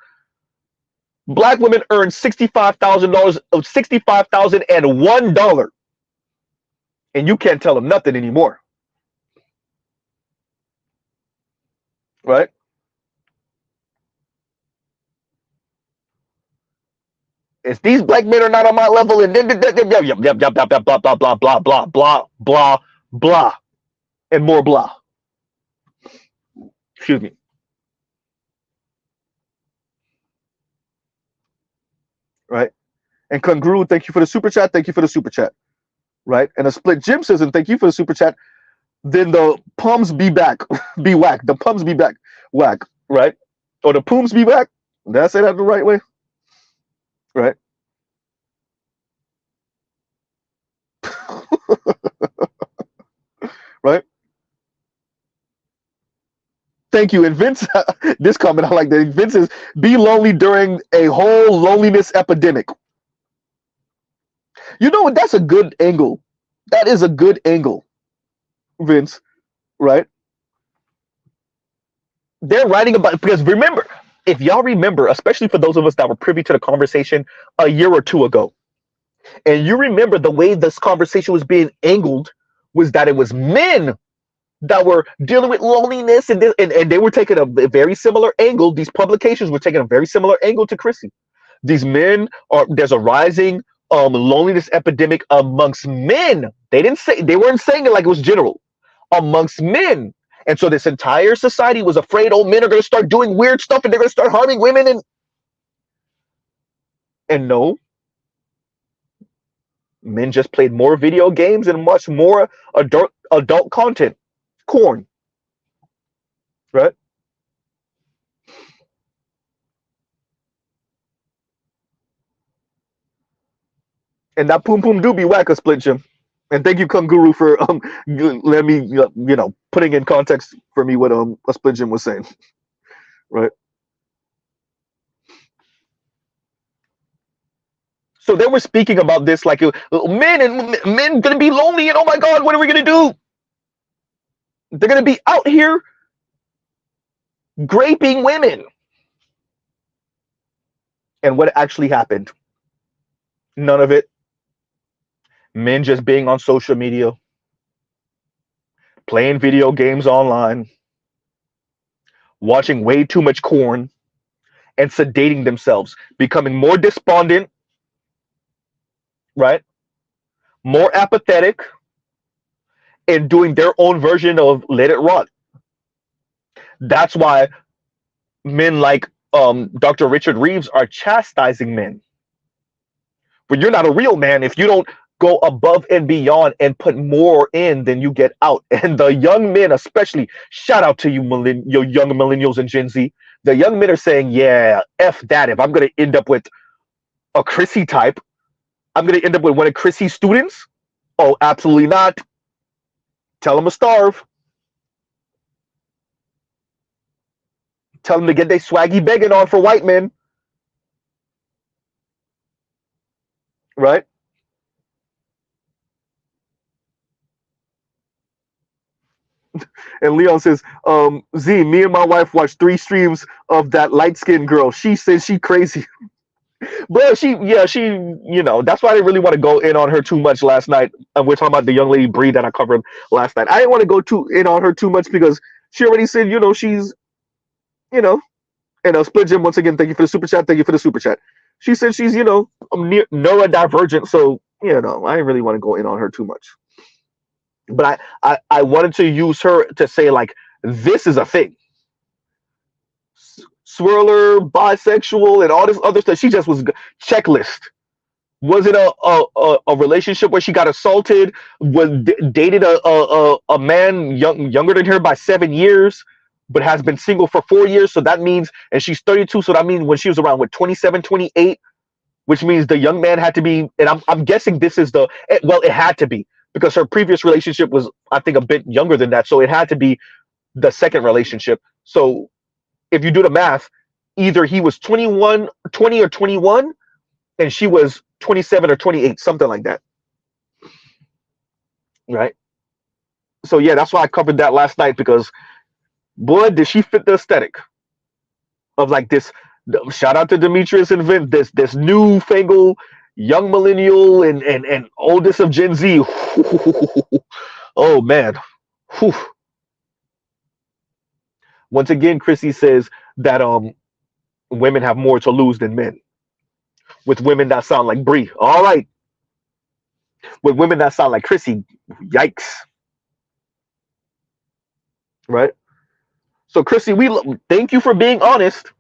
[SPEAKER 1] Black women earn $65,000 of $65,001, and you can't tell them nothing anymore, right? If these black men are not on my level, and then blah blah blah blah blah blah blah blah, and more blah. Excuse me. Right? And Congru, thank you for the super chat. Thank you for the super chat. Right? And a split Jim says, and thank you for the super chat. Then the pums be back, be whack. The pums be back, whack. Right? Or the pooms be back. Did I say that the right way? Right? Right? Thank you. And Vince, this comment I like that. Vince says, be lonely during a whole loneliness epidemic. You know what? That's a good angle. That is a good angle, Vince. Right? They're writing about, because remember, if y'all remember, especially for those of us that were privy to the conversation a year or two ago, and you remember the way this conversation was being angled was that it was men that were dealing with loneliness, and they were taking a very similar angle. These publications were taking a very similar angle to Chrissy. These men there's a rising loneliness epidemic amongst men. They weren't saying it like it was general amongst men. And so this entire society was afraid, oh, men are going to start doing weird stuff and they're going to start harming women. And no, men just played more video games and much more adult content. Corn. Right? And that poom poom do be whack a split, Jim. And thank you, Kung Guru, for letting me, putting in context for me what a split Jim was saying. Right? So they were speaking about this like men gonna be lonely, and oh my God, what are we gonna do? They're gonna be out here graping women. And what actually happened? None of it. Men just being on social media, playing video games online, watching way too much corn, and sedating themselves, becoming more despondent, right? More apathetic, and doing their own version of let it rot. That's why men like Dr. Richard Reeves are chastising men. But you're not a real man if you don't go above and beyond and put more in than you get out. And the young men, especially, shout out to you, your young millennials and Gen Z. The young men are saying, yeah, F that. If I'm going to end up with a Chrissy type, I'm going to end up with one of Chrissy's students? Oh, absolutely not. Tell them to starve. Tell them to get their swaggy begging on for white men. right? And Leon says, Z, me and my wife watched 3 streams of that light skinned girl. She says she crazy. Bro, she, that's why I didn't really want to go in on her too much last night. We're talking about the young lady Bree that I covered last night. I didn't want to go too in on her too much because she already said, she's, you know, and Split Jim, once again, thank you for the super chat. Thank you for the super chat. She said she's, neurodivergent. So, I didn't really want to go in on her too much. But I wanted to use her to say, like, this is a thing. Swirler, bisexual, and all this other stuff. She just was checklist. Was it a relationship where she got assaulted? Dated a man younger than her by 7 years, but has been single for 4 years. So that means, and she's 32. So that means when she was around 27, 28, which means the young man had to be. And I'm guessing this is it had to be because her previous relationship was, I think, a bit younger than that. So it had to be the second relationship. So if you do the math, either he was 20 or 21, and she was 27 or 28, something like that. Right? So yeah, that's why I covered that last night because boy, did she fit the aesthetic of like this. Shout out to Demetrius and Vince, this newfangled young millennial and oldest of Gen Z. Oh man. Whew. Once again, Chrissy says that women have more to lose than men. With women that sound like Bree. All right. With women that sound like Chrissy, yikes. Right? So Chrissy, thank you for being honest.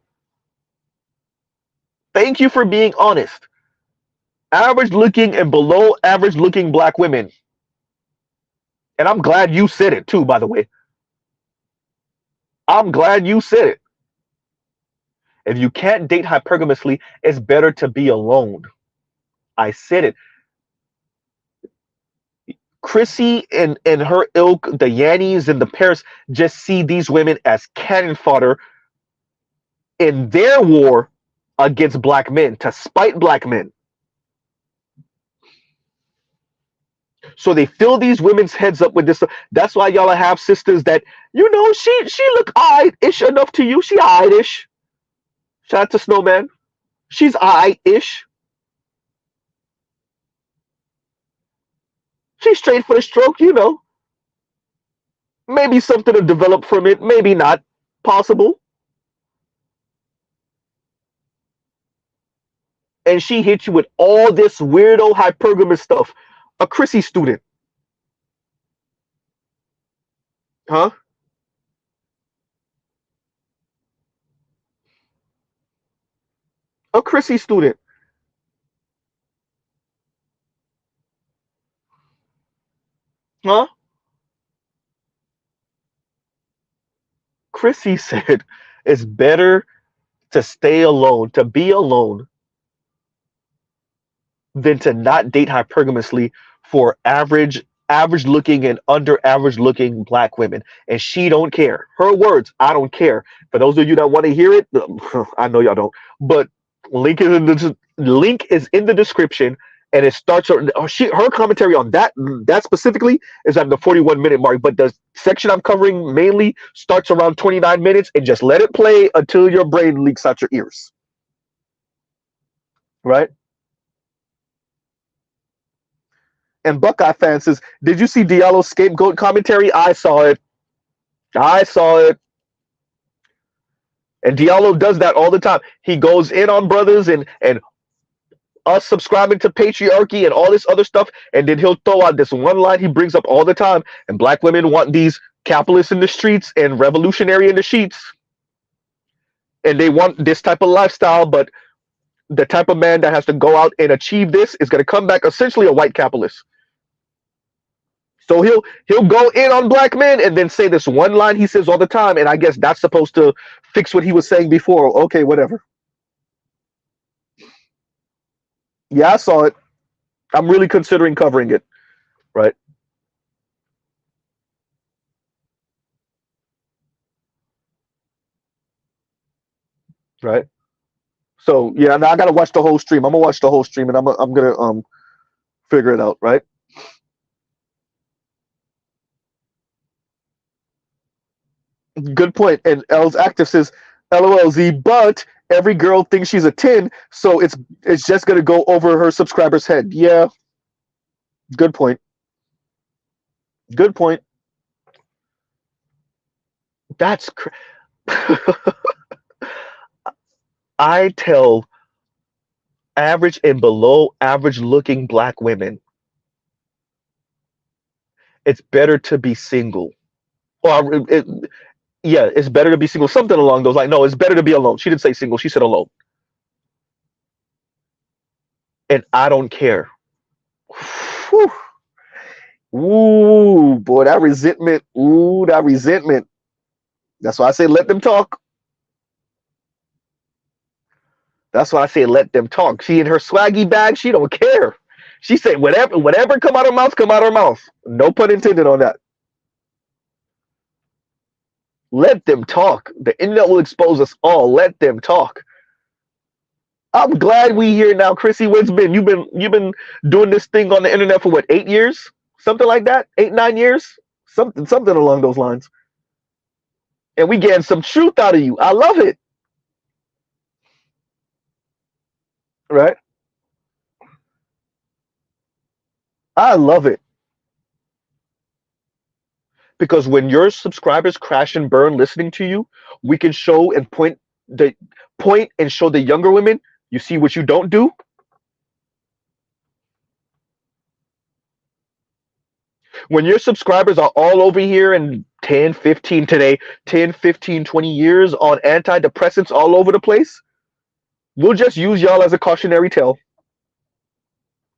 [SPEAKER 1] Thank you for being honest. Average looking and below average looking black women. And I'm glad you said it too, by the way. I'm glad you said it. If you can't date hypergamously, it's better to be alone. I said it. Chrissy and her ilk, the Yannies and the Paris, just see these women as cannon fodder in their war against black men, to spite black men. So they fill these women's heads up with this. That's why y'all have sisters that, she look eyed-ish enough to you. She eyed-ish. Shout out to Snowman. She's eyed-ish. She's straight for the stroke. Maybe something to develop from it. Maybe not. Possible. And she hits you with all this weirdo hypergamous stuff. A Chrissy student. Huh? A Chrissy student. Huh? Chrissy said it's better to stay alone, to be alone, than to not date hypergamously for average looking and under average looking black women. And she don't care. Her words, I don't care. For those of you that want to hear it, I know y'all don't, but link is in the description, and it starts her commentary on that specifically is at the 41-minute mark, but the section I'm covering mainly starts around 29 minutes, and just let it play until your brain leaks out your ears. Right? And Buckeye fan says, did you see Diallo's scapegoat commentary? I saw it. I saw it. And Diallo does that all the time. He goes in on brothers and us subscribing to patriarchy and all this other stuff, and then he'll throw out this one line he brings up all the time. And black women want these capitalists in the streets and revolutionary in the sheets. And they want this type of lifestyle, but the type of man that has to go out and achieve this is going to come back essentially a white capitalist. So he'll go in on black men and then say this one line he says all the time, and I guess that's supposed to fix what he was saying before. Okay, whatever. Yeah, I saw it. I'm really considering covering it. Right. Right. So yeah, now I gotta watch the whole stream. I'm gonna watch the whole stream, and I'm gonna figure it out. Right. Good point. And L's active says, "LOLZ," but every girl thinks she's a 10, so it's just gonna go over her subscriber's head. Yeah. Good point. Good point. That's I tell average and below average looking black women, it's better to be single. Or yeah, it's better to be single. Something along those lines. No, it's better to be alone. She didn't say single. She said alone. And I don't care. Whew. Ooh, boy, that resentment. Ooh, that resentment. That's why I say let them talk. That's why I say let them talk. She in her swaggy bag. She don't care. She said whatever come out her mouth, come out her mouth. No pun intended on that. Let them talk. The internet will expose us all. Let them talk. I'm glad we here now, Chrissy. What's been? You've been doing this thing on the internet for what, 8 years? Something like that? 8, 9 years? Something along those lines. And we getting some truth out of you. I love it. Right? I love it. Because when your subscribers crash and burn listening to you, we can show and point and show the younger women, you see what you don't do? When your subscribers are all over here in 10, 15 today, 10, 15, 20 years on antidepressants all over the place, we'll just use y'all as a cautionary tale.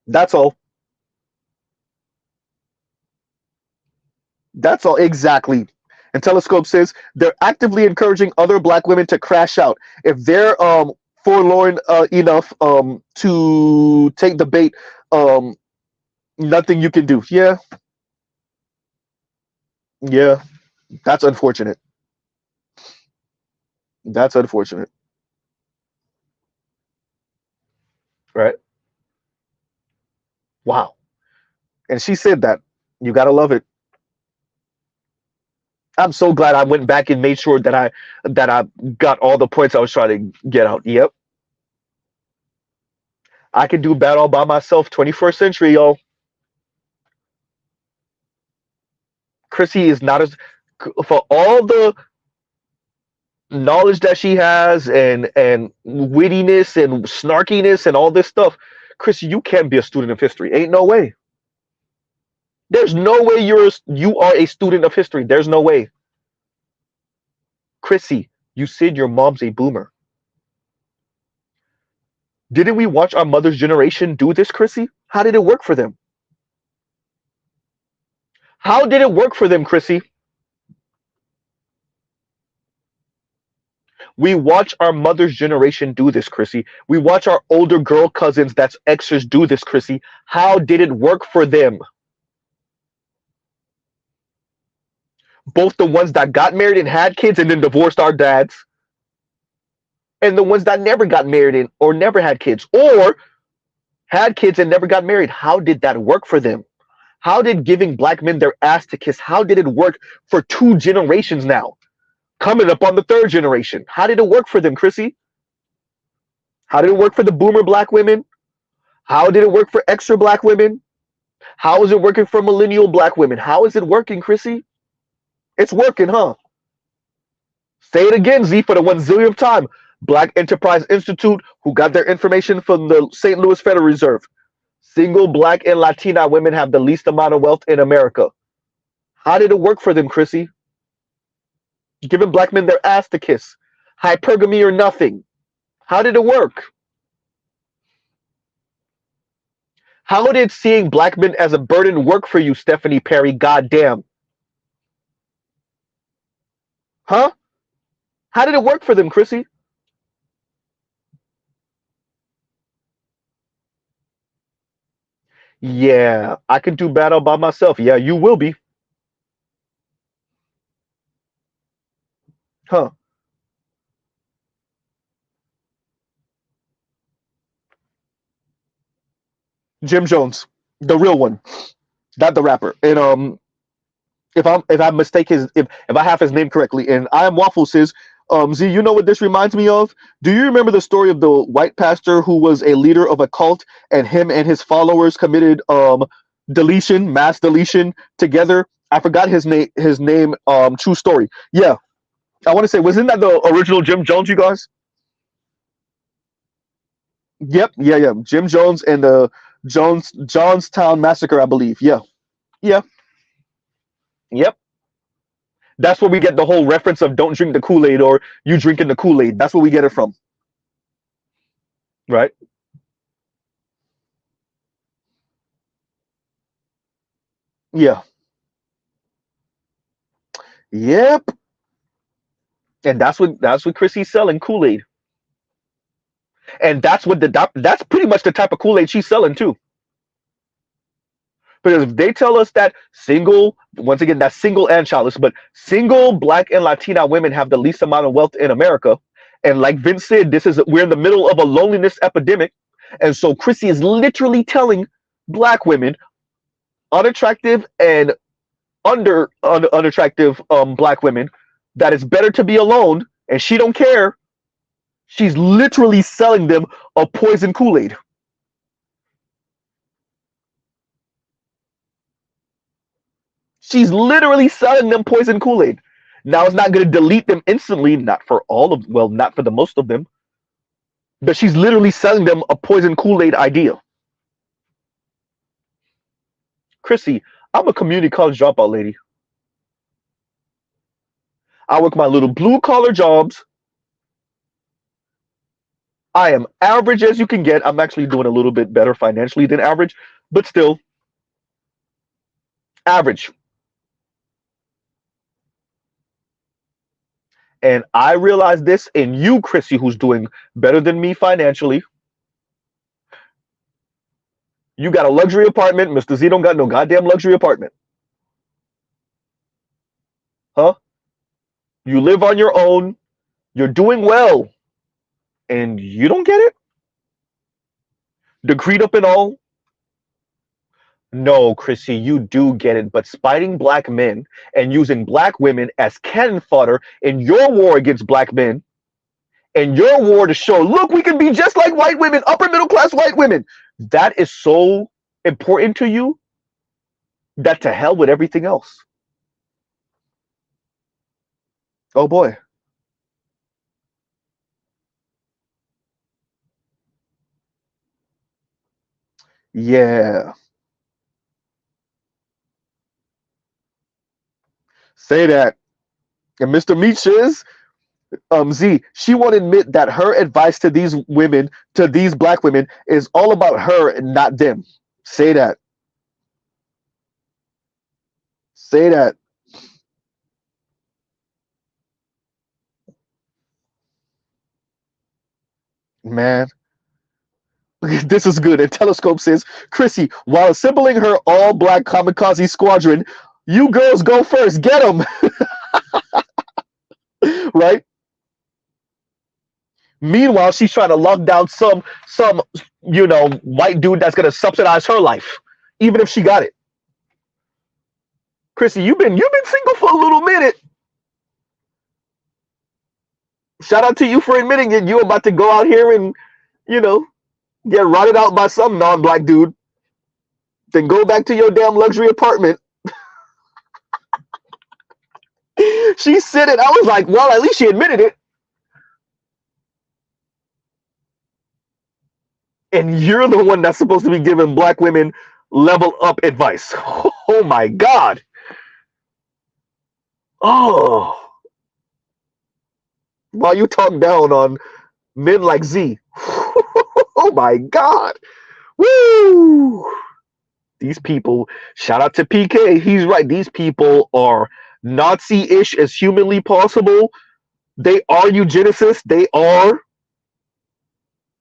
[SPEAKER 1] That's all. That's all. Exactly. And Telescope says they're actively encouraging other black women to crash out. If they're forlorn enough to take the bait, um, nothing you can do. Yeah, yeah. That's unfortunate. That's unfortunate. Right? Wow. And she said that. You gotta love it. I'm so glad I went back and made sure that I got all the points I was trying to get out. Yep. I can do bad all by myself. 21st century, y'all. Chrissy is not as for all the knowledge that she has and wittiness and snarkiness and all this stuff. Chrissy, you can't be a student of history. Ain't no way. There's no way you are a student of history. There's no way. Chrissy, you said your mom's a boomer. Didn't we watch our mother's generation do this, Chrissy? How did it work for them? How did it work for them, Chrissy? We watch our mother's generation do this, Chrissy. We watch our older girl cousins that's extras do this, Chrissy. How did it work for them? Both the ones that got married and had kids and then divorced our dads, and the ones that never got married and, or never had kids, or had kids and never got married. How did that work for them? How did giving black men their ass to kiss, how did it work for 2 generations now? Coming up on the 3rd generation. How did it work for them, Chrissy? How did it work for the boomer black women? How did it work for extra black women? How is it working for millennial black women? How is it working, Chrissy? It's working, huh? Say it again, Z, for the 1 zillionth time. Black Enterprise Institute, who got their information from the St. Louis Federal Reserve. Single black and Latina women have the least amount of wealth in America. How did it work for them, Chrissy? Giving black men their ass to kiss. Hypergamy or nothing. How did it work? How did seeing black men as a burden work for you, Stephanie Perry? Goddamn. Huh? How did it work for them, Chrissy? Yeah, I can do battle by myself. Yeah, you will be. Huh. Jim Jones, the real one, not the rapper. And if I mistake his if I have his name correctly, and I am Waffle says, Z, you know what this reminds me of? Do you remember the story of the white pastor who was a leader of a cult, and him and his followers committed deletion, mass deletion together? I forgot his name. His name. True story. Yeah, I want to say, wasn't that the original Jim Jones? You guys? Yep. Yeah. Yeah. Jim Jones and the Johnstown massacre, I believe. Yeah. Yeah. Yep. That's where we get the whole reference of "don't drink the Kool-Aid" or "you drinking the Kool-Aid." That's where we get it from, right? Yeah. Yep. And that's what Chrissy's selling, Kool-Aid. And that's pretty much the type of Kool-Aid she's selling too. Because if they tell us that single, once again, that's single and childless, but single Black and Latina women have the least amount of wealth in America, and like Vince said, we're in the middle of a loneliness epidemic, and so Chrissy is literally telling Black women, unattractive and unattractive Black women, that it's better to be alone, and she don't care. She's literally selling them a poison Kool-Aid. She's literally selling them poison Kool-Aid. Now it's not going to delete them instantly, not for all of, well, not for the most of them, but she's literally selling them a poison Kool-Aid idea. Chrissy, I'm a community college dropout lady. I work my little blue collar jobs. I am average as you can get. I'm actually doing a little bit better financially than average, but still average. And I realize this in you, Chrissy, who's doing better than me financially. You got a luxury apartment. Mr. Z don't got no goddamn luxury apartment. Huh? You live on your own. You're doing well. And you don't get it? Decreed up and all? No, Chrissy, you do get it. But spiting Black men and using Black women as cannon fodder in your war against Black men, and your war to show, look, we can be just like white women, upper middle class white women. That is so important to you that to hell with everything else. Oh boy. Yeah. Say that. And Mr. Meach is Z. She won't admit that her advice to these women, to these Black women, is all about her and not them. Say that. Say that. Man. This is good. And Telescope says, Chrissy, while assembling her all Black kamikaze squadron, you girls go first. Get them. Right? Meanwhile, she's trying to lock down some white dude that's gonna subsidize her life, even if she got it. Chrissy, you've been single for a little minute. Shout out to you for admitting it. You about to go out here and you know get rotted out by some non-Black dude. Then go back to your damn luxury apartment. She said it. I was like, well, at least she admitted it. And you're the one that's supposed to be giving Black women level up advice. Oh my God. Oh, while you talk down on men like Z. Oh my God. Woo. These people, shout out to PK. He's right. These people are Nazi-ish as humanly possible. They are eugenicists. They are.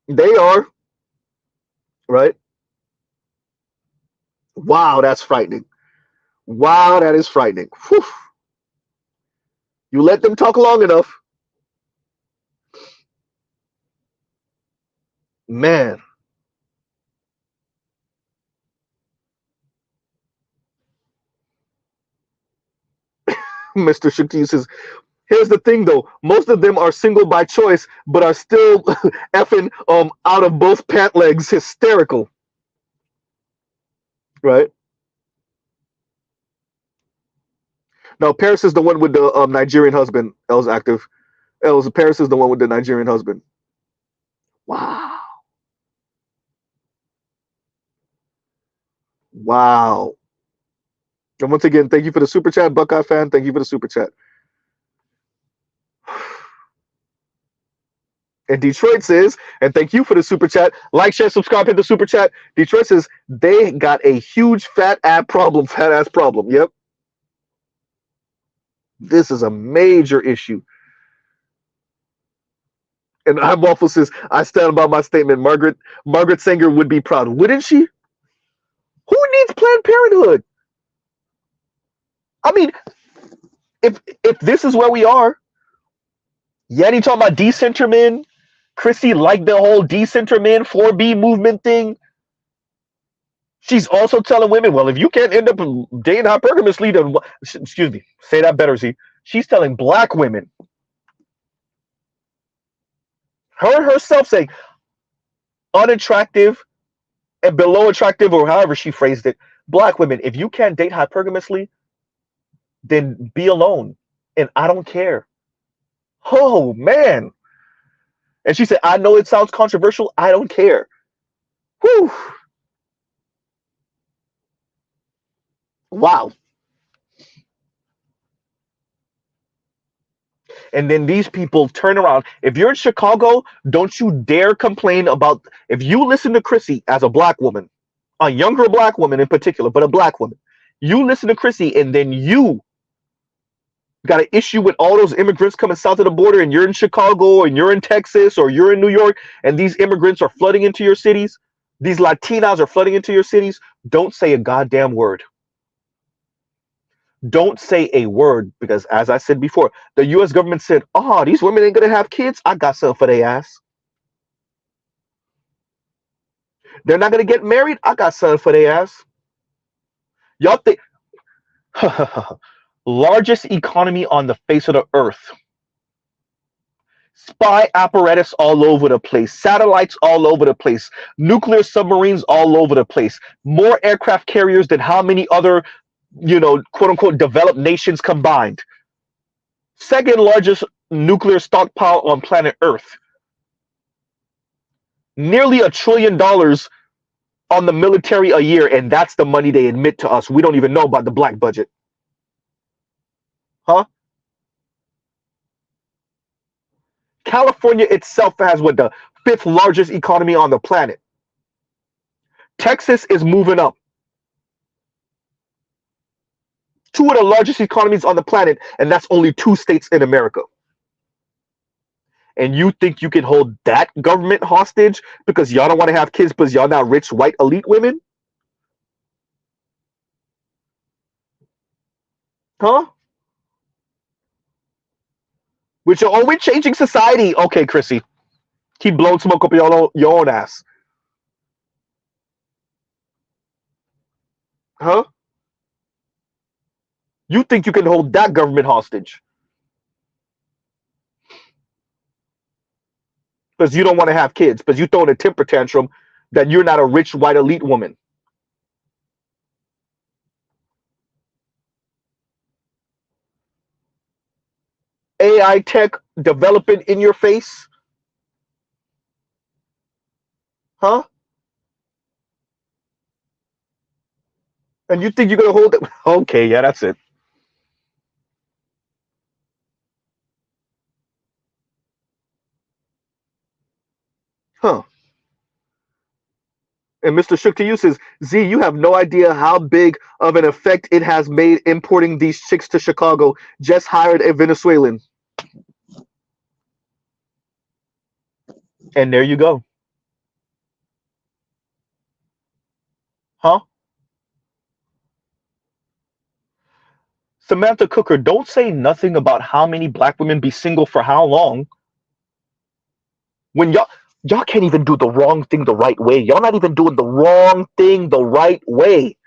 [SPEAKER 1] They are. Right? Wow, that's frightening. Wow, that is frightening. Whew. You let them talk long enough. Man. Mr. Shakti says, here's the thing though, most of them are single by choice, but are still effing out of both pant legs, hysterical, right? Now Paris is the one with the Nigerian husband. L's active. L's Paris is the one with the Nigerian husband. Wow, wow. And once again, thank you for the super chat, Buckeye fan. Thank you for the super chat. And Detroit says, and thank you for the super chat. Like, share, subscribe, hit the super chat. Detroit says they got a huge fat ass problem. Yep. This is a major issue. And I'm Waffle says, I stand by my statement. Margaret Sanger would be proud. Wouldn't she? Who needs Planned Parenthood? I mean, if this is where we are, Yanni talking about decentermen, Chrissy liked the whole decentermen 4B movement thing. She's also telling women, well, if you can't end up dating hypergamously, then excuse me, say that better, see. She's telling black women, herself saying, unattractive and below attractive, or however she phrased it, black women, if you can't date hypergamously, then be alone. And I don't care. Oh, man. And she said, I know it sounds controversial. I don't care. Whew. Wow. And then these people turn around. If you're in Chicago, don't you dare complain about, if you listen to Chrissy as a black woman, a younger black woman in particular, but a black woman, you listen to Chrissy and then you got an issue with all those immigrants coming south of the border, and you're in Chicago and you're in Texas or you're in New York, and these immigrants are flooding into your cities, these Latinas are flooding into your cities, don't say a goddamn word. Don't say a word, because as I said before, the U.S. government said, oh, these women ain't going to have kids. I got something for their ass. They're not going to get married. I got something for their ass. Y'all think largest economy on the face of the earth. Spy apparatus all over the place. Satellites all over the place. Nuclear submarines all over the place. More aircraft carriers than how many other, quote unquote, developed nations combined. Second largest nuclear stockpile on planet Earth. Nearly $1 trillion on the military a year, and that's the money they admit to us. We don't even know about the black budget. Huh? California itself has what, the 5th largest economy on the planet. Texas is moving up. 2 of the largest economies on the planet, and that's only 2 states in America. And you think you can hold that government hostage because y'all don't want to have kids because y'all not rich, white, elite women? Huh? Which are always changing society. Okay, Chrissy. Keep blowing smoke up your own ass. Huh? You think you can hold that government hostage? Because you don't want to have kids, because you throw in a temper tantrum that you're not a rich, white, elite woman. AI tech developing in your face? Huh? And you think you're going to hold it? Okay, yeah, that's it. Huh. And Mr. Shook to you says, Z, you have no idea how big of an effect it has made importing these chicks to Chicago. Just hired a Venezuelan. And there you go. Huh? Samantha Cooker, don't say nothing about how many black women be single for how long. When y'all can't even do the wrong thing the right way. Y'all not even doing the wrong thing the right way.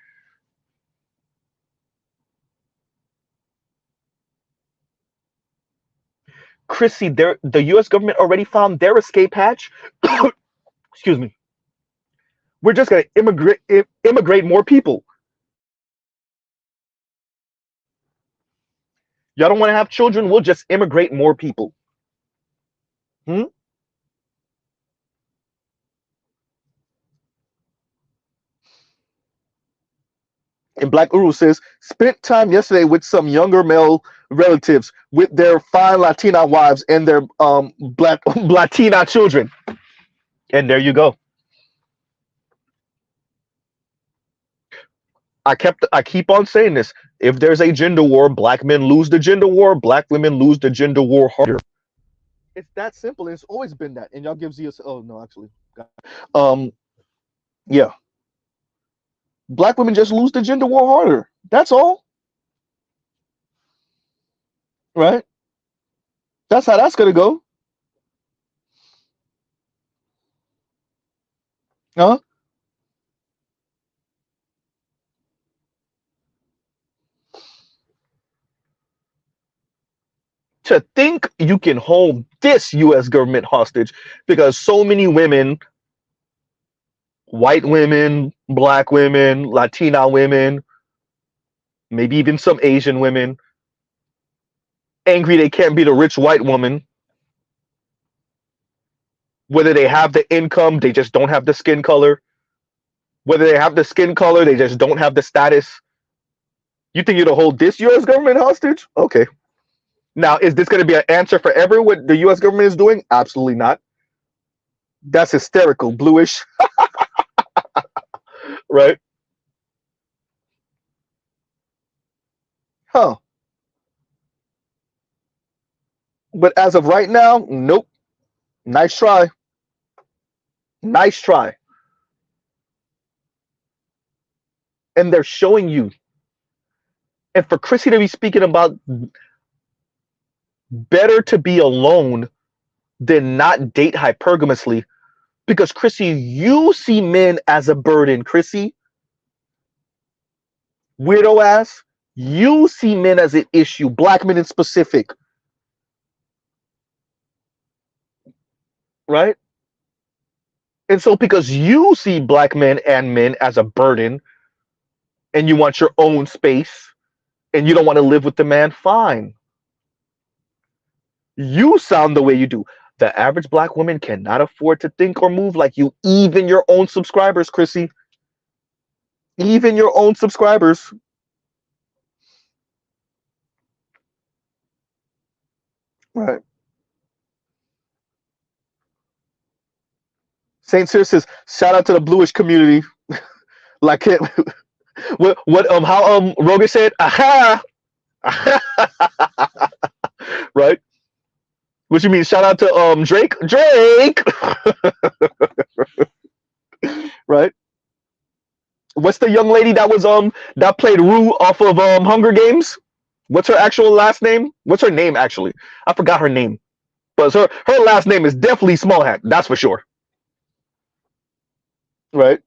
[SPEAKER 1] Chrissy, the U.S. government already found their escape hatch. Excuse me. We're just gonna immigrate more people. Y'all don't want to have children? We'll just immigrate more people. Hmm? And Black Uru says, spent time yesterday with some younger male relatives with their fine Latina wives and their black Latina children. And there you go. I keep on saying this. If there's a gender war, black men lose the gender war, black women lose the gender war harder. It's that simple. It's always been that. And y'all give us, oh no, actually. Um yeah. Black women just lose the gender war harder. That's all. Right? That's how that's gonna go. Huh? To think you can hold this US government hostage because so many women, white women, black women, Latina women, maybe even some Asian women, angry they can't be the rich white woman. Whether they have the income, they just don't have the skin color. Whether they have the skin color, they just don't have the status. You think you're to hold this US government hostage? Okay. Now, is this going to be an answer for ever what the US government is doing? Absolutely not. That's hysterical, bluish, right? Huh. But as of right now, nope. Nice try. Nice try. And they're showing you. And for Chrissy to be speaking about better to be alone than not date hypergamously, because Chrissy, you see men as a burden, Chrissy. Weirdo ass. You see men as an issue, black men in specific. Right? And so because you see black men and men as a burden and you want your own space and you don't want to live with the man, fine. You sound the way you do. The average black woman cannot afford to think or move like you, even your own subscribers, Chrissy. Even your own subscribers. Right. Saint Cyr says, shout out to the bluish community. Like it, what how Rogan said, aha. Right? What you mean? Shout out to Drake? Drake. Right? What's the young lady that was that played Rue off of Hunger Games? What's her actual last name? What's her name actually? I forgot her name. But her last name is definitely Small Hat, that's for sure. Right?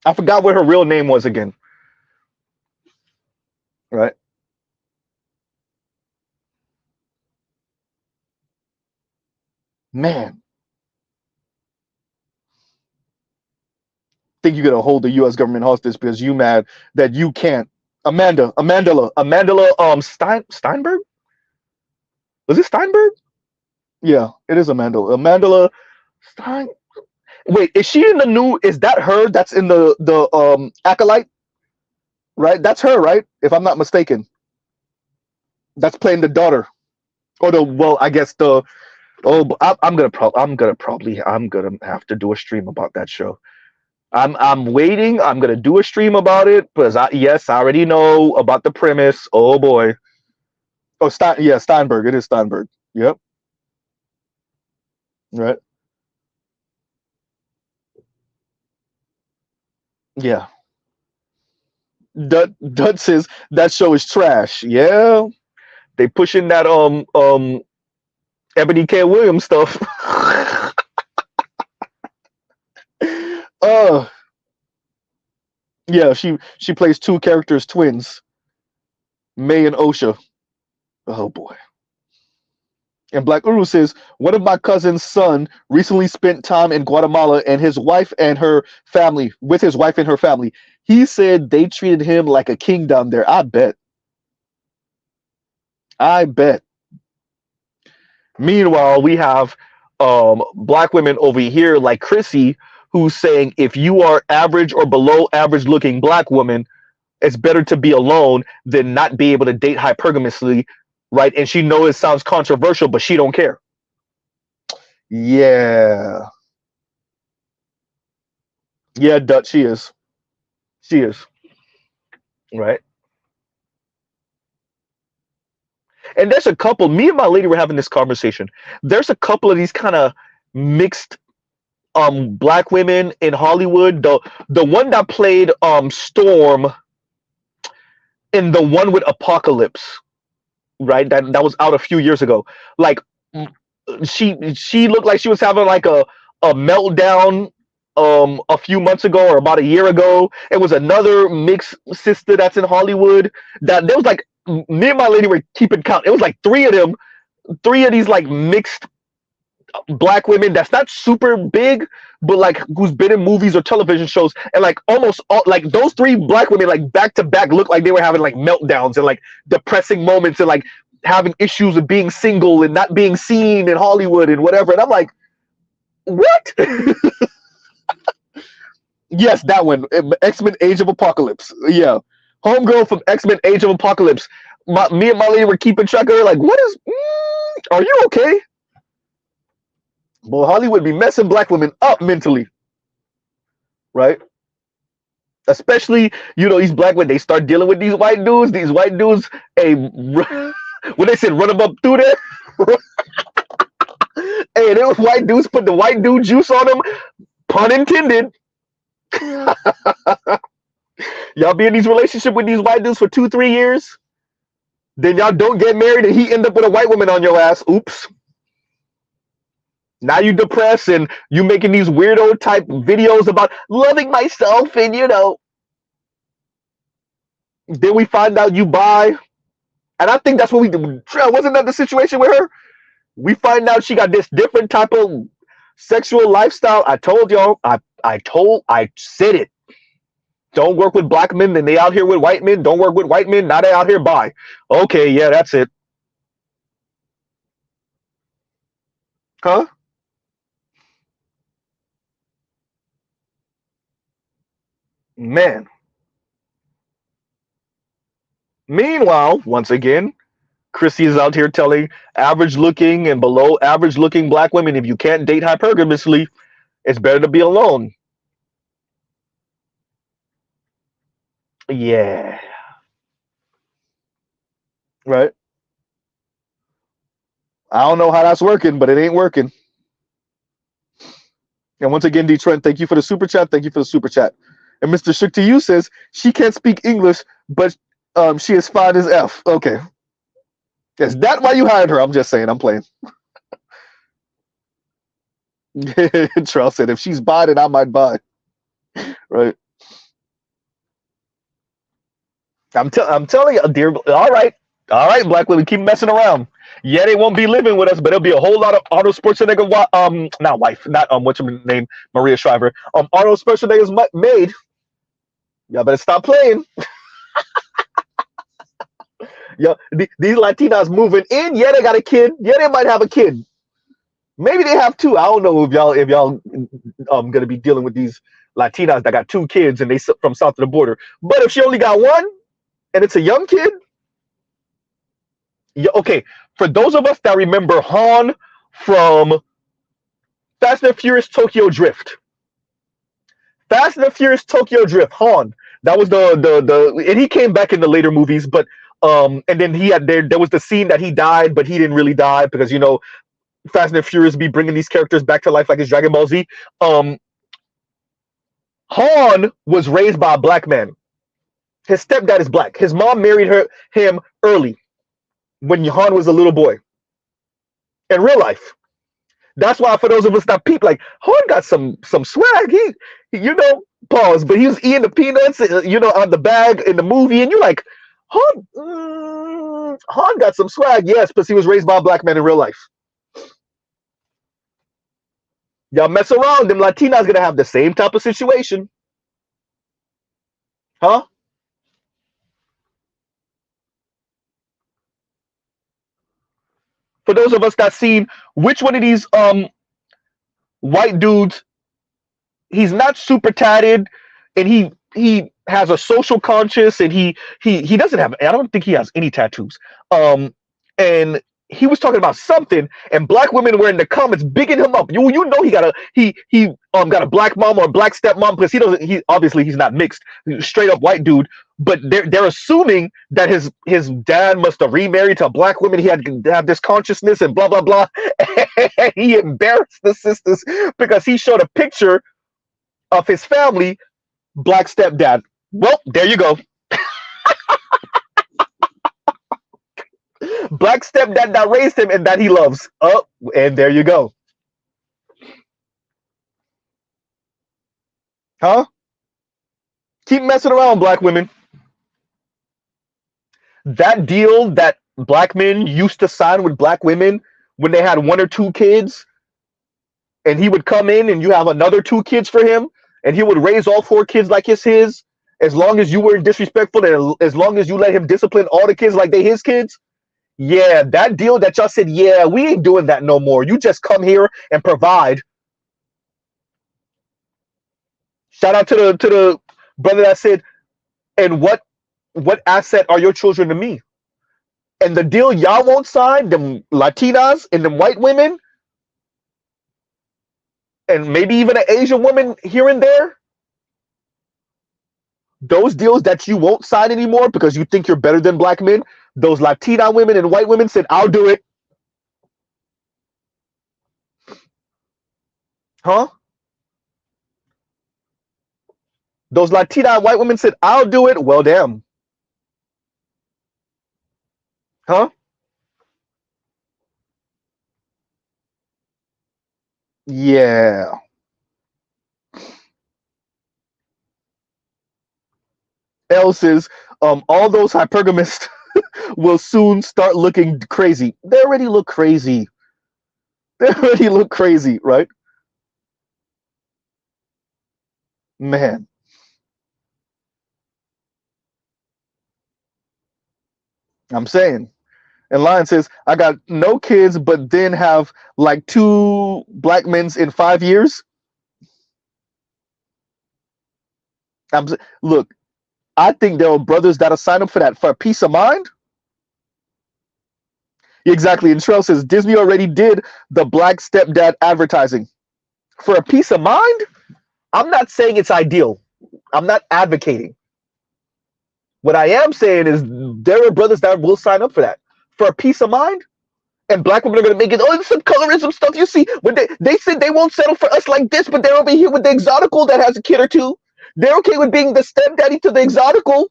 [SPEAKER 1] I forgot what her real name was again. Right? Man. Think you're gonna hold the US government hostage because you mad that you can't. Amandla Steinberg? Was it Steinberg? Yeah, it is Amandla Stein. Wait, is she in the new? Is that her? That's in the acolyte, right? That's her, right? If I'm not mistaken, that's playing the daughter, or the well, I guess the. Oh, I'm gonna have to do a stream about that show. I'm waiting. I'm gonna do a stream about it because yes, I already know about the premise. Oh boy. Oh, yeah, Steinberg. It is Steinberg. Yep. Right. Yeah. Dud says that show is trash. Yeah, they pushing that Ebony K. Williams stuff. uh yeah, she plays two characters, twins, May and Osha. Oh boy. And Black Uru says, one of my cousin's son recently spent time in Guatemala and his wife and her family, with his wife and her family. He said they treated him like a king down there. I bet. I bet. Meanwhile, we have black women over here like Chrissy, who's saying if you are average or below average looking black woman, it's better to be alone than not be able to date hypergamously, right? And she knows it sounds controversial, but she don't care. Yeah. Yeah, Dutch, she is. She is. Right. And there's a couple, me and my lady were having this conversation. There's a couple of these kind of mixed black women in Hollywood. The one that played Storm in the one with Apocalypse, right? That was out a few years ago. Like she looked like she was having like a meltdown a few months ago or about a year ago. It was another mixed sister that's in Hollywood that there was like me and my lady were keeping count. It was like three of these like mixed black women that's not super big, but like who's been in movies or television shows, and like almost all like those three black women like back to back looked like they were having like meltdowns and like depressing moments and like having issues with being single and not being seen in Hollywood and whatever. And I'm like, what? Yes, that one. X-Men Age of Apocalypse. Yeah. Homegirl from X-Men Age of Apocalypse. Me and my lady were keeping track of her like, what is, are you okay? Well, Hollywood be messing black women up mentally. Right? Especially, you know, these black women, they start dealing with these white dudes, hey, when they said run them up through there, hey, those white dudes put the white dude juice on them, pun intended. Y'all be in these relationship with these white dudes for 2-3 years, then y'all don't get married and he end up with a white woman on your ass. Oops. Now you depressed and you making these weirdo type videos about loving myself and you know. Then we find out you bi. And I think that's what we did. Wasn't that the situation with her? We find out she got this different type of sexual lifestyle. I told y'all, I said it. Don't work with black men, then they out here with white men. Don't work with white men, now they out here bi. Okay, yeah, that's it. Huh? Man. Meanwhile, once again, Chrissy is out here telling average looking and below average looking black women, if you can't date hypergamously, it's better to be alone. Yeah. Right. I don't know how that's working, but it ain't working. And once again, D Trent, thank you for the super chat. Thank you for the super chat. And Mr. Shook to you says she can't speak English, but she is fine as F. Okay. Is that why you hired her? I'm just saying, I'm playing. Charles said if she's bi, then I might buy. Right. I'm telling you, dear. All right, black women, keep messing around. Yeah, they won't be living with us, but there'll be a whole lot of Arnold Schwarzenegger, not wife, not what's her name, Maria Shriver, Arnold Schwarzenegger's maid. Y'all better stop playing. Yeah, these Latinas moving in. Yeah, they got a kid. Yeah, they might have a kid. Maybe they have two. I don't know if y'all gonna be dealing with these Latinas that got 2 kids and they from south of the border. But if she only got 1 and it's a young kid, yeah, okay. For those of us that remember Han from Fast and Furious Tokyo Drift, Han. That was the and he came back in the later movies, but and then he had there was the scene that he died, but he didn't really die because you know Fast and Furious be bringing these characters back to life like it's Dragon Ball Z. Han was raised by a black man. His stepdad is black. His mom married him early when Han was a little boy. In real life. That's why for those of us that peep, like, Han got some swag. He you know, pause, but he was eating the peanuts, you know, on the bag in the movie, and you're like, Han got some swag, yes, but he was raised by a black man in real life. Y'all mess around, them Latinas gonna have the same type of situation, huh? For those of us that seen which one of these white dudes, he's not super tatted, and he has a social conscience, and he doesn't have. I don't think he has any tattoos. And he was talking about something, and black women were in the comments bigging him up. You know he got a black mom or a black stepmom, because he doesn't. He obviously he's not mixed, straight up white dude. But they're assuming that his dad must have remarried to a black woman. He had to have this consciousness and blah blah blah. And he embarrassed the sisters because he showed a picture of his family, black stepdad. Well, there you go. Black stepdad that raised him and that he loves. Oh, and there you go. Huh? Keep messing around, black women. That deal that black men used to sign with black women when they had one or two kids, and he would come in and you have another two kids for him, and he would raise all four kids like it's his, as long as you weren't disrespectful and as long as you let him discipline all the kids like they his kids. Yeah, that deal that y'all said, yeah, we ain't doing that no more. You just come here and provide. Shout out to the brother that said, and what asset are your children to me? And the deal y'all won't sign, them Latinas and them white women, and maybe even an Asian woman here and there, those deals that you won't sign anymore because you think you're better than black men, those Latina women and white women said, I'll do it. Huh? Those Latina white women said, I'll do it. Well, damn. Huh? Yeah. Else is all those hypergamists will soon start looking crazy. They already look crazy. They already look crazy, right? Man, I'm saying. And Lion says, I got no kids, but then have like two black men's in 5 years. I'm look, I think there are brothers that'll sign up for that for peace of mind. Exactly. And Trell says Disney already did the black stepdad advertising. For a peace of mind, I'm not saying it's ideal. I'm not advocating. What I am saying is there are brothers that will sign up for that. For a peace of mind. And black women are gonna make it, oh, it's some colorism stuff. You see, when they said they won't settle for us like this, but they're over here with the exotical that has a kid or two. They're okay with being the stepdaddy to the exotical.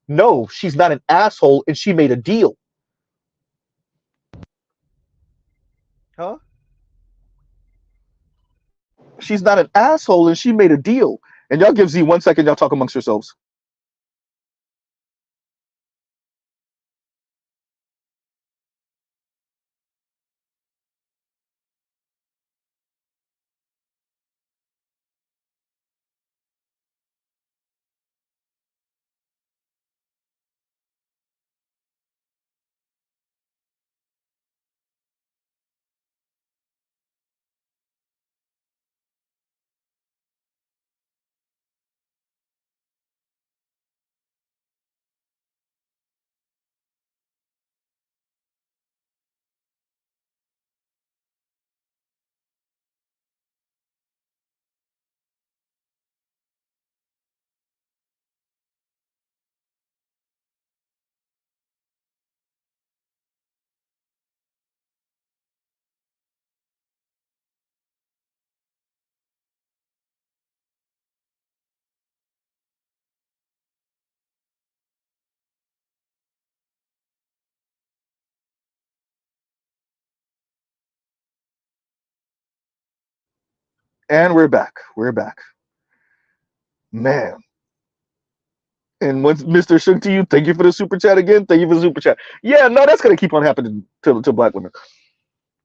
[SPEAKER 1] No, she's not an asshole, and she made a deal. Huh? She's not an asshole, and she made a deal. And y'all give Z 1 second, y'all talk amongst yourselves. And we're back. We're back. Man. And once Mr. Shook to you, thank you for the super chat again. Thank you for the super chat. Yeah, no, that's gonna keep on happening to black women.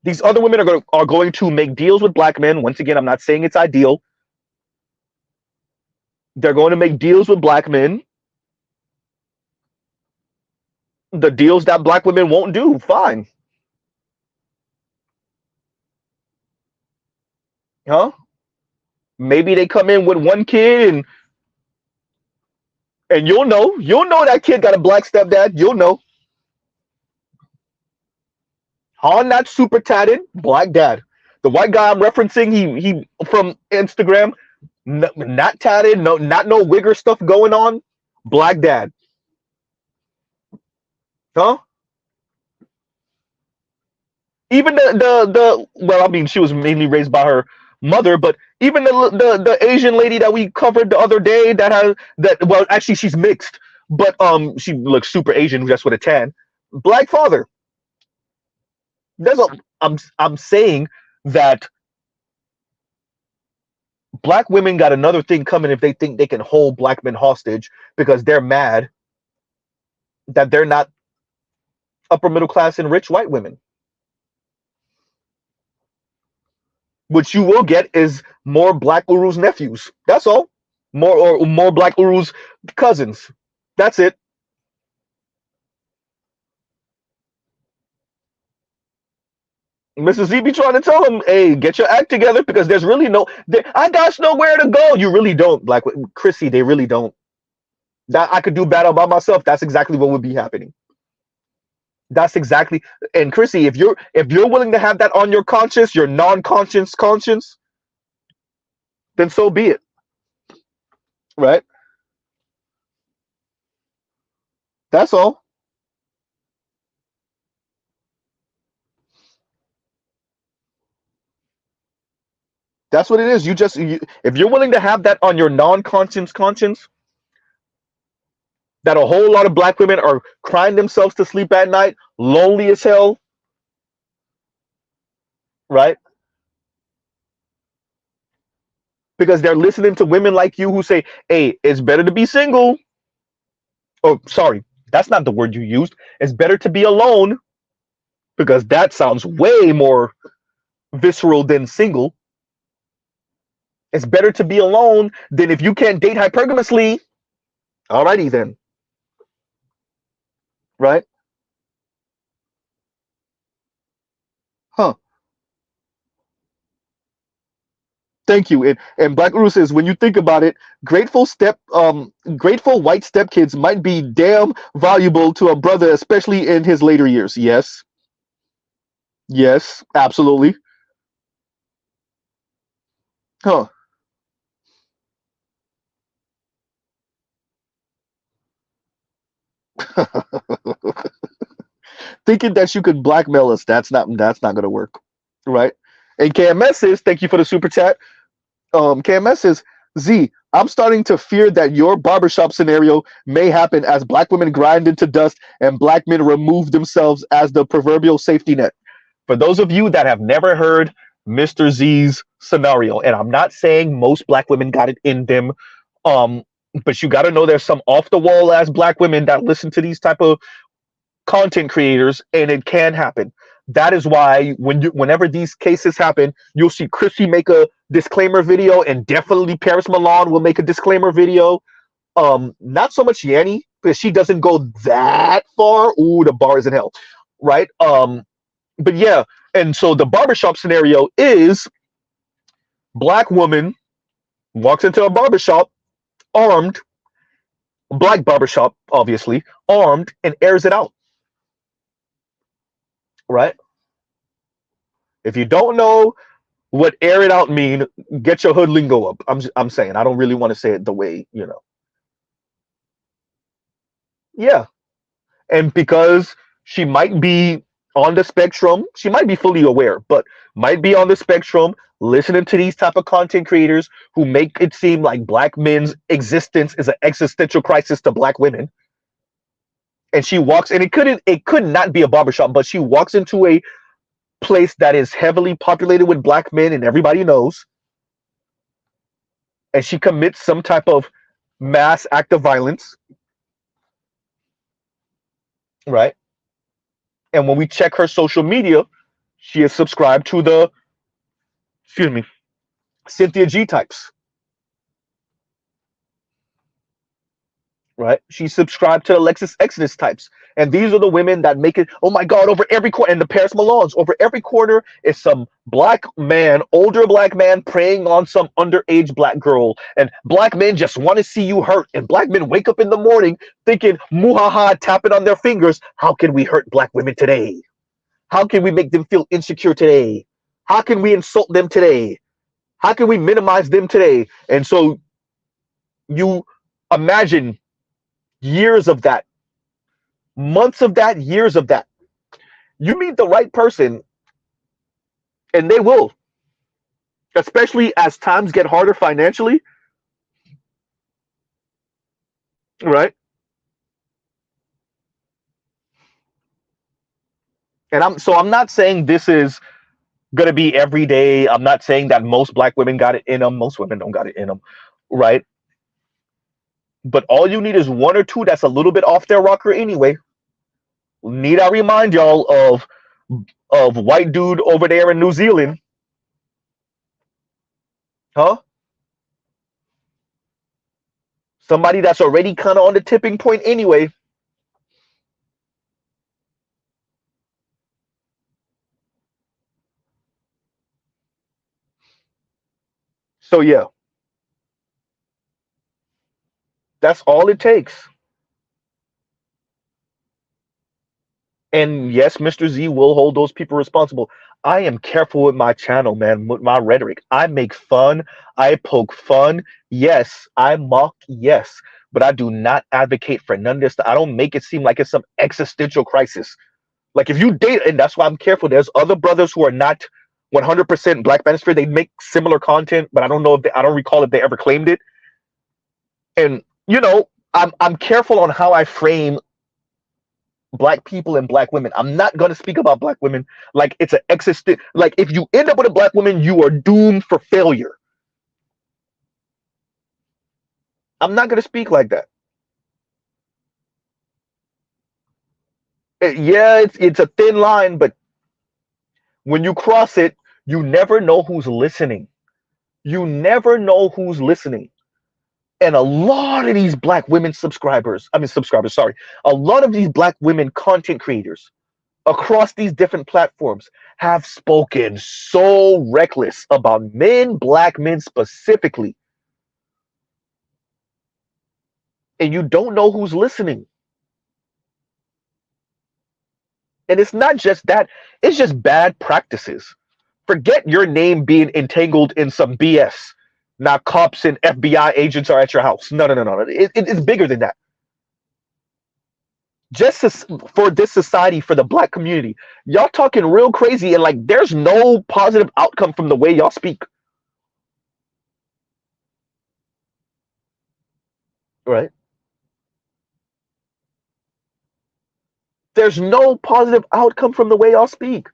[SPEAKER 1] These other women are going to make deals with black men. Once again, I'm not saying it's ideal. They're going to make deals with black men. The deals that black women won't do, fine. Huh? Maybe they come in with one kid and you'll know that kid got a black stepdad. You'll know. Han, not super tatted, black dad. The white guy I'm referencing, he from Instagram, not tatted, no wigger stuff going on, black dad. Huh? Even the well, I mean, she was mainly raised by her mother, but even the Asian lady that we covered the other day that has that well, actually she's mixed, but she looks super Asian just with a tan. Black father. There's a I'm saying that black women got another thing coming if they think they can hold black men hostage because they're mad that they're not upper middle class and rich white women. What you will get is more Black Uru's nephews. That's all. More Black Uru's cousins. That's it. Mrs. Z be trying to tell him, hey, get your act together because there's really I got nowhere to go. You really don't. Like Chrissy, they really don't. That I could do battle by myself. That's exactly what would be happening. That's exactly. And Chrissy, if you're willing to have that on your conscience, your non-conscious conscience, then so be it. Right? That's all. That's what it is. If you're willing to have that on your non-conscious conscience, that a whole lot of black women are crying themselves to sleep at night, lonely as hell, right? Because they're listening to women like you who say, hey, it's better to be single. Oh, sorry, that's not the word you used. It's better to be alone because that sounds way more visceral than single. It's better to be alone than if you can't date hypergamously. Alrighty then. Right? Huh. Thank you. And Black Uru says, when you think about it, grateful white stepkids might be damn valuable to a brother, especially in his later years. Yes. Yes, absolutely. Huh. Thinking that you could blackmail us, that's not gonna work. Right? And KMS says, thank you for the super chat. KMS says, Z, I'm starting to fear that your barbershop scenario may happen as black women grind into dust and black men remove themselves as the proverbial safety net. For those of you that have never heard Mr. Z's scenario, and I'm not saying most black women got it in them, um, but you got to know there's some off the wall ass black women that listen to these type of content creators, and it can happen. That is why whenever these cases happen, you'll see Chrissy make a disclaimer video, and definitely Paris Milan will make a disclaimer video. Not so much Yanni because she doesn't go that far. Ooh, the bar is in hell, right? But yeah, and so the barbershop scenario is black woman walks into a barbershop armed, black barbershop, obviously, armed, and airs it out. Right? If you don't know what air it out mean, get your hood lingo up. I'm saying I don't really want to say it the way, Yeah. And because she might be on the spectrum, she might be fully aware, but might be on the spectrum listening to these type of content creators who make it seem like black men's existence is an existential crisis to black women. And she walks, and it could not be a barbershop, but she walks into a place that is heavily populated with black men and everybody knows, and she commits some type of mass act of violence, right? And when we check her social media, She is subscribed to the, excuse me, Cynthia G types, right? She's subscribed to the Lexus Exodus types. And these are the women that make it, oh my God, over every corner, and the Paris Milan's, over every corner is some black man, older black man preying on some underage black girl. And black men just want to see you hurt. And black men wake up in the morning thinking, muhaha, tapping on their fingers, how can we hurt black women today? How can we make them feel insecure today? How can we insult them today? How can we minimize them today? And so you imagine years of that, months of that, years of that. You meet the right person, and they will, especially as times get harder financially, right? And I'm not saying this is gonna be every day. I'm not saying that most black women got it in them. Most women don't got it in them, right? But all you need is one or two that's a little bit off their rocker anyway. Need I remind y'all of white dude over there in New Zealand? Huh? Somebody that's already kind of on the tipping point anyway. So yeah, that's all it takes. And yes, Mr. Z will hold those people responsible. I am careful with my channel, man, with my rhetoric. I make fun, I poke fun. Yes, I mock, yes. But I do not advocate for none of this. I don't make it seem like it's some existential crisis. Like if you date, and that's why I'm careful. There's other brothers who are not 100% Black Manosphere. They make similar content, but I don't know if I don't recall if they ever claimed it. And I'm careful on how I frame black people and black women. I'm not going to speak about black women like it's an existent. Like if you end up with a black woman, you are doomed for failure. I'm not going to speak like that. Yeah, it's a thin line, but when you cross it, you never know who's listening. You never know who's listening. And a lot of these black women subscribers, sorry, a lot of these black women content creators across these different platforms have spoken so reckless about men, black men specifically. And you don't know who's listening. And it's not just that, it's just bad practices. Forget your name being entangled in some BS. Now cops and FBI agents are at your house. No. It's bigger than that. Just for this society, for the black community, y'all talking real crazy, and like there's no positive outcome from the way y'all speak. Right? There's no positive outcome from the way y'all speak.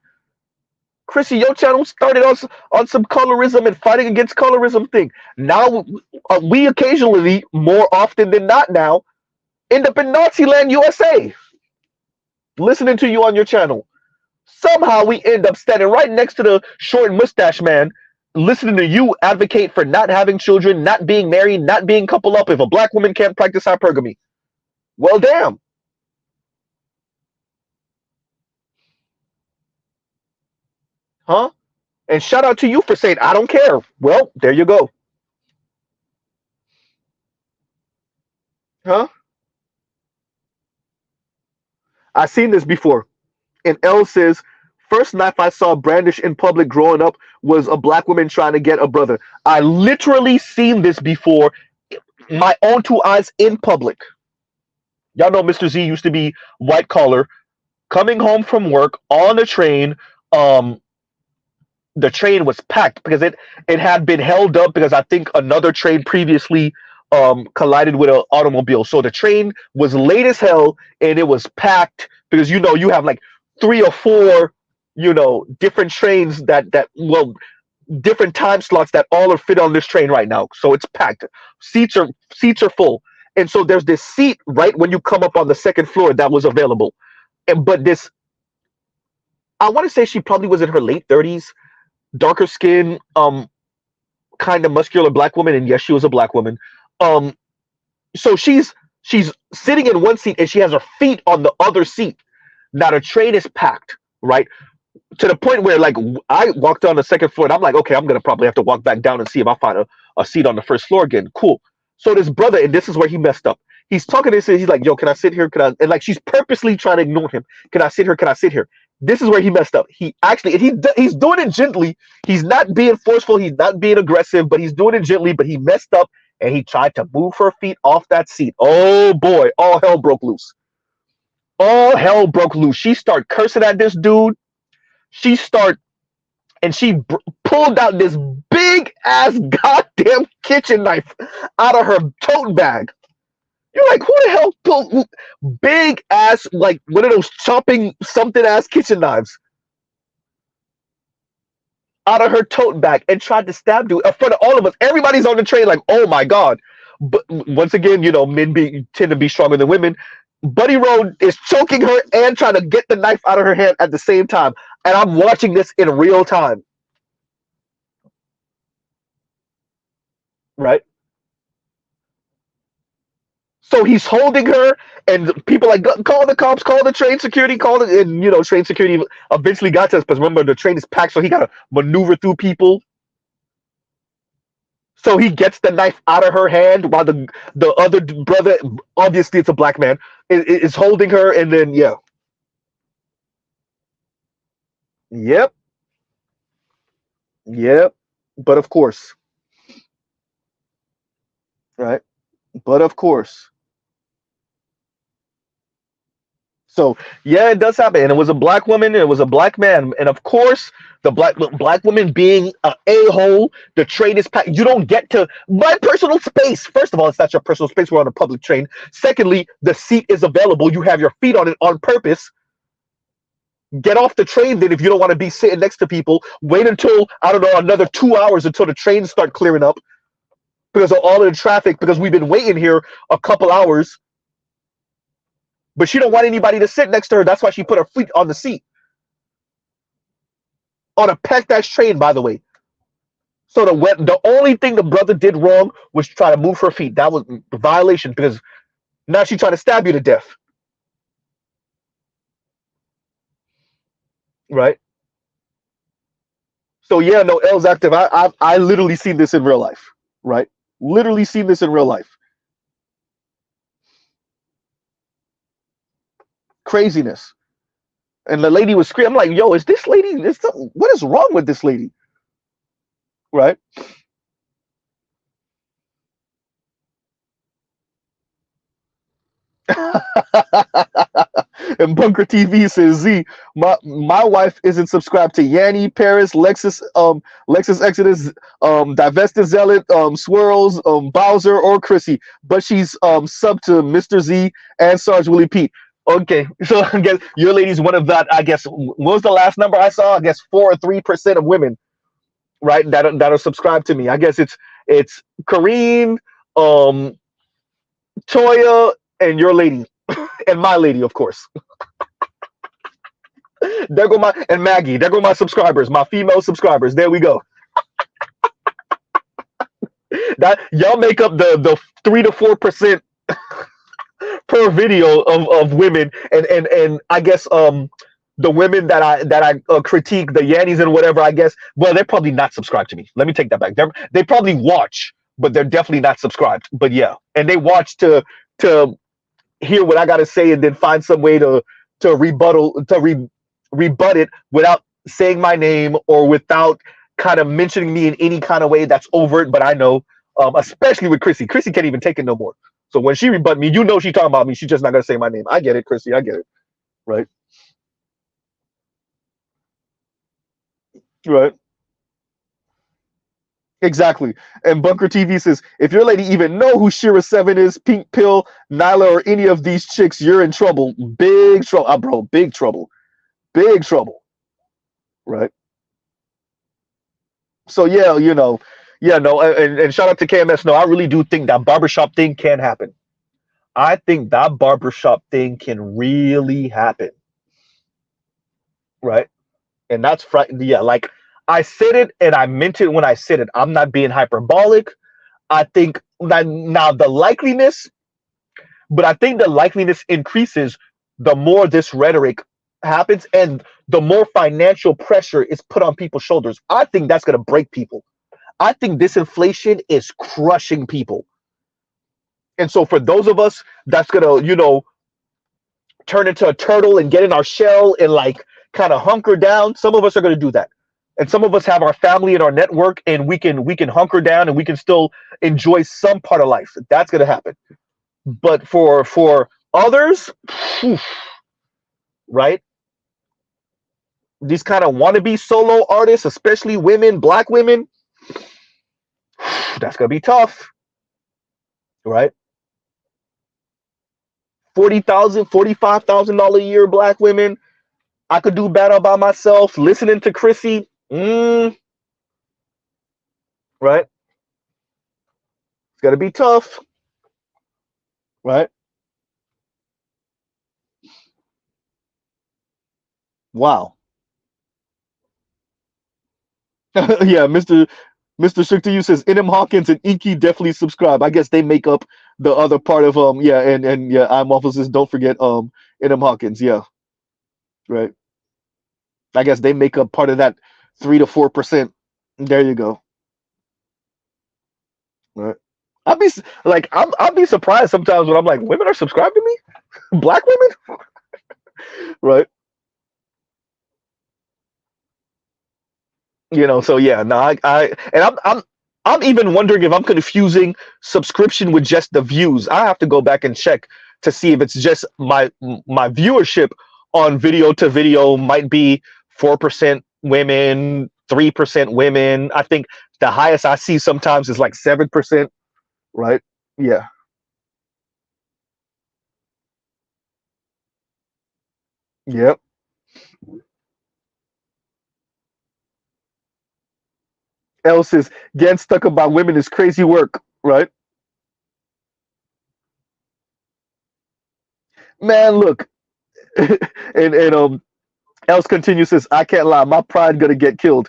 [SPEAKER 1] Chrissy, your channel started on some colorism and fighting against colorism thing. Now, we occasionally, more often than not now, end up in Nazi land, USA, listening to you on your channel. Somehow we end up standing right next to the short mustache man, listening to you advocate for not having children, not being married, not being coupled up if a black woman can't practice hypergamy. Well, damn. Huh? And shout out to you for saying, I don't care. Well, there you go. Huh? I've seen this before. And L says, first knife I saw brandished in public growing up was a black woman trying to get a brother. I literally seen this before, my own two eyes in public. Y'all know Mr. Z used to be white collar, coming home from work on a train. Um, the train was packed because it had been held up because I think another train previously collided with an automobile. So the train was late as hell and it was packed because you have like 3 or 4 different trains that different time slots that all are fit on this train right now. So it's packed. Seats are full. And so there's this seat right when you come up on the second floor that was available. But this I want to say she probably was in her late 30s, darker skin, kind of muscular black woman, and yes, she was a black woman. Um, so she's sitting in one seat and she has her feet on the other seat. Now the train is packed, right? To the point where like I walked on the second floor and I'm like, okay, I'm gonna probably have to walk back down and see if I find a seat on the first floor again. Cool. So this brother, and this is where he messed up. He's talking to this and he's like, yo, can I sit here? Can I? And like she's purposely trying to ignore him. Can I sit here? Can I sit here? This is where he messed up. He actually, and he's doing it gently. He's not being forceful. He's not being aggressive, but he's doing it gently. But he messed up and he tried to move her feet off that seat. Oh boy, all hell broke loose. All hell broke loose. She started cursing at this dude. She start and she pulled out this big ass goddamn kitchen knife out of her tote bag. You're like, who the hell pulled big ass, like one of those chopping something ass kitchen knives out of her tote bag and tried to stab dude in front of all of us? Everybody's on the train like, oh my god. But once again, you know, men tend to be stronger than women. Buddy Road is choking her and trying to get the knife out of her hand at the same time. And I'm watching this in real time. Right? So he's holding her, and people like, call the cops, call the train security, call it. And, you know, train security eventually got to us because remember, the train is packed, so he got to maneuver through people. So he gets the knife out of her hand while the other brother, obviously it's a black man, is holding her, and then, yeah. Yep. Yep. But of course. Right. But of course. So yeah, it does happen, and it was a black woman, and it was a black man, and of course, the black woman being a hole, the train is packed. You don't get to my personal space. First of all, it's not your personal space. We're on a public train. Secondly, the seat is available. You have your feet on it on purpose. Get off the train then if you don't want to be sitting next to people. Wait until I don't know another 2 hours until the trains start clearing up because of all of the traffic. Because we've been waiting here a couple hours. But she don't want anybody to sit next to her. That's why she put her feet on the seat. On a packed ass train, by the way. So the only thing the brother did wrong was try to move her feet. That was a violation because now she's trying to stab you to death. Right? So yeah, no, L's active. I literally seen this in real life. Right? Literally seen this in real life. Craziness. And the lady was screaming. I'm like, yo, is this lady? What is wrong with this lady? Right? And Bunker TV says, Z, my wife isn't subscribed to Yanny, Paris, Lexus Exodus, Divested Zealot, Swirls, Bowser, or Chrissy, but she's sub to Mr. Z and Sarge Willie Pete. Okay, so I guess your lady's one of that. I guess what was the last number I saw? I guess 4 or 3% of women, right, that are subscribed to me. I guess it's Kareen, um, Toya, and your lady, and my lady, of course. There go my and Maggie. There go my subscribers, my female subscribers. There we go. That y'all make up the 3 to 4% per video of women, and I guess the women that I critique, the Yannies and whatever. I guess well they're probably not subscribed to me. Let me take that back. They probably watch, but they're definitely not subscribed. But yeah, and they watch to hear what I got to say and then find some way to rebut it without saying my name or without kind of mentioning me in any kind of way that's overt. But I know, especially with Chrissy. Chrissy can't even take it no more. So when she rebut me, you know she's talking about me. She's just not gonna say my name. I get it, Chrissy. I get it. Right. Right. Exactly. And Bunker TV says, if your lady even know who Shira 7 is, Pink Pill, Nyla, or any of these chicks, you're in trouble. Big trouble. Bro, big trouble. Big trouble. Right. So yeah, yeah, no, and shout out to KMS. No, I really do think that barbershop thing can happen. I think that barbershop thing can really happen. Right. And that's yeah, like I said it and I meant it when I said it. I'm not being hyperbolic. I think that now the likeliness, but I think the likeliness increases the more this rhetoric happens and the more financial pressure is put on people's shoulders. I think that's going to break people. I think this inflation is crushing people. And so for those of us that's going to, turn into a turtle and get in our shell and like kind of hunker down, some of us are going to do that. And some of us have our family and our network and we can hunker down and we can still enjoy some part of life. That's going to happen. But for others, right? These kind of wannabe solo artists, especially women, black women, that's gonna be tough, right? $40,000, $45,000 a year black women. I could do better by myself. Listening to Chrissy, right? It's gonna be tough, right? Wow. Yeah, Mr. Shook to you says N.M. Hawkins and Inky definitely subscribe. I guess they make up the other part of yeah, and yeah, I'm officers. Don't forget N.M. Hawkins. Yeah, right. I guess they make up part of that 3 to 4%. There you go. Right. I'd be like I'd be surprised sometimes when I'm like, women are subscribed to me, black women, right? So yeah, no, I and I'm even wondering if I'm confusing subscription with just the views. I have to go back and check to see if it's just my viewership on video to video might be 4% women, 3% women. I think the highest I see sometimes is like 7%, right? Yeah. Yep. Else is getting stuck about women is crazy work, right? Man, look, and else continues says, I can't lie, my pride gonna get killed.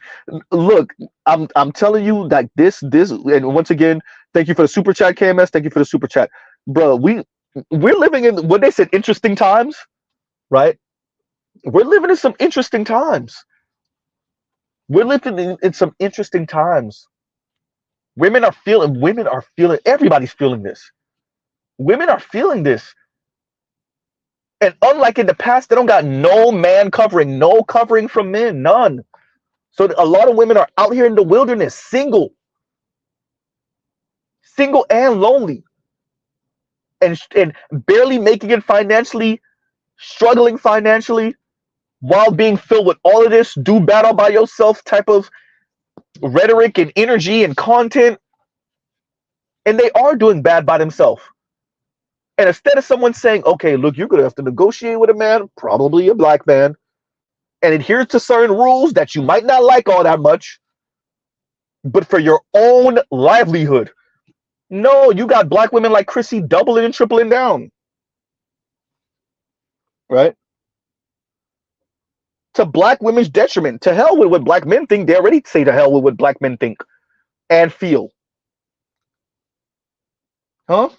[SPEAKER 1] Look, I'm telling you that this and once again, thank you for the super chat, KMS. Thank you for the super chat, bro. We're living in what they said interesting times, right? We're living in some interesting times. We're living in some interesting times. Women are feeling, everybody's feeling this. Women are feeling this. And unlike in the past, they don't got no man covering, no covering from men, none. So a lot of women are out here in the wilderness, single and lonely, and barely making it financially, struggling financially, while being filled with all of this do battle by yourself type of rhetoric and energy and content. And they are doing bad by themselves. And instead of someone saying, okay, look, you're going to have to negotiate with a man, probably a black man, and adhere to certain rules that you might not like all that much, but for your own livelihood. No, you got black women like Chrissy doubling and tripling down. Right? To black women's detriment. To hell with what black men think. They already say to hell with what black men think and feel. Huh?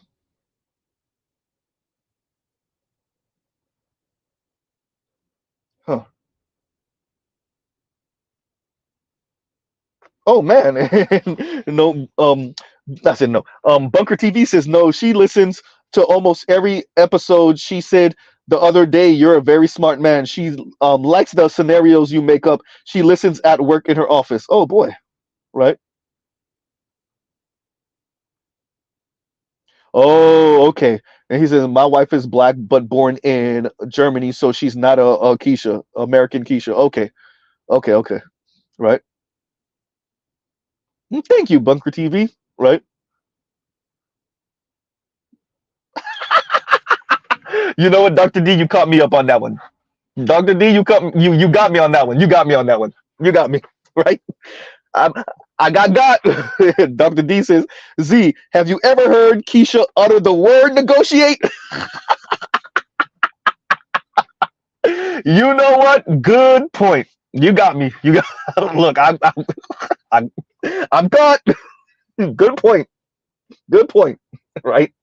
[SPEAKER 1] Huh. Oh man. No, I said no. Bunker TV says no, she listens to almost every episode. She said the other day, you're a very smart man. She likes the scenarios you make up. She listens at work in her office. Oh boy. Right? Oh, okay. And he says, my wife is black but born in Germany, so she's not a Keisha, American Keisha. Okay. Okay, okay. Right. Thank you, Bunker TV. Right. You know what, Dr. D, you caught me up on that one. Dr. D, you got me on that one. You got me on that one. You got me. Right? I, I got. Dr. D says, Z, have you ever heard Keisha utter the word negotiate? You know what? Good point. You got me. You got. Look, I'm, I'm caught. Good point. Good point. Right.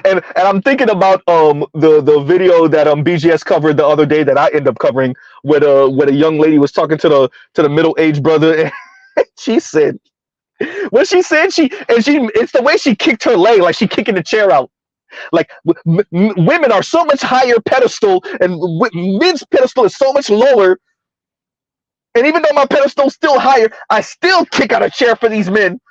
[SPEAKER 1] And I'm thinking about the video that BGS covered the other day that I end up covering, where a young lady was talking to the middle-aged brother, and she said what she said, she it's the way she kicked her leg, like she kicking the chair out. Like women are so much higher pedestal, and men's pedestal is so much lower. And even though my pedestal's still higher, I still kick out a chair for these men,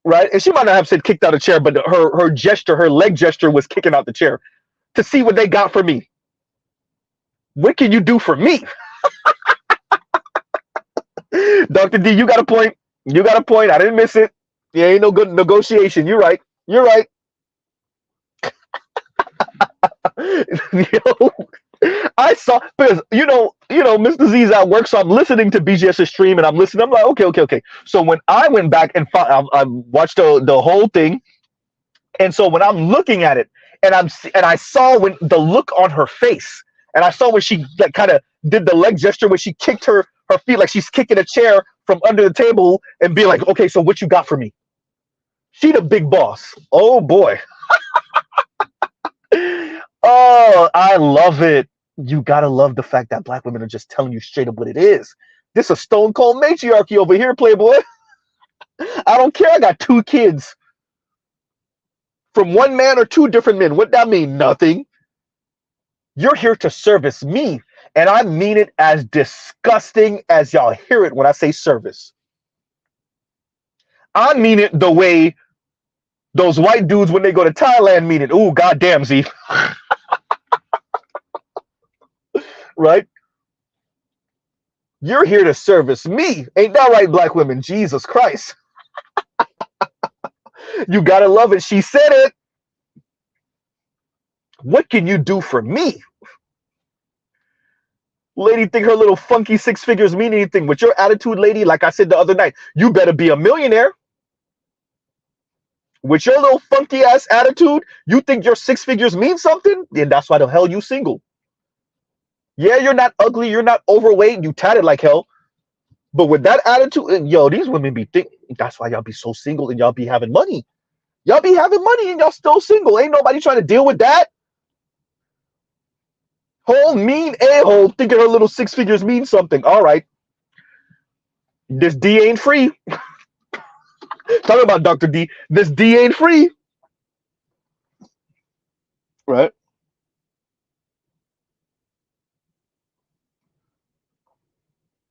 [SPEAKER 1] right? And she might not have said kicked out a chair, but her gesture, her leg gesture, was kicking out the chair to see what they got for me. What can you do for me? Dr. D, you got a point. You got a point. I didn't miss it. Yeah, ain't no good negotiation. You're right. You're right. Yo, I saw, because Mr. Z's at work, so I'm listening to BGS's stream, and I'm listening. I'm like, okay. So when I went back and I watched the whole thing, and so when I'm looking at it, and I saw when the look on her face, and I saw when she like kind of did the leg gesture when she kicked her feet like she's kicking a chair from under the table, and be like, okay, so what you got for me? She the big boss. Oh boy. Oh, I love it. You gotta love the fact that black women are just telling you straight up what it is. This is stone cold matriarchy over here, Playboy. I don't care. I got 2 kids from 1 man or 2 different men. What that mean? Nothing. You're here to service me, and I mean it as disgusting as y'all hear it when I say service. I mean it the way those white dudes when they go to Thailand mean it. Ooh, goddamn, Z. Right? You're here to service me. Ain't that right, black women? Jesus Christ. You gotta love it. She said it. What can you do for me? Lady think her little funky 6 figures mean anything. With your attitude, lady, like I said the other night, you better be a millionaire. With your little funky ass attitude, you think your 6 figures mean something? Then that's why the hell you single. Yeah, you're not ugly, you're not overweight, you tatted like hell. But with that attitude, yo, these women be think that's why y'all be so single and y'all be having money. Y'all be having money and y'all still single. Ain't nobody trying to deal with that. Whole mean a-hole thinking her little 6 figures mean something. All right. This D ain't free. Talking about Dr. D. This D ain't free. Right.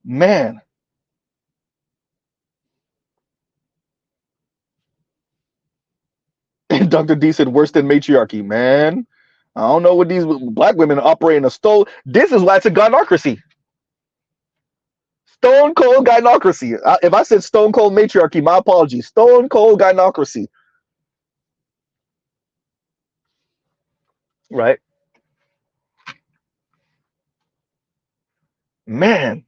[SPEAKER 1] Man. And Dr. D said worse than matriarchy. Man, I don't know what these black women operate in a stone. This is why it's a gynocracy. Stone cold gynocracy. If I said stone cold matriarchy, my apologies. Stone cold gynocracy. Right. Man.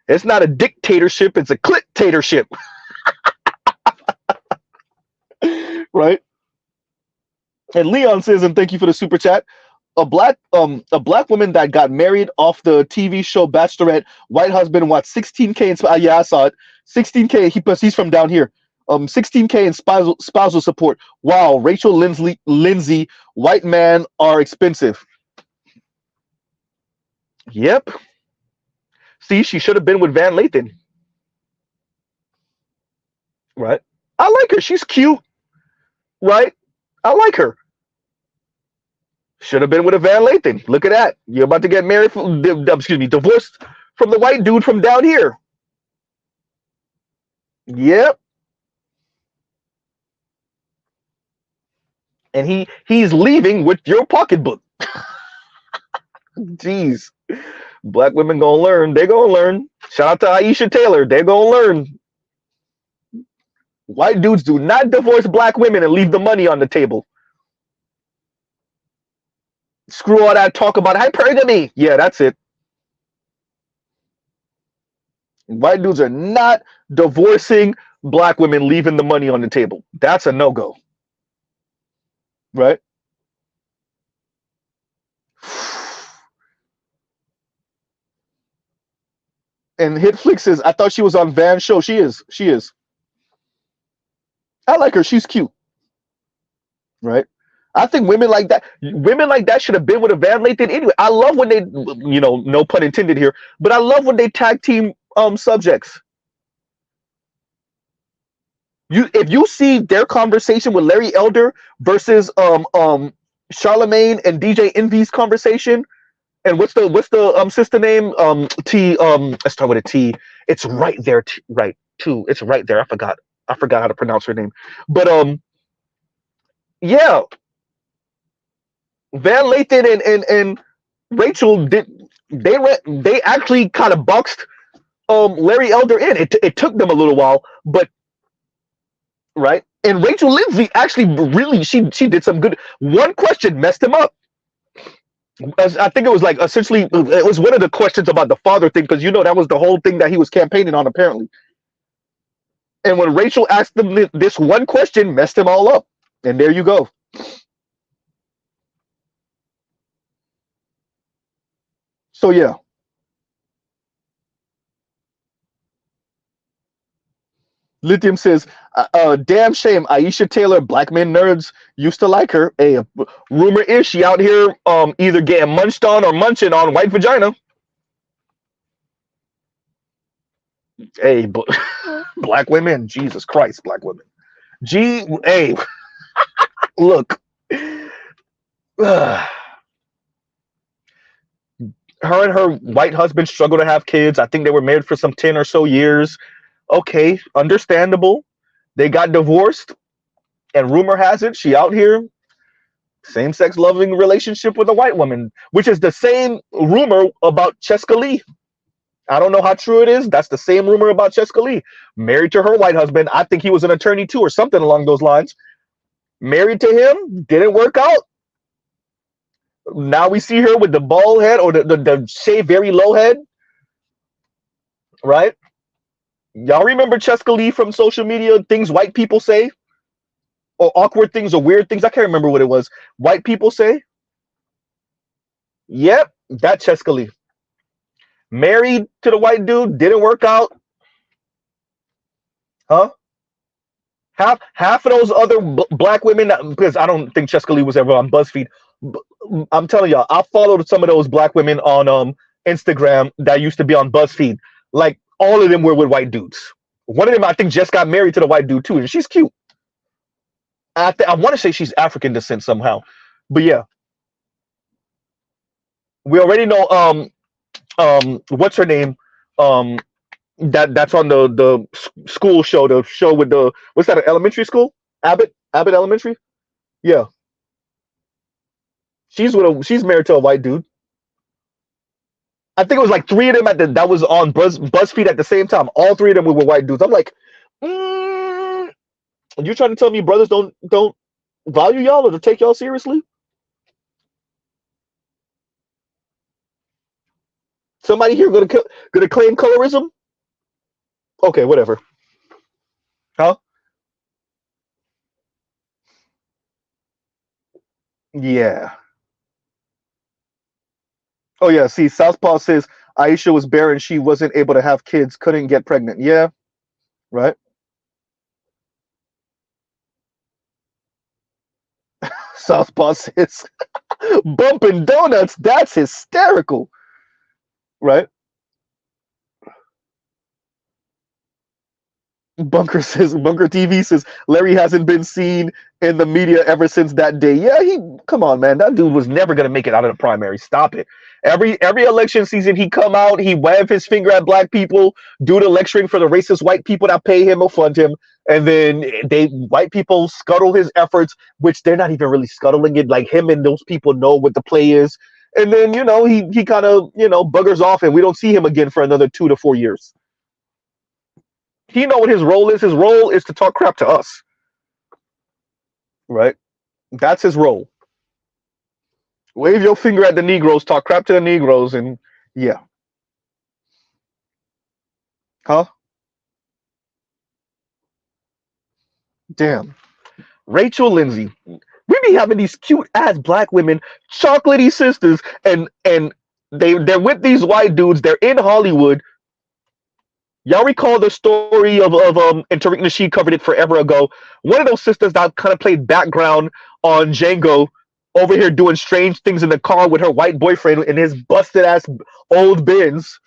[SPEAKER 1] It's not a dictatorship, it's a clicktatorship. Right? And Leon says, and thank you for the super chat. A black woman that got married off the TV show Bachelorette, white husband wants 16K in yeah, I saw it. 16K, he's from down here. 16K in spousal support. Wow, Rachel Lindsay, white man are expensive. Yep. See, she should have been with Van Lathan. Right? I like her. She's cute. Right? I like her. Should have been with a Van Lathan. Look at that. You're about to get married, divorced from the white dude from down here. Yep. And he's leaving with your pocketbook. Jeez. Black women gonna learn. They gonna learn. Shout out to Aisha Taylor. They gonna learn. White dudes do not divorce black women and leave the money on the table. Screw all that talk about hypergamy. Yeah, that's it. White dudes are not divorcing black women, leaving the money on the table. That's a no-go. Right? And Hitflix says, I thought she was on Van's show. She is. She is. I like her. She's cute. Right? I think women like that should have been with a Van Lathan anyway. I love when they, no pun intended here, but I love when they tag team subjects. If you see their conversation with Larry Elder versus Charlemagne and DJ Envy's conversation, and what's the sister name? T let's start with a T. It's right there, right too. It's right there. I forgot how to pronounce her name. But yeah, Van Lathan and Rachel they actually kind of boxed Larry Elder in. It took them a little while, but right. And Rachel Lindsay actually really she did some good. One question messed him up. I think it was like essentially it was one of the questions about the father thing, because that was the whole thing that he was campaigning on apparently. And when Rachel asked them this one question, messed him all up. And there you go. So yeah. Lithium says, damn shame. Aisha Taylor, black men nerds used to like her. Hey, rumor is she out here either getting munched on or munching on white vagina. Hey, black women, Jesus Christ, black women. Hey, look. Her and her white husband struggle to have kids. I think they were married for some 10 or so years. Okay, understandable. They got divorced, and rumor has it she out here same-sex loving relationship with a white woman, which is the same rumor about Cheska Lee. I don't know how true it is. That's the same rumor about Cheska Lee. Married to her white husband. I think he was an attorney too, or something along those lines. Married to him, didn't work out. Now we see her with the bald head or the shaved very low head. Right? Y'all remember Cheska Lee from social media, things white people say? Or awkward things or weird things? I can't remember what it was. White people say? Yep, that Cheska Lee. Married to the white dude, didn't work out. Huh? Half of those other black women, because I don't think Cheska Lee was ever on BuzzFeed. I'm telling y'all, I followed some of those black women on Instagram that used to be on BuzzFeed. Like, all of them were with white dudes. One of them, I think, just got married to the white dude too, and she's cute. I want to say she's African descent somehow, but yeah, we already know. What's her name? That's on the school show, the show with the what's that? An elementary school? Abbott Elementary. Yeah, she's married to a white dude. I think it was like 3 of them that was on BuzzFeed at the same time. All 3 of them were white dudes. I'm like, you trying to tell me brothers don't value y'all or to take y'all seriously? Somebody here gonna claim colorism? Okay, whatever. Huh? Yeah. Oh yeah. See, Southpaw says Aisha was barren. She wasn't able to have kids. Couldn't get pregnant. Yeah. Right. Southpaw says bumping donuts. That's hysterical. Right. Bunker TV says Larry hasn't been seen in the media ever since that day. Yeah, come on, man. That dude was never gonna make it out of the primary. Stop it. Every election season he come out, he wave his finger at black people, do the lecturing for the racist white people that pay him or fund him, and then white people scuttle his efforts, which they're not even really scuttling it. Like him and those people know what the play is. And then, he kind of, buggers off and we don't see him again for another 2 to 4 years. He know what his role is. His role is to talk crap to us. Right? That's his role. Wave your finger at the Negroes, talk crap to the Negroes, and yeah. Huh? Damn. Rachel Lindsay. We be having these cute ass black women, chocolatey sisters, and they're with these white dudes. They're in Hollywood. Y'all recall the story of and Tariq Nasheed covered it forever ago. One of those sisters that kind of played background on Django over here doing strange things in the car with her white boyfriend in his busted ass old Benz.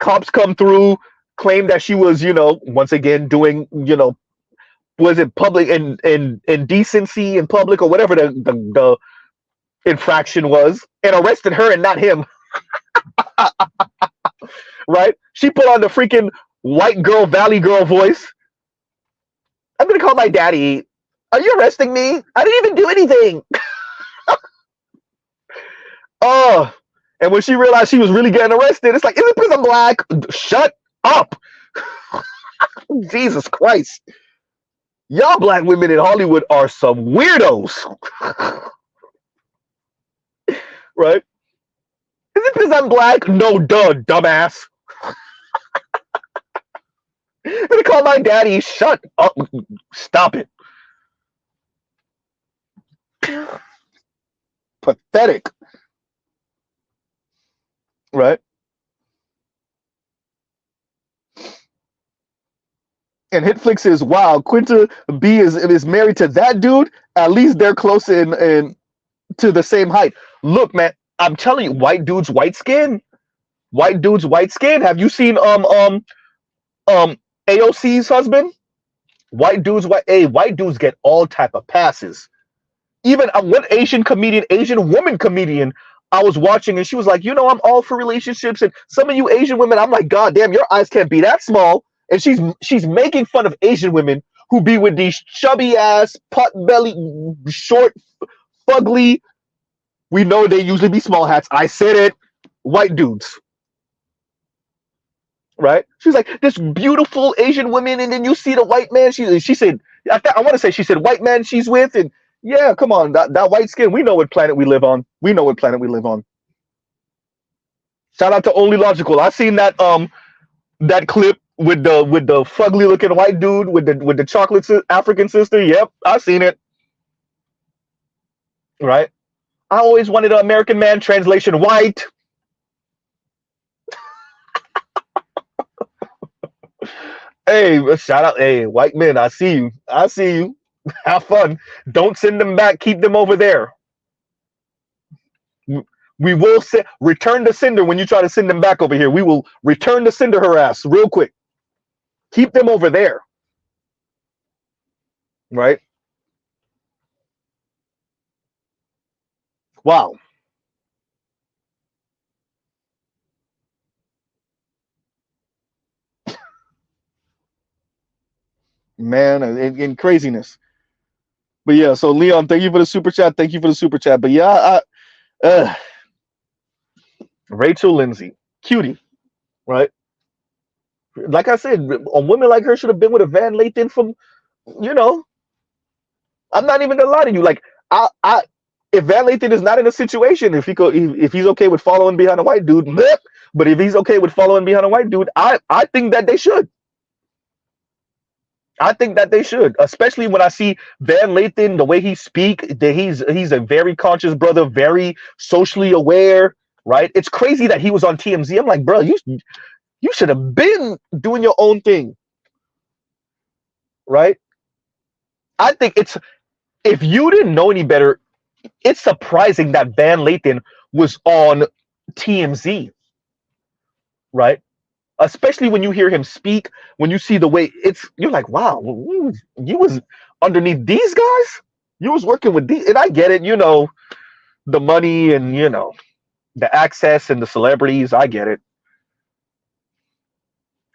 [SPEAKER 1] Cops come through, claim that she was, once again doing, was it public and indecency in public or whatever the infraction was, and arrested her and not him. Right? She put on the freaking white girl, valley girl voice. I'm gonna call my daddy. Are you arresting me? I didn't even do anything. Oh, and when she realized she was really getting arrested, it's like, is it because I'm black? Shut up. Jesus Christ. Y'all black women in Hollywood are some weirdos. Right? Is it because I'm black? No, duh, dumbass. I'm gonna call my daddy. Shut up. Stop it. Pathetic. Right? And Hitflix is, wow, Quinta B is married to that dude. At least they're close in to the same height. Look, man, I'm telling you, white dudes, white skin. White dudes, white skin. Have you seen AOC's husband? White dudes, white dudes get all type of passes. Even one Asian woman comedian I was watching, and she was like, I'm all for relationships, and some of you Asian women, I'm like, God damn, your eyes can't be that small. And she's making fun of Asian women who be with these chubby ass, pot belly, short, fugly. We know they usually be small hats. I said it, white dudes. Right? She's like, this beautiful Asian woman, and then you see the white man. She said, I want to say she said white man she's with, and yeah, come on, that white skin. We know what planet we live on. We know what planet we live on. Shout out to Only Logical. I seen that that clip with the fugly looking white dude with the chocolate African sister. Yep, I seen it. Right? I always wanted an American man, translation white. Hey, shout out. Hey, white men, I see you. I see you. Have fun. Don't send them back. Keep them over there. We will return the sender when you try to send them back over here. We will return the sender her ass real quick. Keep them over there. Right? Wow. Man, in craziness. But yeah, so Leon, thank you for the super chat. Thank you for the super chat. But yeah, Rachel Lindsay, cutie, right? Like I said, a woman like her should have been with a Van Lathan from, I'm not even gonna lie to you. Like, if Van Lathan is not in a situation, if he's okay with following behind a white dude, bleh, but if he's okay with following behind a white dude, I think that they should. I think that they should, especially when I see Van Lathan, the way he speak, that he's a very conscious brother, very socially aware, right? It's crazy that he was on TMZ. I'm like, bro, you should have been doing your own thing, right? I think if you didn't know any better, it's surprising that Van Lathan was on TMZ, right? Especially when you hear him speak, when you see the way you're like, wow, you was underneath these guys? You was working with these, and I get it, the money and, the access and the celebrities, I get it.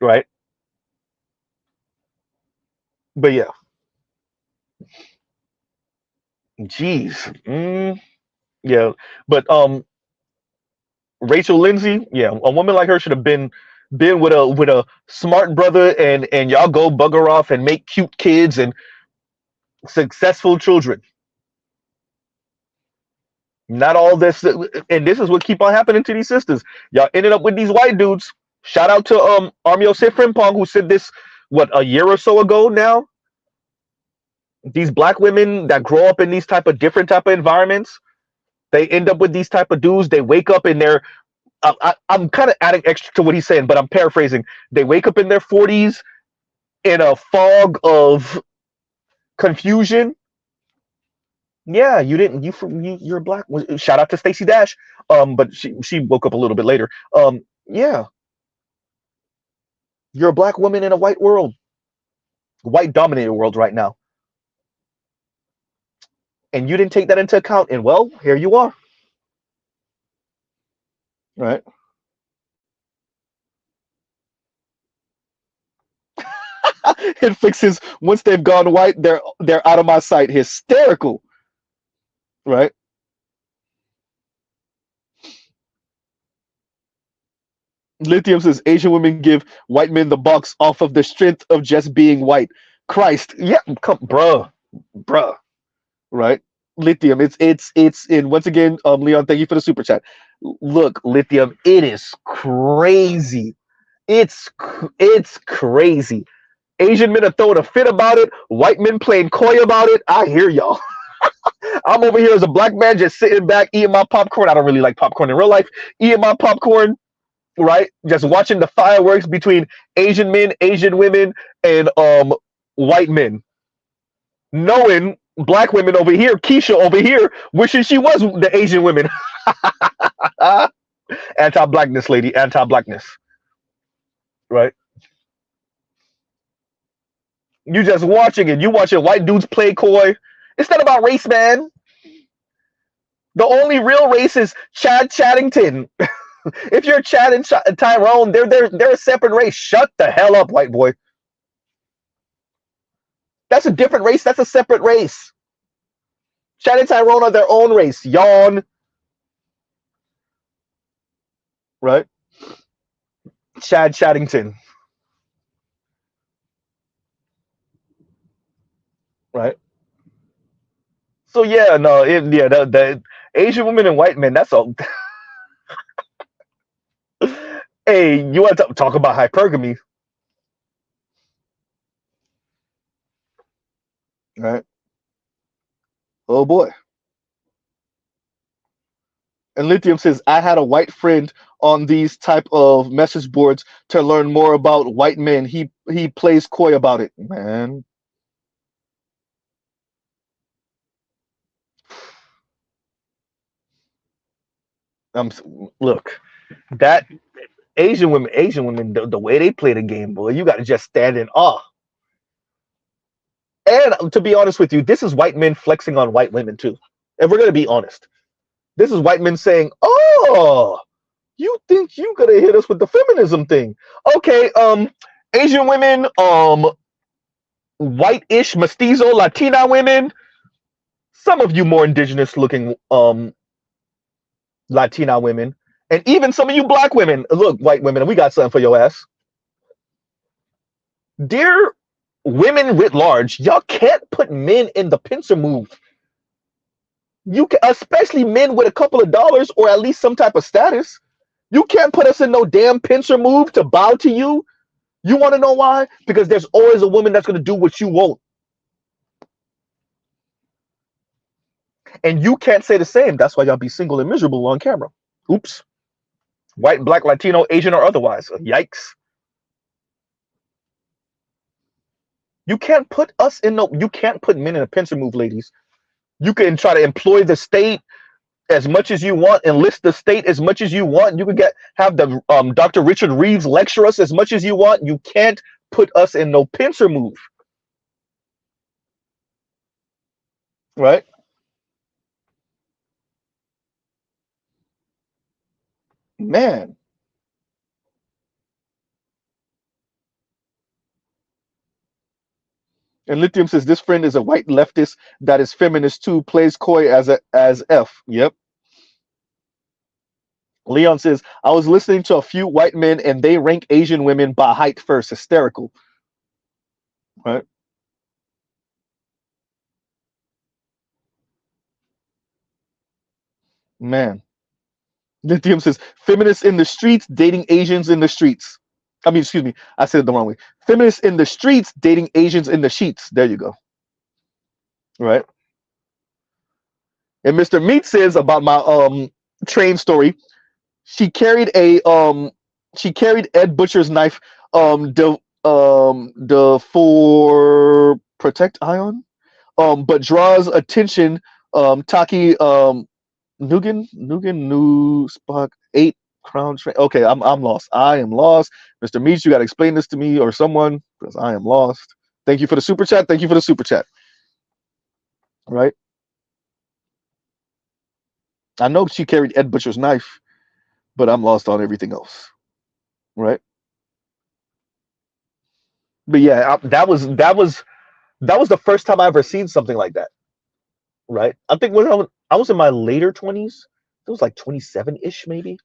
[SPEAKER 1] Right? But yeah. Jeez. Yeah. But Rachel Lindsay, yeah, a woman like her should have been with a smart brother, and y'all go bugger off and make cute kids and successful children. Not all this, and this is what keep on happening to these sisters. Y'all ended up with these white dudes. Shout out to Armio Sifrimpong, who said this a year or so ago now. These black women that grow up in these different type of environments, they end up with these type of dudes. They wake up and they're I'm kind of adding extra to what he's saying, but I'm paraphrasing. They wake up in their 40s in a fog of confusion. Yeah, you didn't. You're black. Shout out to Stacey Dash. But she woke up a little bit later. Yeah, you're a black woman in a white world, white dominated world right now, and you didn't take that into account. And well, here you are. Right. It fixes once they've gone white, they're out of my sight. Hysterical. Right. Lithium says Asian women give white men the box off of the strength of just being white. Christ, yeah, come, bruh, right? Lithium, it's and once again, Leon, thank you for the super chat. Look, Lithium, it is crazy. It's crazy. Asian men are throwing a fit about it. White men playing coy about it. I hear y'all. I'm over here as a black man just sitting back eating my popcorn. I don't really like popcorn in real life. Eating my popcorn, right? Just watching the fireworks between Asian men, Asian women, and white men. Knowing black women over here, Keisha over here, wishing she was the Asian women. Anti-blackness, lady, anti-blackness. Right? You just watching it. You watching white dudes play coy. It's not about race, man. The only real race is Chad Chaddington. If you're Chad and Tyrone, they're a separate race. Shut the hell up, white boy. That's a different race. That's a separate race. Chad and Tyrone are their own race. Yawn. Right? Chad Chaddington. Right? So yeah, no, the Asian women and white men, that's all. Hey, you want to talk about hypergamy? Right? Oh boy. And Lithium says, I had a white friend on these type of message boards to learn more about white men. He plays coy about it, man. Um, Look, that Asian women, the way they play the game, boy, you got to just stand in awe. And to be honest with you, this is white men flexing on white women too. If we're gonna be honest, this is white men saying, "Oh, you think you gonna hit us with the feminism thing? Okay, Asian women, white-ish, mestizo, Latina women, some of you more indigenous-looking, Latina women, and even some of you black women. Look, white women, we got something for your ass, dear women writ large. Y'all can't put men in the pincer move. You can, especially men with a couple of dollars or at least some type of status. You can't put us in no damn pincer move to bow to you. You want to know why? Because there's always a woman that's going to do what you want. And you can't say the same. That's why y'all be single and miserable on camera. Oops. White, black, Latino, Asian, or otherwise. Yikes. You can't put us in no, you can't put men in a pincer move, ladies. You can try to employ the state as much as you want, enlist the state as much as you want. You can have the Dr. Richard Reeves lecture us as much as you want. You can't put us in no pincer move. Right? Man. And Lithium says this friend is a white leftist that is feminist too, plays coy as F. Yep. Leon says, I was listening to a few white men and they rank Asian women by height first. Hysterical. Right? Man. Lithium says, feminists in the streets dating Asians in the streets. I mean, excuse me, I said it the wrong way. Feminists in the streets dating Asians in the sheets. There you go. Right? And Mr. Meat says about my train story. She carried a she carried Ed Butcher's knife the for protect Ion but draws attention Taki Nugan new Spock 8 crown train. Okay, I'm lost. I am lost. Mr. Meach, you got to explain this to me or someone because I am lost. Thank you for the super chat. Thank you for the super chat. Right? I know she carried Ed Butcher's knife, but I'm lost on everything else. Right? But yeah, that was the first time I ever seen something like that. Right? I think when I was in my later 20s, it was like 27 ish, maybe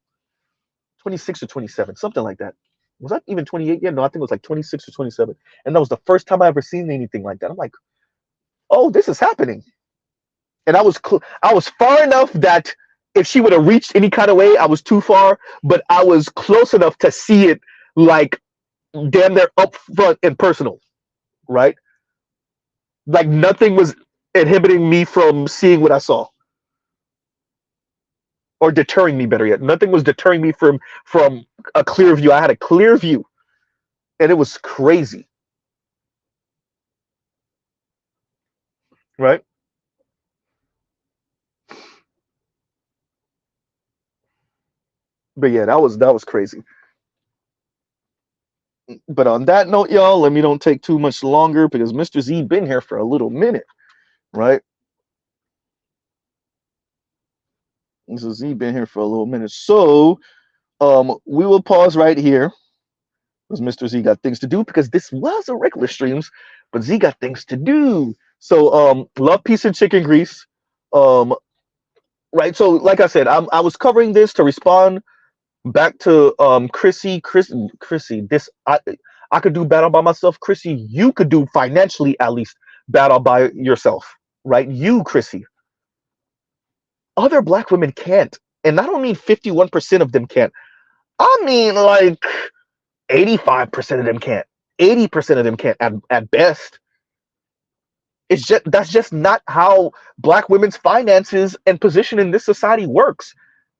[SPEAKER 1] 26 or 27, something like that. Was that even 28? Yeah, no, I think it was like 26 or 27. And that was the first time I ever seen anything like that. I'm like, oh, this is happening. And I was far enough that if she would have reached any kind of way, I was too far, but I was close enough to see it like damn near up front and personal, right? Like nothing was inhibiting me from seeing what I saw. Or deterring me, better yet. Nothing was deterring me from a clear view. I had a clear view. And it was crazy. Right? But yeah, that was crazy. But on that note, y'all, let me don't take too much longer because Mr. Z been here for a little minute, right? Mr. Z been here for a little minute. So we will pause right here because Mr. Z got things to do because this was a regular streams, but Z got things to do. So love, peace, and chicken grease. Um, right. So like I said, I was covering this to respond back to Chrissy. This I could do battle by myself. Chrissy, you could do financially at least battle by yourself, right? You, Chrissy. Other black women can't, and I don't mean 51% of them can't. I mean like 85% of them can't. 80% of them can't at best. It's just that's just not how black women's finances and position in this society works.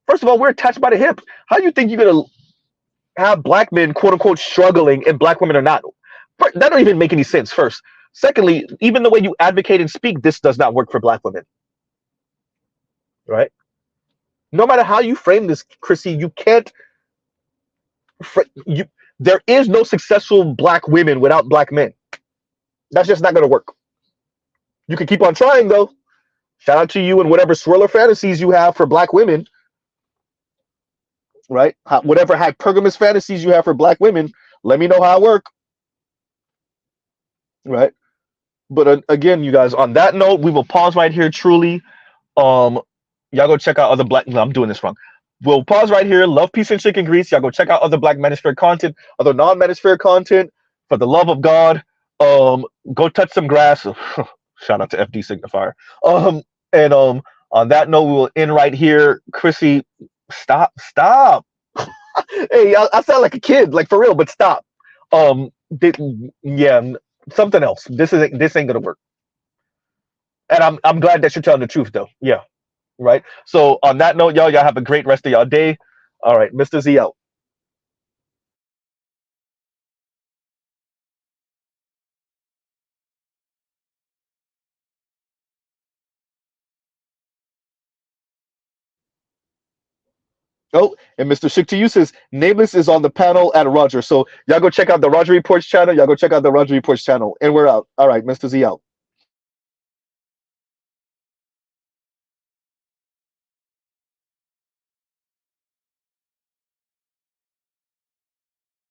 [SPEAKER 1] First of all, we're attached by the hip. How do you think you're gonna have black men quote unquote struggling and black women are not? That don't even make any sense. First, secondly, even the way you advocate and speak, this does not work for black women, right? No matter how you frame this, Chrissy, you can't. You there is no successful black women without black men. That's just not going to work. You can keep on trying though. Shout out to you and whatever swirler fantasies you have for black women, right? Whatever hypergamous fantasies you have for black women, let me know how it work, right? But again, you guys, on that note, we will pause right here. Truly, y'all go check out other black. No, I'm doing this wrong. We'll pause right here. Love, peace, and chicken grease. Y'all go check out other Black Manosphere content, other non-Manosphere content. For the love of God, go touch some grass. Shout out to FD Signifier. And on that note, we will end right here. Chrissy, stop. Hey, I sound like a kid, like for real, but stop. Yeah, something else. This ain't gonna work. And I'm glad that you're telling the truth though. Yeah. Right. So on that note, y'all have a great rest of y'all day. All right, Mr. Z out. Oh, and Mr. Shik to you says Nameless is on the panel at Roger. So y'all go check out the Roger Reports channel. Y'all go check out the Roger Reports channel. And we're out. All right, Mr. Z out.